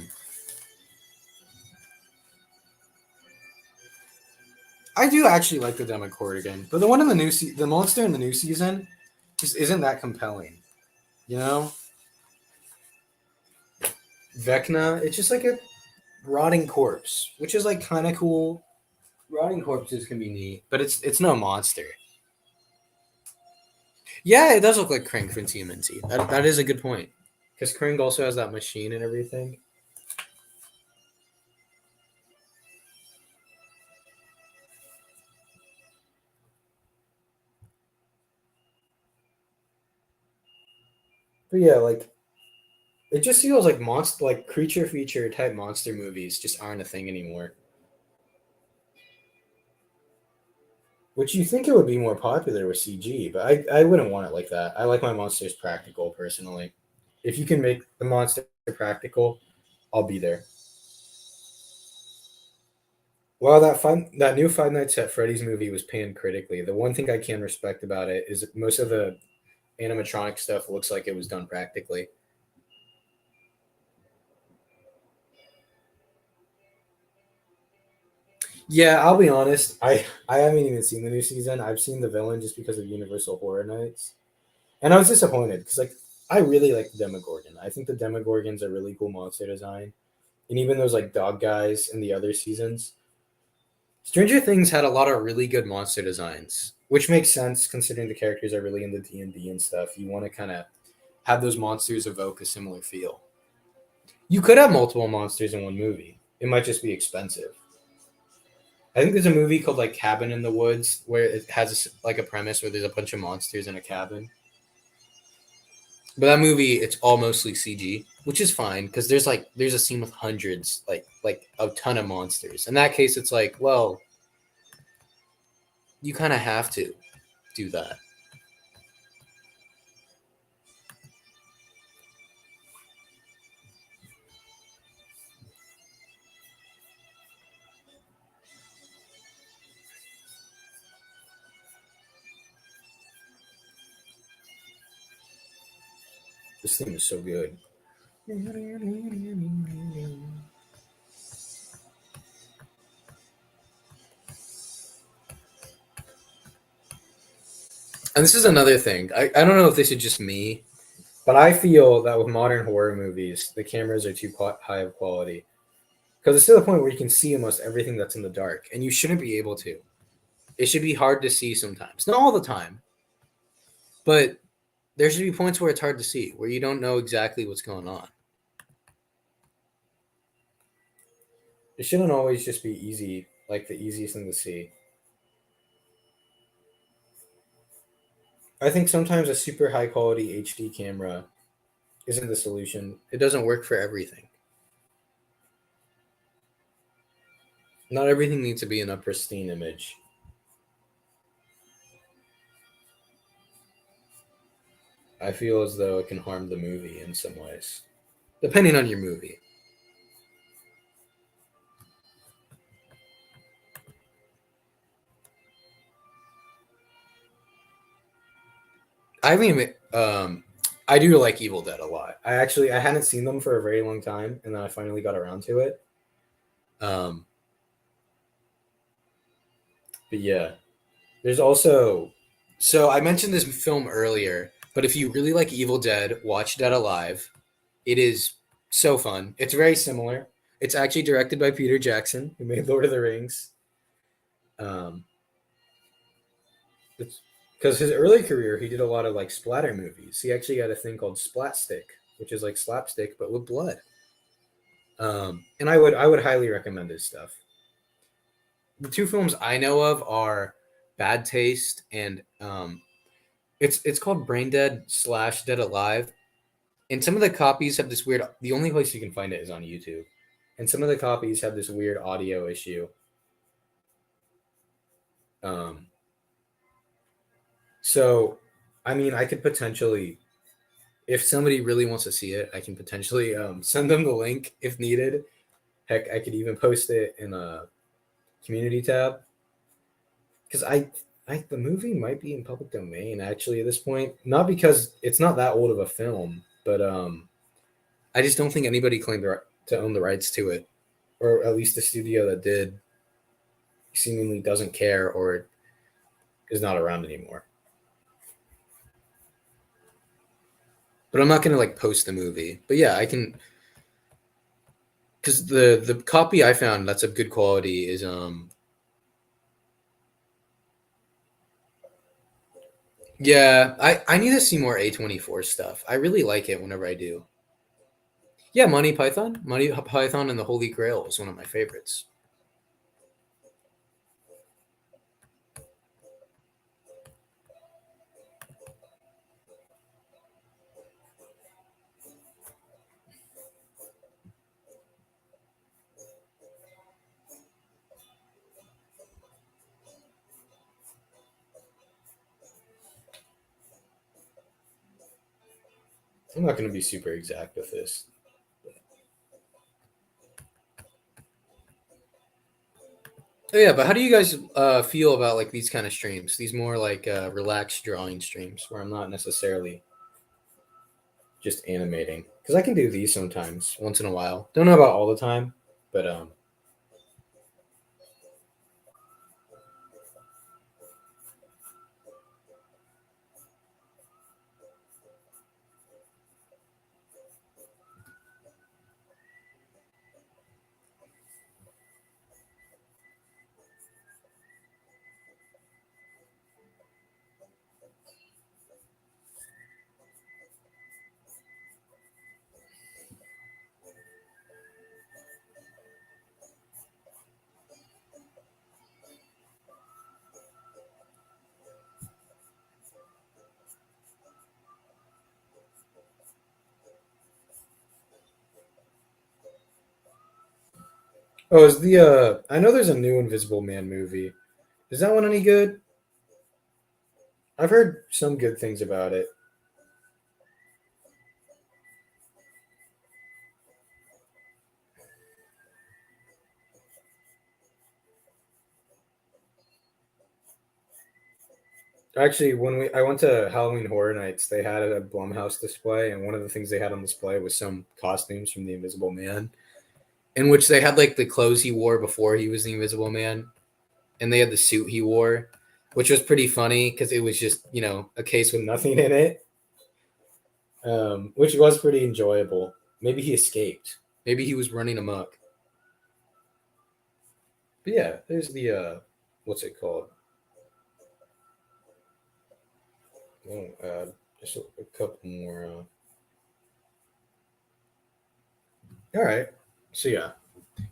I do actually like the Demogorgon, but the one in the the monster in the new season just isn't that compelling. You know? Vecna, it's just like a rotting corpse, which is like kind of cool. Rotting corpses can be neat, but it's no monster. Yeah, it does look like Krang from TMNT. That is a good point. Because Krang also has that machine and everything. But yeah, like it just feels like monster, like creature feature type monster movies just aren't a thing anymore. Which you think it would be more popular with CG, but I wouldn't want it like that. I like my monsters practical personally. If you can make the monster practical, I'll be there. While that new Five Nights at Freddy's movie was panned critically, the one thing I can respect about it is that most of the animatronic stuff looks like it was done practically. Yeah, I'll be honest. I haven't even seen the new season. I've seen the villain just because of Universal Horror Nights, and I was disappointed because like I really like the Demogorgon. I think the Demogorgon's a really cool monster design, and even those like dog guys in the other seasons. Stranger Things had a lot of really good monster designs, which makes sense considering the characters are really into D&D and stuff. You want to kind of have those monsters evoke a similar feel. You could have multiple monsters in one movie. It might just be expensive. I think there's a movie called like Cabin in the Woods where it has like a premise where there's a bunch of monsters in a cabin. But that movie, it's all mostly CG, which is fine because there's a scene with hundreds, like a ton of monsters. In that case, it's like, well, you kind of have to do that. This theme is so good. And this is another thing. I don't know if this is just me, but I feel that with modern horror movies, the cameras are too high of quality. Because it's to the point where you can see almost everything that's in the dark, and you shouldn't be able to. It should be hard to see sometimes. Not all the time, but there should be points where it's hard to see, where you don't know exactly what's going on. It shouldn't always just be easy, like the easiest thing to see. I think sometimes a super high quality HD camera isn't the solution. It doesn't work for everything. Not everything needs to be in a pristine image. I feel as though it can harm the movie in some ways, depending on your movie. I mean, I do like Evil Dead a lot. I hadn't seen them for a very long time, and then I finally got around to it. Um, but yeah, there's also so I mentioned this film earlier, but if you really like Evil Dead, watch Dead Alive. It is so fun. It's very similar. It's actually directed by Peter Jackson, who made Lord of the Rings. Um, it's because his early career, he did a lot of like splatter movies. He actually had a thing called Splatstick, which is like slapstick but with blood. And I would highly recommend his stuff. The two films I know of are Bad Taste and it's called Brain Dead / Dead Alive. And some of the copies have this weird. The only place you can find it is on YouTube, and some of the copies have this weird audio issue. Um, so, I mean, I could potentially, if somebody really wants to see it, I can potentially send them the link if needed. Heck, I could even post it in a community tab because the movie might be in public domain actually at this point. Not because it's not that old of a film, but I just don't think anybody claimed to own the rights to it, or at least the studio that did seemingly doesn't care or is not around anymore. But I'm not gonna like post the movie. But yeah, I can because the copy I found that's of good quality is yeah, I need to see more A24 stuff. I really like it whenever I do. Yeah, Monty Python and the Holy Grail is one of my favorites. I'm not going to be super exact with this. Oh yeah, but how do you guys feel about like these kind of streams? These more like relaxed drawing streams where I'm not necessarily just animating because I can do these sometimes once in a while. Don't know about all the time, but oh, is the I know there's a new Invisible Man movie. Is that one any good? I've heard some good things about it. Actually, when I went to Halloween Horror Nights, they had a Blumhouse display, and one of the things they had on display was some costumes from the Invisible Man, in which they had like the clothes he wore before he was the Invisible Man, and they had the suit he wore, which was pretty funny because it was just a case with nothing in it, which was pretty enjoyable. Maybe he escaped. Maybe he was running amok. But yeah, there's the what's it called? Just a couple more. All right. So yeah,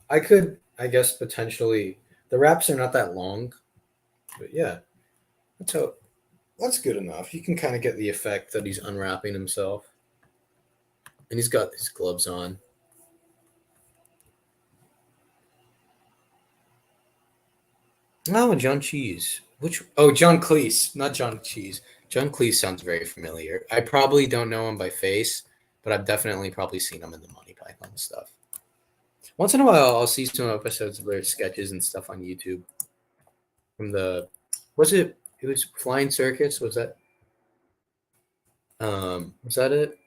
I could, I guess, potentially. The wraps are not that long, but yeah, so that's good enough. You can kind of get the effect that he's unwrapping himself, and he's got his gloves on. Oh, John Cheese. Which? Oh, John Cleese, not John Cheese. John Cleese sounds very familiar. I probably don't know him by face, but I've definitely probably seen him in the Monty Python stuff. Once in a while, I'll see some episodes of their sketches and stuff on YouTube. From the, was it? It was Flying Circus. Was that? Was that it?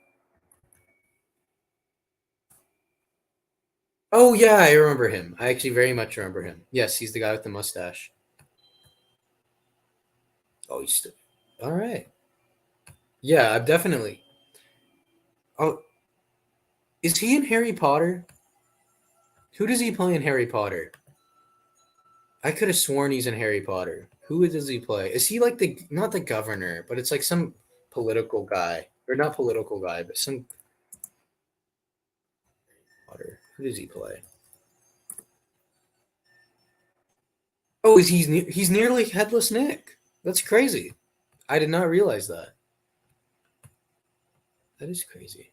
Oh yeah, I remember him. I actually very much remember him. Yes, he's the guy with the mustache. Oh, he's still all right. Yeah, I've definitely. Oh, is he in Harry Potter? Who does he play in Harry Potter? I could have sworn he's in Harry Potter. Who does he play? Is he like the not the governor, but it's like some political guy or not political guy, but some Potter. Who does he play? Oh, is he's nearly headless Nick? That's crazy. I did not realize that. That is crazy.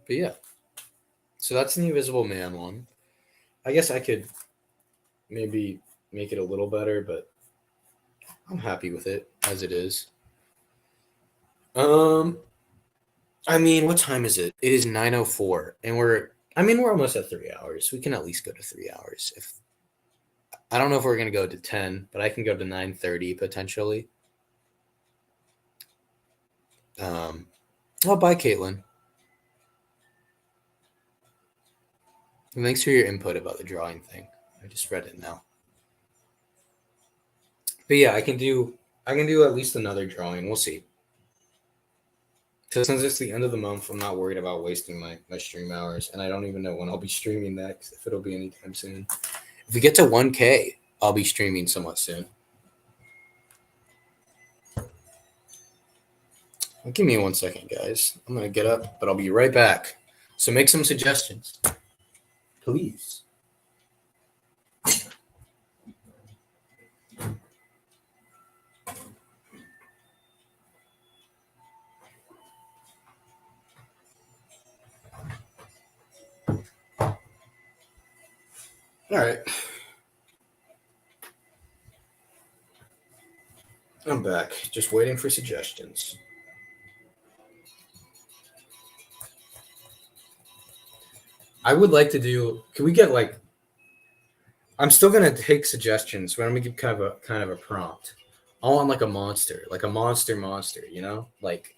But yeah. So that's the Invisible Man one. I guess I could maybe make it a little better, but I'm happy with it as it is. Um, I mean, what time is it? It is 9:04, and we're almost at 3 hours. We can at least go to 3 hours. If I don't know if we're gonna go to 10, but I can go to 9:30 potentially. Oh, bye, Caitlin. And thanks for your input about the drawing thing. I just read it now. But yeah, I can do at least another drawing. We'll see. So since it's the end of the month, I'm not worried about wasting my stream hours, and I don't even know when I'll be streaming next, if it'll be anytime soon. If we get to 1K, I'll be streaming somewhat soon. Give me 1 second, guys. I'm gonna get up, but I'll be right back. So make some suggestions, please. All right. I'm back. Just waiting for suggestions. I would like to do. Can we get like? I'm still gonna take suggestions, but I'm gonna give kind of a prompt. I want like a monster, monster. Like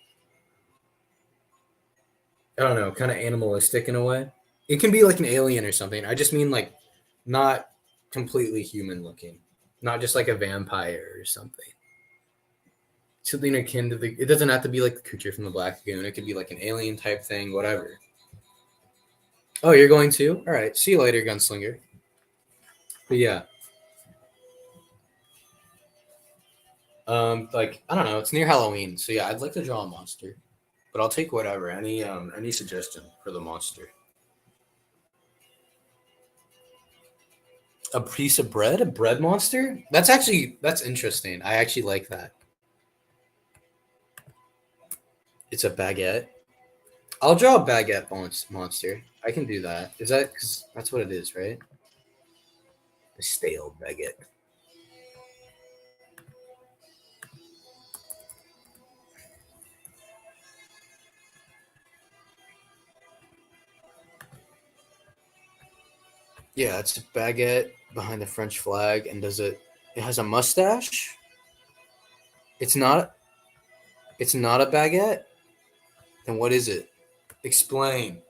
I don't know, kind of animalistic in a way. It can be like an alien or something. I just mean like not completely human looking, not just like a vampire or something. Something akin to the. It doesn't have to be like the creature from the Black Lagoon. It could be like an alien type thing, whatever. Oh, you're going to? All right. See you later, gunslinger. But yeah, like I don't know. It's near Halloween, so yeah, I'd like to draw a monster, but I'll take whatever. Any suggestion for the monster? A piece of bread, a bread monster. That's interesting. I actually like that. It's a baguette. I'll draw a baguette monster. I can do that. Is that because that's what it is, right? A stale baguette. Yeah, it's a baguette behind the French flag, and it has a mustache? It's not. It's not a baguette. Then what is it? Explain.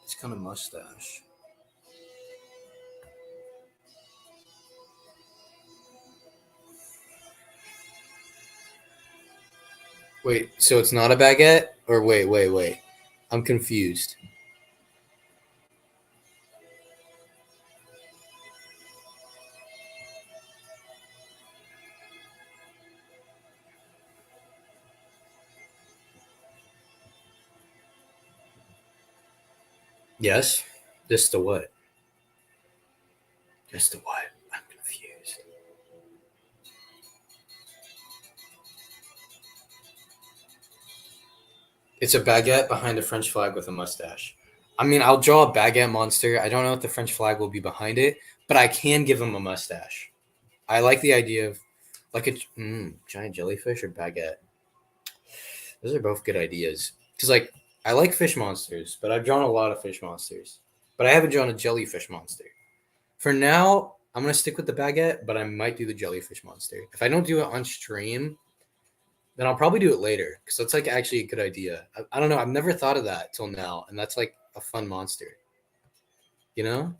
It's kind of mustache. Wait, so it's not a baguette? Or wait. I'm confused. Yes? Just the what? Just the what? I'm confused. It's a baguette behind a French flag with a mustache. I mean, I'll draw a baguette monster. I don't know if the French flag will be behind it, but I can give him a mustache. I like the idea of like a giant jellyfish or baguette. Those are both good ideas. Because, like, I like fish monsters, but I've drawn a lot of fish monsters. But I haven't drawn a jellyfish monster. For now, I'm going to stick with the baguette, but I might do the jellyfish monster. If I don't do it on stream, then I'll probably do it later. Because that's, like, actually a good idea. I don't know. I've never thought of that till now. And that's, like, a fun monster. You know?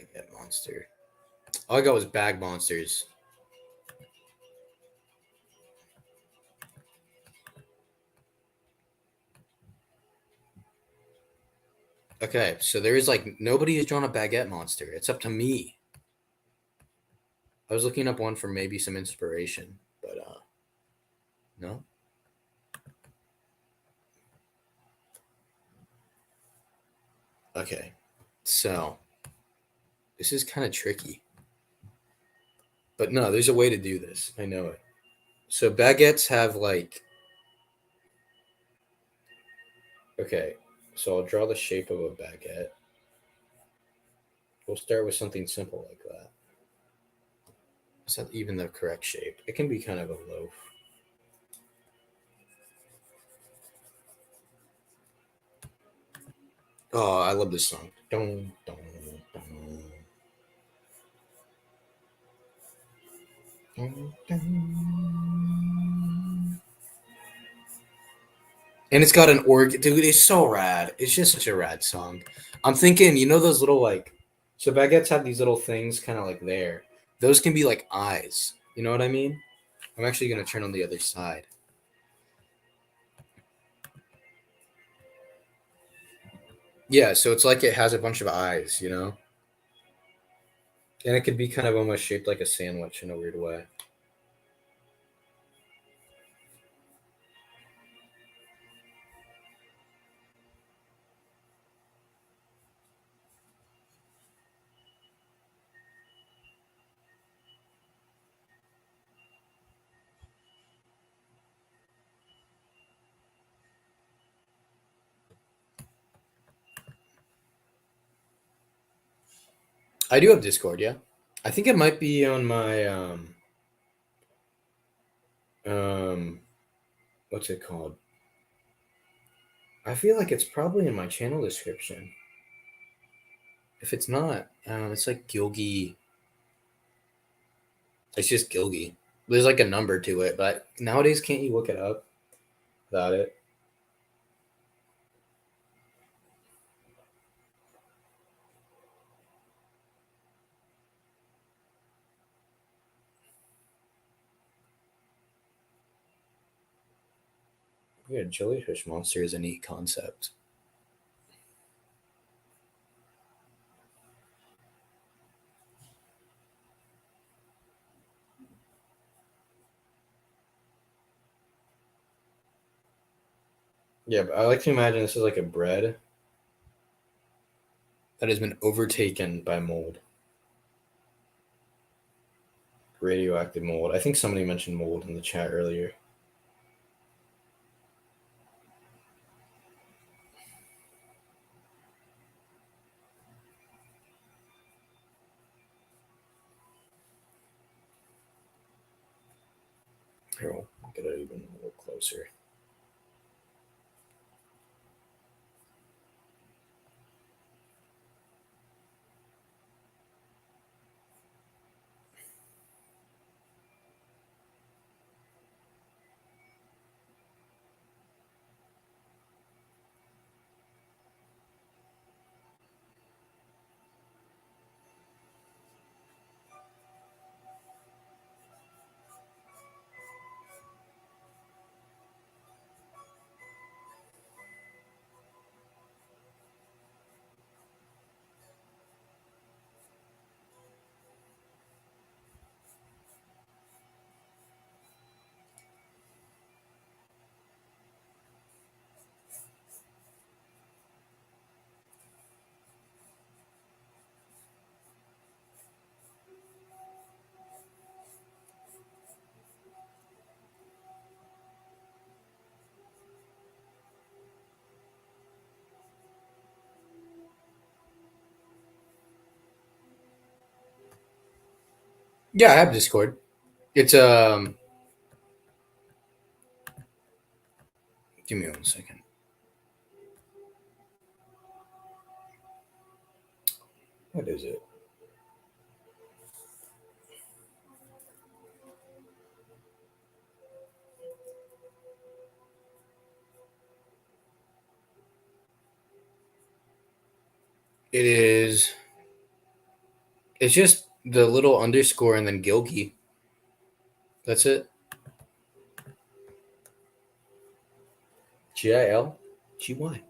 Baguette monster. All I got was bag monsters. Okay, so there is like nobody has drawn a baguette monster. It's up to me. I was looking up one for maybe some inspiration, but no. Okay, so this is kind of tricky, but no, there's a way to do this. I know it. So baguettes have like, okay, so I'll draw the shape of a baguette. We'll start with something simple like that. It's not even the correct shape. It can be kind of a loaf. Oh, I love this song. Dun, dun, dun. Dun, dun. And it's got an organ, dude. It's so rad. It's just such a rad song. I'm thinking, you know, those little like, so baguettes have these little things kind of like there. Those can be like eyes. You know what I mean? I'm actually gonna turn on the other side. Yeah, so it's like it has a bunch of eyes, you know, and it could be kind of almost shaped like a sandwich in a weird way. I do have Discord, yeah. I think it might be on my um what's it called? I feel like it's probably in my channel description. If it's not, it's like Gilgy. It's just Gilgy. There's like a number to it, but nowadays can't you look it up without it? Yeah, jellyfish monster is a neat concept. Yeah, but I like to imagine this is like a bread that has been overtaken by mold. Radioactive mold. I think somebody mentioned mold in the chat earlier. Here, we'll Get it even a little closer. Yeah, I have Discord. It's give me 1 second. What is it? It is. It's just the little underscore and then Gilgy. That's it. GILGY.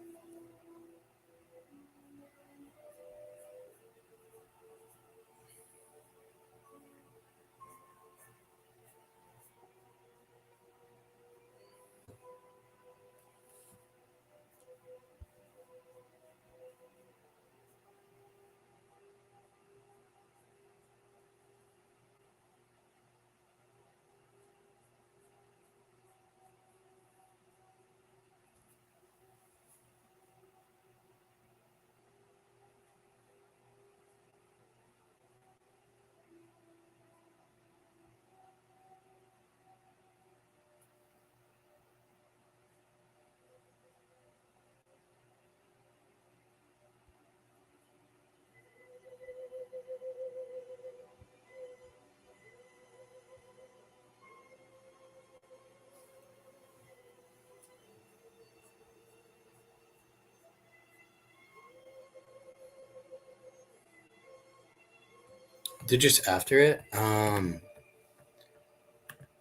Digits after it. Oh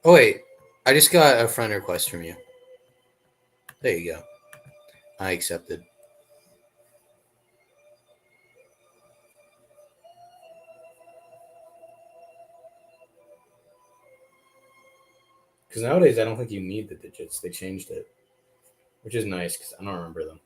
wait, I just got a friend request from you. There you go. I accepted. Because nowadays I don't think you need the digits. They changed it, which is nice because I don't remember them.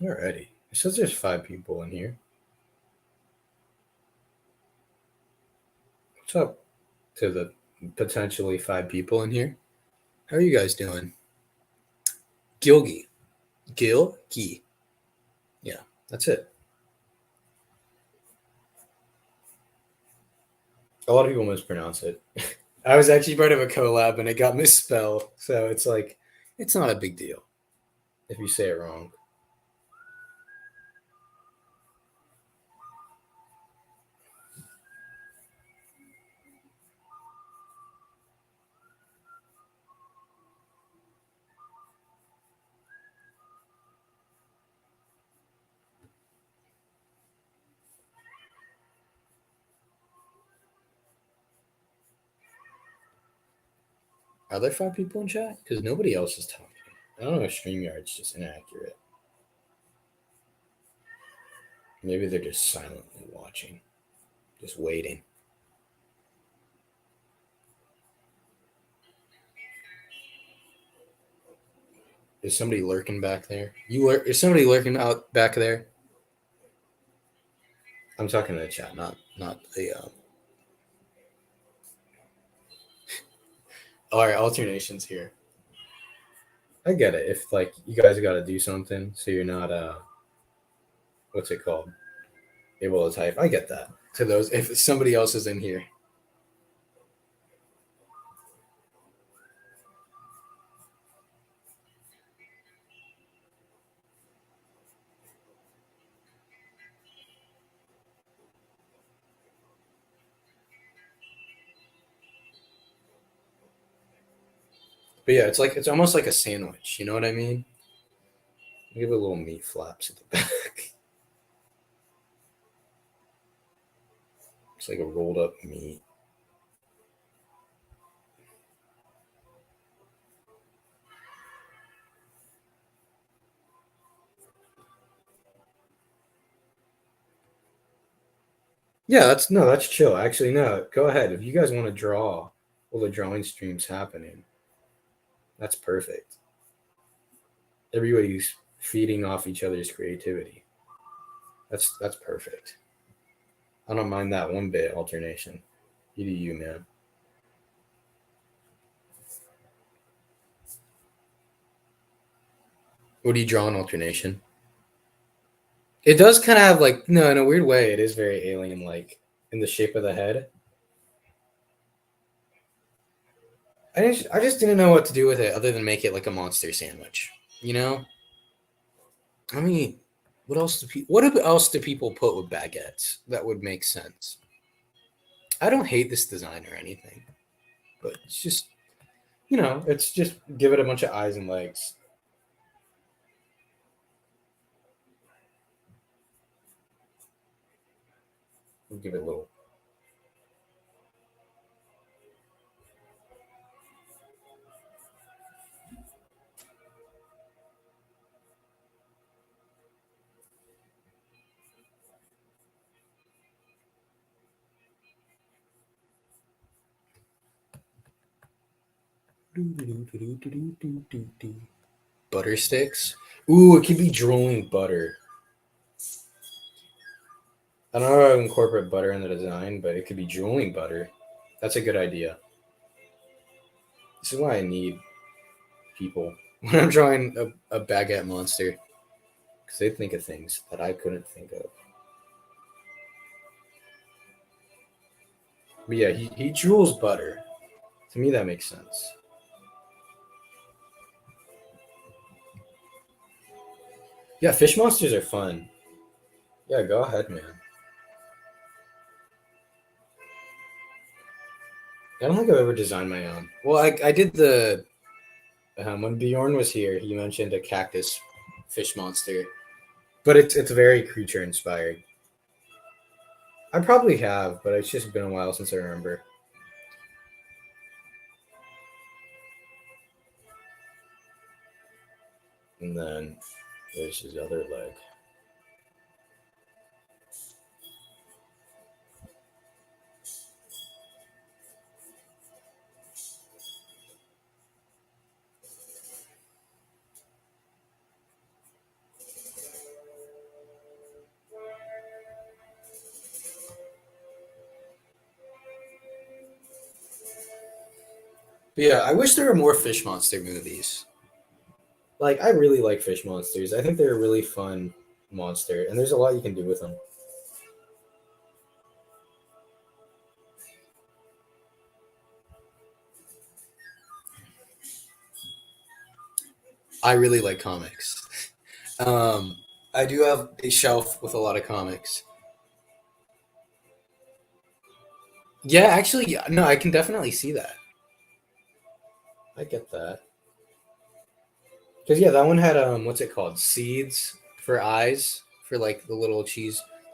Alrighty. It says there's 5 people in here. What's up to the potentially 5 people in here? How are you guys doing? Gilgy. Gilgy. Yeah, that's it. A lot of people mispronounce it. I was actually part of a collab and it got misspelled. So it's like, it's not a big deal if you say it wrong. Are there 5 people in chat? Because nobody else is talking. I don't know if StreamYard's just inaccurate. Maybe they're just silently watching, just waiting. Is somebody lurking back there? Is somebody lurking out back there? I'm talking to the chat, not the. All right, alternations here. I get it. If like you guys got to do something, so you're not what's it called? Able to type. I get that. To those, if somebody else is in here. But yeah, it's almost like a sandwich. You know what I mean? Give it little meat flaps at the back. It's like a rolled up meat. Yeah, that's chill. Actually, no, go ahead. If you guys want to draw while the drawing stream's happening, that's perfect. Everybody's feeding off each other's creativity. That's perfect. I don't mind that one bit alternation. You do you, man. What do you draw in alternation? It does kind of have like no, in a weird way, it is very alien like in the shape of the head. I just didn't know what to do with it other than make it like a monster sandwich. You know? I mean, what else do people put with baguettes that would make sense? I don't hate this design or anything, but it's just it's just give it a bunch of eyes and legs. We'll give it a little. Butter sticks. Ooh, it could be drooling butter. I don't know how to incorporate butter in the design, but it could be drooling butter. That's a good idea. This is why I need people when I'm drawing a baguette monster, because they think of things that I couldn't think of. But yeah, he drools butter. To me, that makes sense. Yeah, fish monsters are fun. Yeah, go ahead, man. I don't think I've ever designed my own. Well, I did the when Bjorn was here, he mentioned a cactus fish monster, but it's very creature inspired. I probably have, but it's just been a while since I remember. And then there's his other leg. But yeah, I wish there were more fish monster movies. Like, I really like fish monsters. I think they're a really fun monster, and there's a lot you can do with them. I really like comics. I do have a shelf with a lot of comics. Yeah, actually, yeah, no, I can definitely see that. I get that. Because yeah, that one had what's it called? Seeds for eyes for like the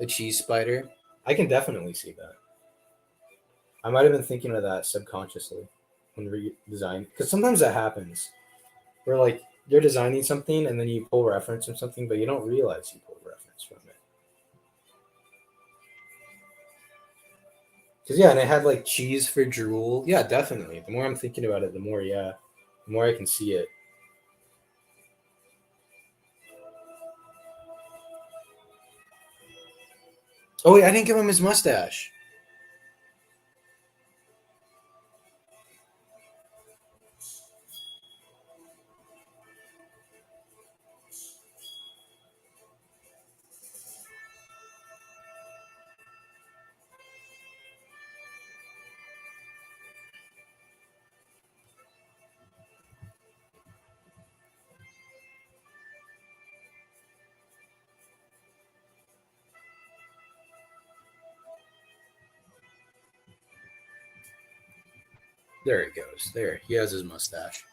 cheese spider. I can definitely see that. I might have been thinking of that subconsciously. when redesign, because sometimes that happens where like you're designing something and then you pull reference from something, but you don't realize you pulled reference from it. Because yeah, and it had like cheese for drool. Yeah, definitely. The more I'm thinking about it, the more the more I can see it. Oh wait, I didn't give him his mustache. There it goes. There, he has his mustache.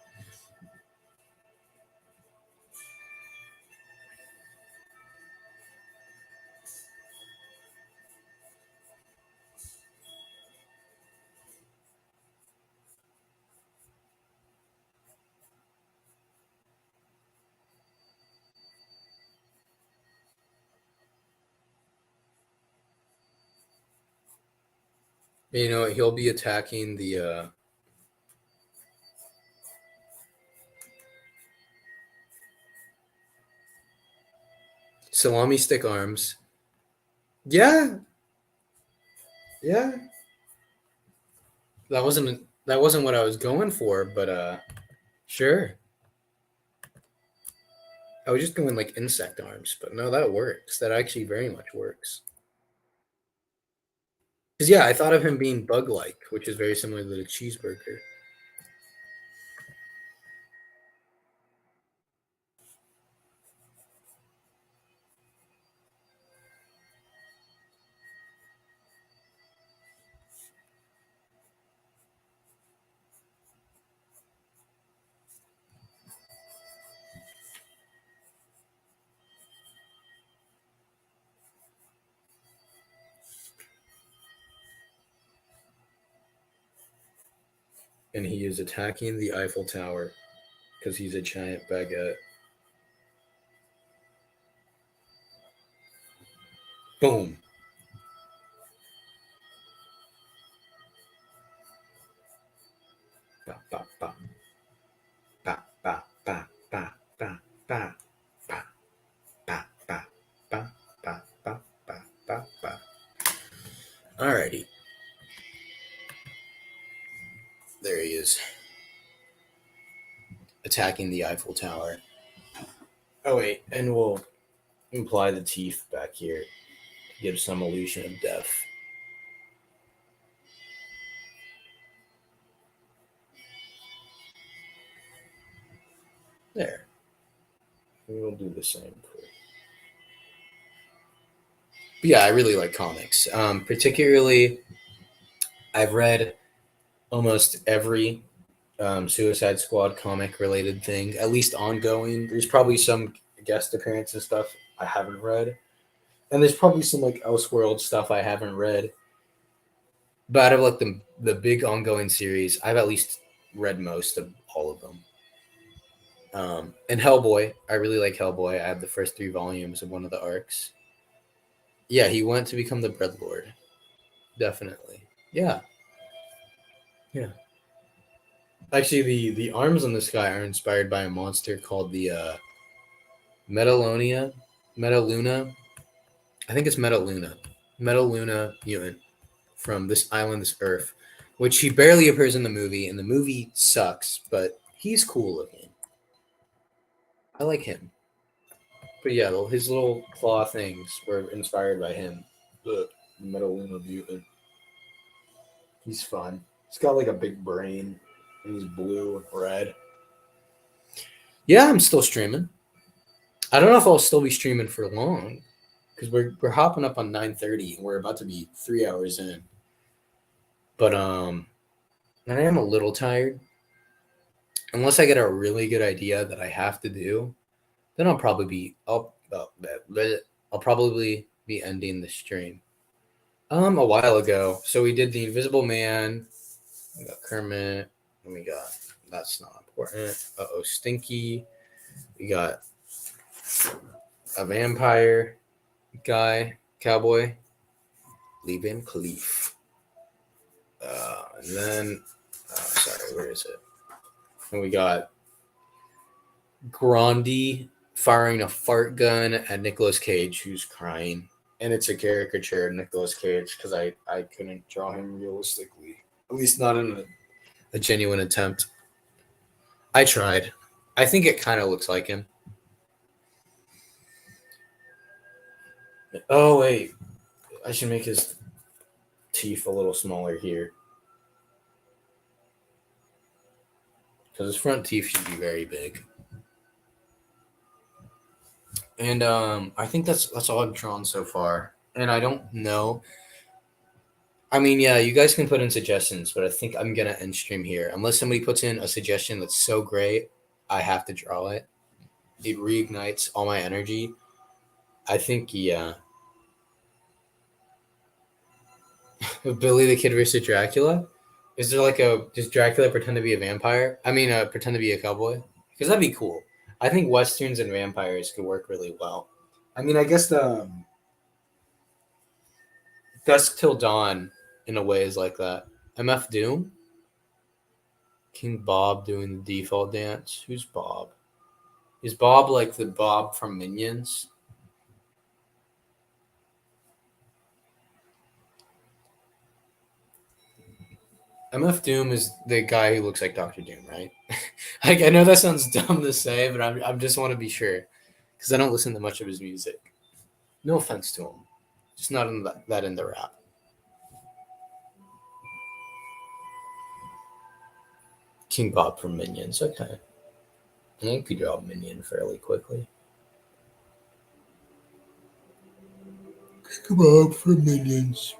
You know, he'll be attacking the salami stick arms. Yeah, yeah. That wasn't what I was going for, but sure. I was just going like insect arms, but no, that works. That actually very much works. Because yeah, I thought of him being bug-like, which is very similar to the cheeseburger. And he is attacking the Eiffel Tower because he's a giant baguette. Boom. Ba, ba, ba. Ba, ba, ba, ba, ba, ba, ba, ba, ba, ba, ba, ba, ba, ba, ba. Alrighty. There he is. Attacking the Eiffel Tower. Oh wait, and we'll imply the teeth back here to give some illusion of depth. There. We'll do the same. But yeah, I really like comics. Particularly, I've read almost every Suicide Squad comic related thing, at least ongoing. There's probably some guest appearance and stuff I haven't read, and there's probably some like Elseworld stuff I haven't read. But out of like the big ongoing series, I've at least read most of all of them. And Hellboy, I really like Hellboy. I have the first 3 volumes of one of the arcs. Yeah, he went to become the Bread Lord. Definitely. Yeah. Yeah. Actually, the arms on this guy are inspired by a monster called the Metalonia, Metaluna. I think it's Metaluna, Metaluna mutant from this island, this Earth, which he barely appears in the movie, and the movie sucks, but he's cool looking. I like him. But yeah, his little claw things were inspired by him. The Metaluna mutant. He's fun. He's got like a big brain, and he's blue and red. Yeah, I'm still streaming. I don't know if I'll still be streaming for long because we're hopping up on 9:30 and we're about to be 3 hours in. But I am a little tired. Unless I get a really good idea that I have to do, then I'll probably be ending the stream. A while ago. So we did the Invisible Man. We got Kermit. And we got that's not important. Stinky. We got a vampire guy, cowboy, Liban Khalif. And then, sorry, where is it? And we got Grandi firing a fart gun at Nicolas Cage, who's crying. And it's a caricature of Nicolas Cage because I couldn't draw him realistically. At least not in a genuine attempt. I tried. I think it kind of looks like him. Oh, wait. I should make his teeth a little smaller here. Because his front teeth should be very big. And I think that's all I've drawn so far. And I don't know. I mean, yeah, you guys can put in suggestions, but I think I'm going to end stream here. Unless somebody puts in a suggestion that's so great, I have to draw it. It reignites all my energy. I think, yeah. Billy the Kid versus Dracula? Is there like does Dracula pretend to be a vampire? I mean, pretend to be a cowboy? Because that'd be cool. I think Westerns and vampires could work really well. I mean, I guess the Dusk Till Dawn, in a way, is like that. MF Doom? King Bob doing the default dance. Who's Bob? Is Bob like the Bob from Minions? MF Doom is the guy who looks like Doctor Doom, right? Like, I know that sounds dumb to say, but I just want to be sure because I don't listen to much of his music. No offense to him, just not in that in the rap. King Bob from Minions, okay. I think you draw Minion fairly quickly. King Bob from Minions.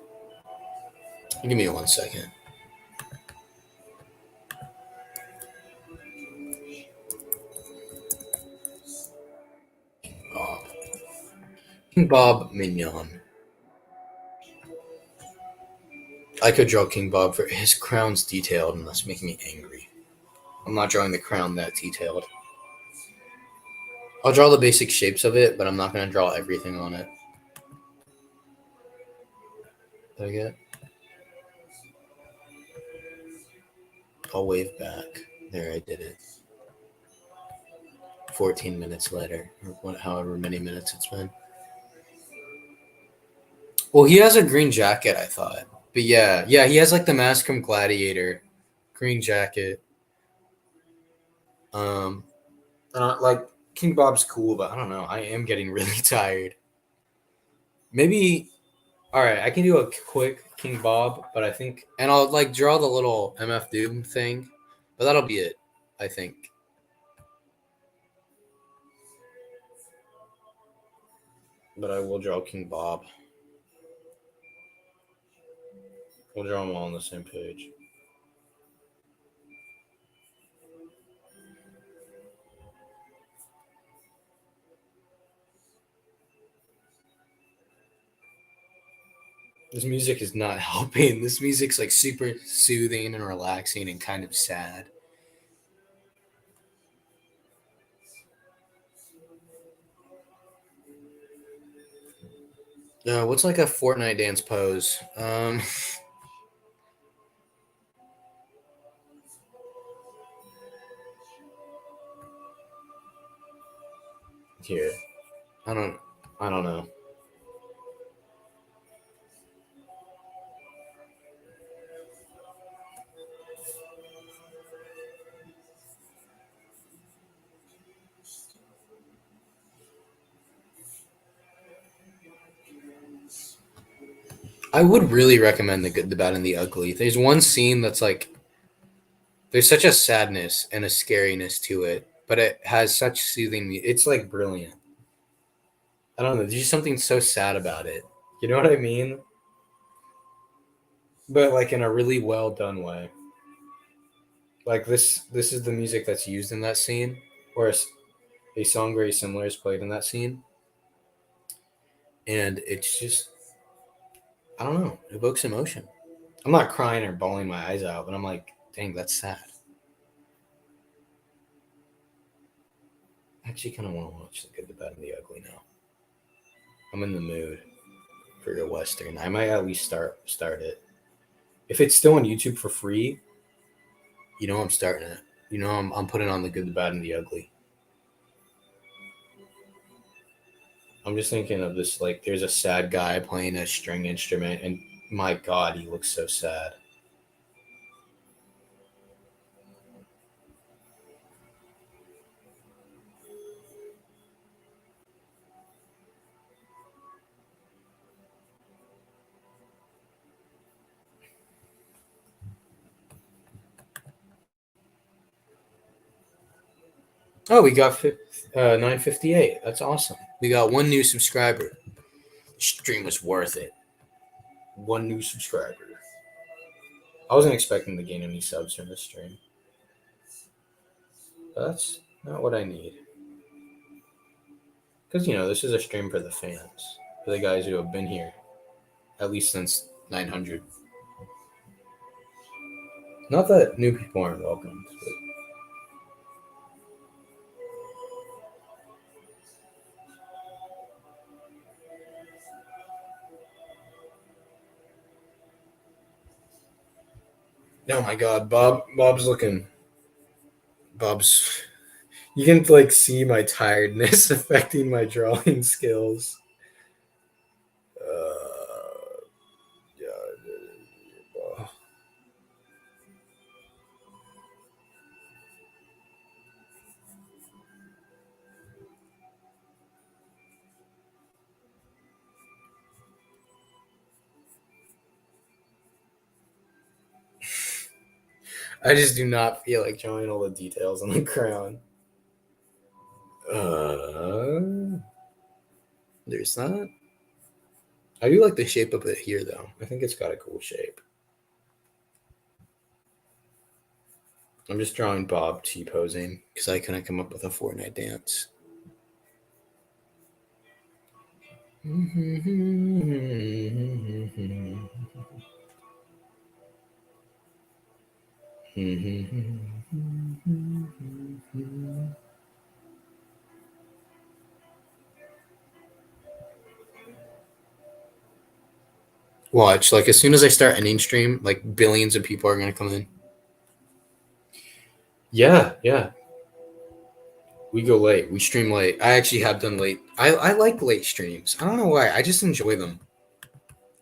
Give me 1 second. Bob. King Bob Mignon. I could draw King Bob for his crown's detailed, and that's making me angry. I'm not drawing the crown that detailed. I'll draw the basic shapes of it, but I'm not going to draw everything on it. Did I get? I'll wave back. There, I did it. 14 minutes later, or however many minutes it's been. Well, he has a green jacket, I thought. But yeah, he has like the mask from Gladiator. Green jacket. Like King Bob's cool, but I don't know. I am getting really tired. Maybe, all right, I can do a quick King Bob, but I think, and I'll like draw the little MF Doom thing, but that'll be it, I think. But I will draw King Bob. We'll draw them all on the same page. This music is not helping. This music's like super soothing and relaxing and kind of sad. What's like a Fortnite dance pose? Here. I don't know. I would really recommend The Good, the Bad, and the Ugly. There's one scene that's like, there's such a sadness and a scariness to it, but it has such soothing. It's like brilliant. I don't know. There's just something so sad about it. You know what I mean? But like in a really well done way. Like this is the music that's used in that scene, or a song very similar is played in that scene, and it's just, I don't know, it evokes emotion. I'm not crying or bawling my eyes out, but I'm like, dang, that's sad. actually kind of want to watch The Good, the Bad, and the Ugly now. I'm in the mood for a Western. I might at least start it. If it's still on YouTube for free, I'm starting it. I'm putting on The Good, the Bad, and the Ugly. I'm just thinking of this, like, there's a sad guy playing a string instrument, and my God, he looks so sad. Oh, we got 958. That's awesome. We got one new subscriber. The stream was worth it. One new subscriber. I wasn't expecting to gain any subs from this stream. But that's not what I need. Because, this is a stream for the fans. For the guys who have been here. At least since 900. Not that new people aren't welcome. But oh my God, Bob's looking. Bob's. You can like see my tiredness affecting my drawing skills. Yeah. I just do not feel like drawing all the details on the crown. There's that. I do like the shape of it here, though. I think it's got a cool shape. I'm just drawing Bob T-posing because I couldn't come up with a Fortnite dance. Watch, like as soon as I start ending stream, like billions of people are gonna come in. Yeah. We go late. We stream late. I actually have done late. I like late streams. I don't know why. I just enjoy them.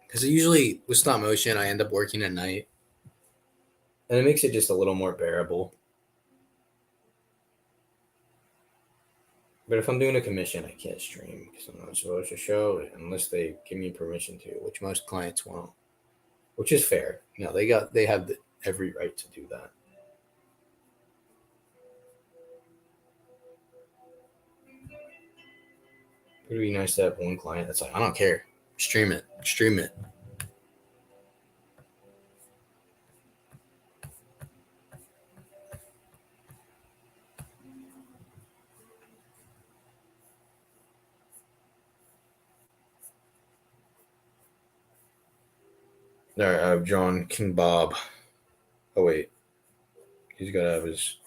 Because usually with stop motion, I end up working at night. And it makes it just a little more bearable. But if I'm doing a commission, I can't stream because I'm not supposed to show it unless they give me permission to, which most clients won't. Which is fair. They have every right to do that. It would be nice to have one client that's like, I don't care. Stream it. All right, I've drawn King Bob. Oh, wait. He's got to have his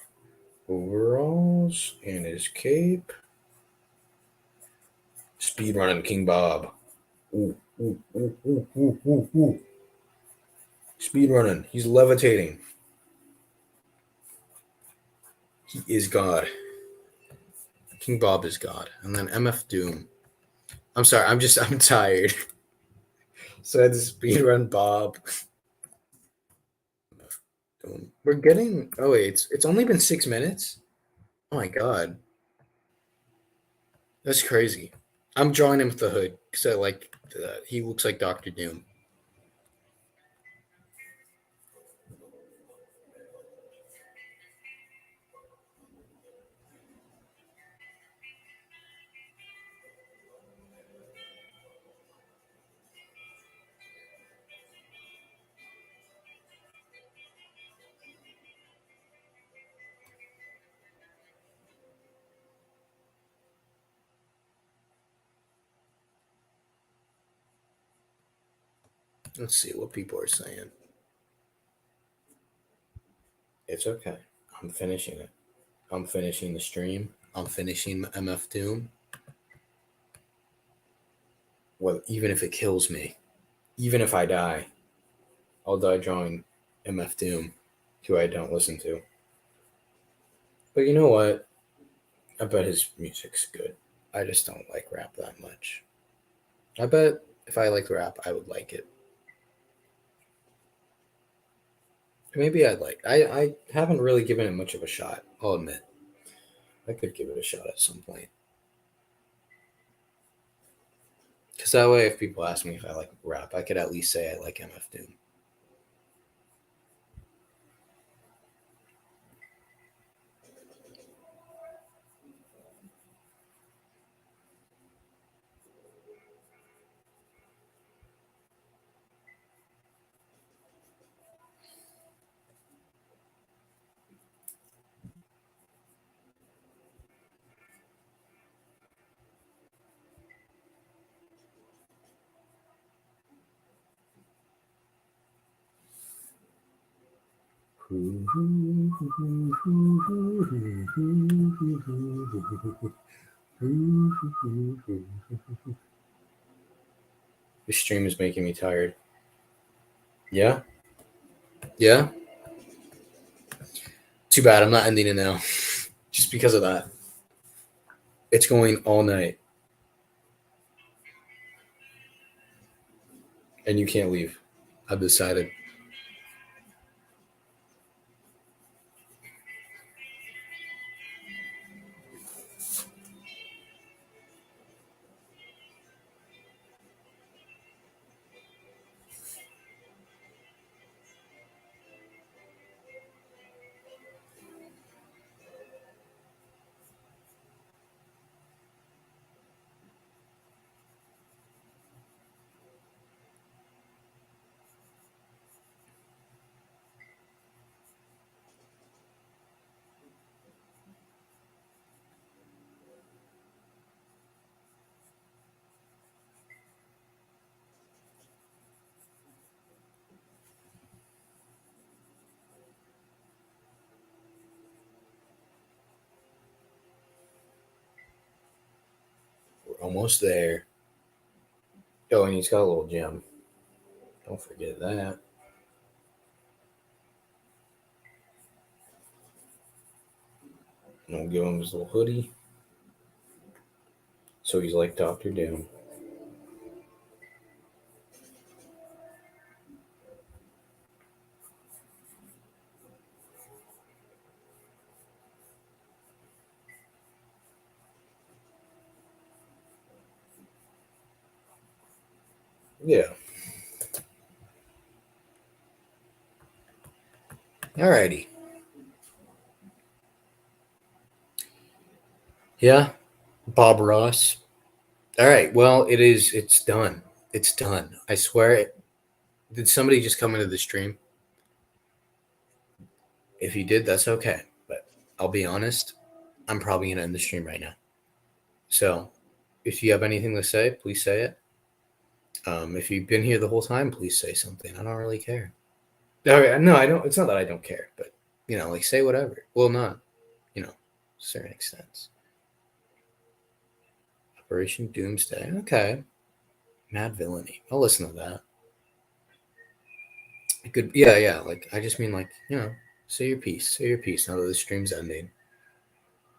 overalls and his cape. Speed running King Bob. Ooh. Speed running. He's levitating. He is God. King Bob is God. And then MF Doom. I'm sorry. I'm tired. So I had to speed run Bob. We're getting. Oh wait, it's only been 6 minutes. Oh my God, that's crazy. I'm drawing him with the hood because I like that. He looks like Doctor Doom. Let's see what people are saying. It's okay. I'm finishing it. I'm finishing the stream. I'm finishing MF Doom. Well, even if it kills me, even if I die, I'll die drawing MF Doom, who I don't listen to. But you know what? I bet his music's good. I just don't like rap that much. I bet if I liked rap, I would like it. Maybe I'd like. I haven't really given it much of a shot. I'll admit. I could give it a shot at some point. Because that way, if people ask me if I like rap, I could at least say I like MF Doom. This stream is making me tired. Yeah? Yeah? Too bad, I'm not ending it now. Just because of that. It's going all night. And you can't leave. I've decided. We're almost there. Oh, and he's got a little gem. Don't forget that. And we'll give him his little hoodie. So he's like Dr. Doom. Yeah. Alrighty. Yeah. Bob Ross. All right. Well, it's done. It's done. I swear it. Did somebody just come into the stream? If you did, that's okay. But I'll be honest, I'm probably going to end the stream right now. So if you have anything to say, please say it. If you've been here the whole time, please say something. I don't really care. Okay, no, I don't. It's not that I don't care, but like say whatever. Well, not, certain extents. Operation Doomsday. Okay. Mad Villainy. I'll listen to that. It could, yeah. Like I just mean, like, say your piece. Say your piece. Now that the stream's ending.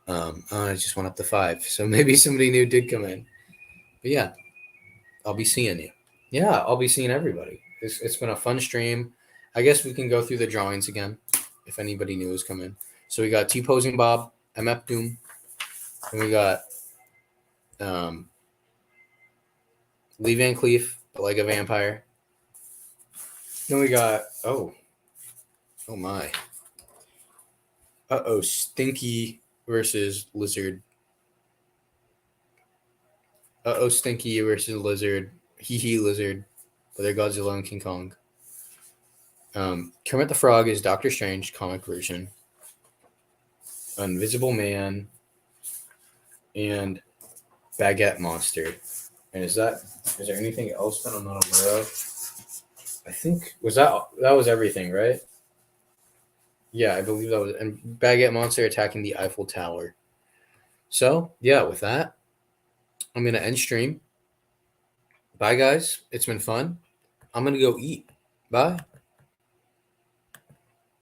I just went up to 5, so maybe somebody new did come in. But yeah, I'll be seeing you. Yeah, I'll be seeing everybody. It's been a fun stream. I guess we can go through the drawings again if anybody new has come in. So we got T-Posing Bob, MF Doom, and we got Lee Van Cleef, like a vampire. Then we got oh my. Stinky versus Lizard. Stinky versus Lizard. Hee Lizard. But they're Godzilla and King Kong. Kermit the Frog is Doctor Strange, comic version. Invisible Man. And Baguette Monster. And is there anything else that I'm not aware of? I think that was everything, right? Yeah, I believe that was, and Baguette Monster attacking the Eiffel Tower. So, yeah, with that, I'm going to end stream. Bye, guys. It's been fun. I'm going to go eat. Bye.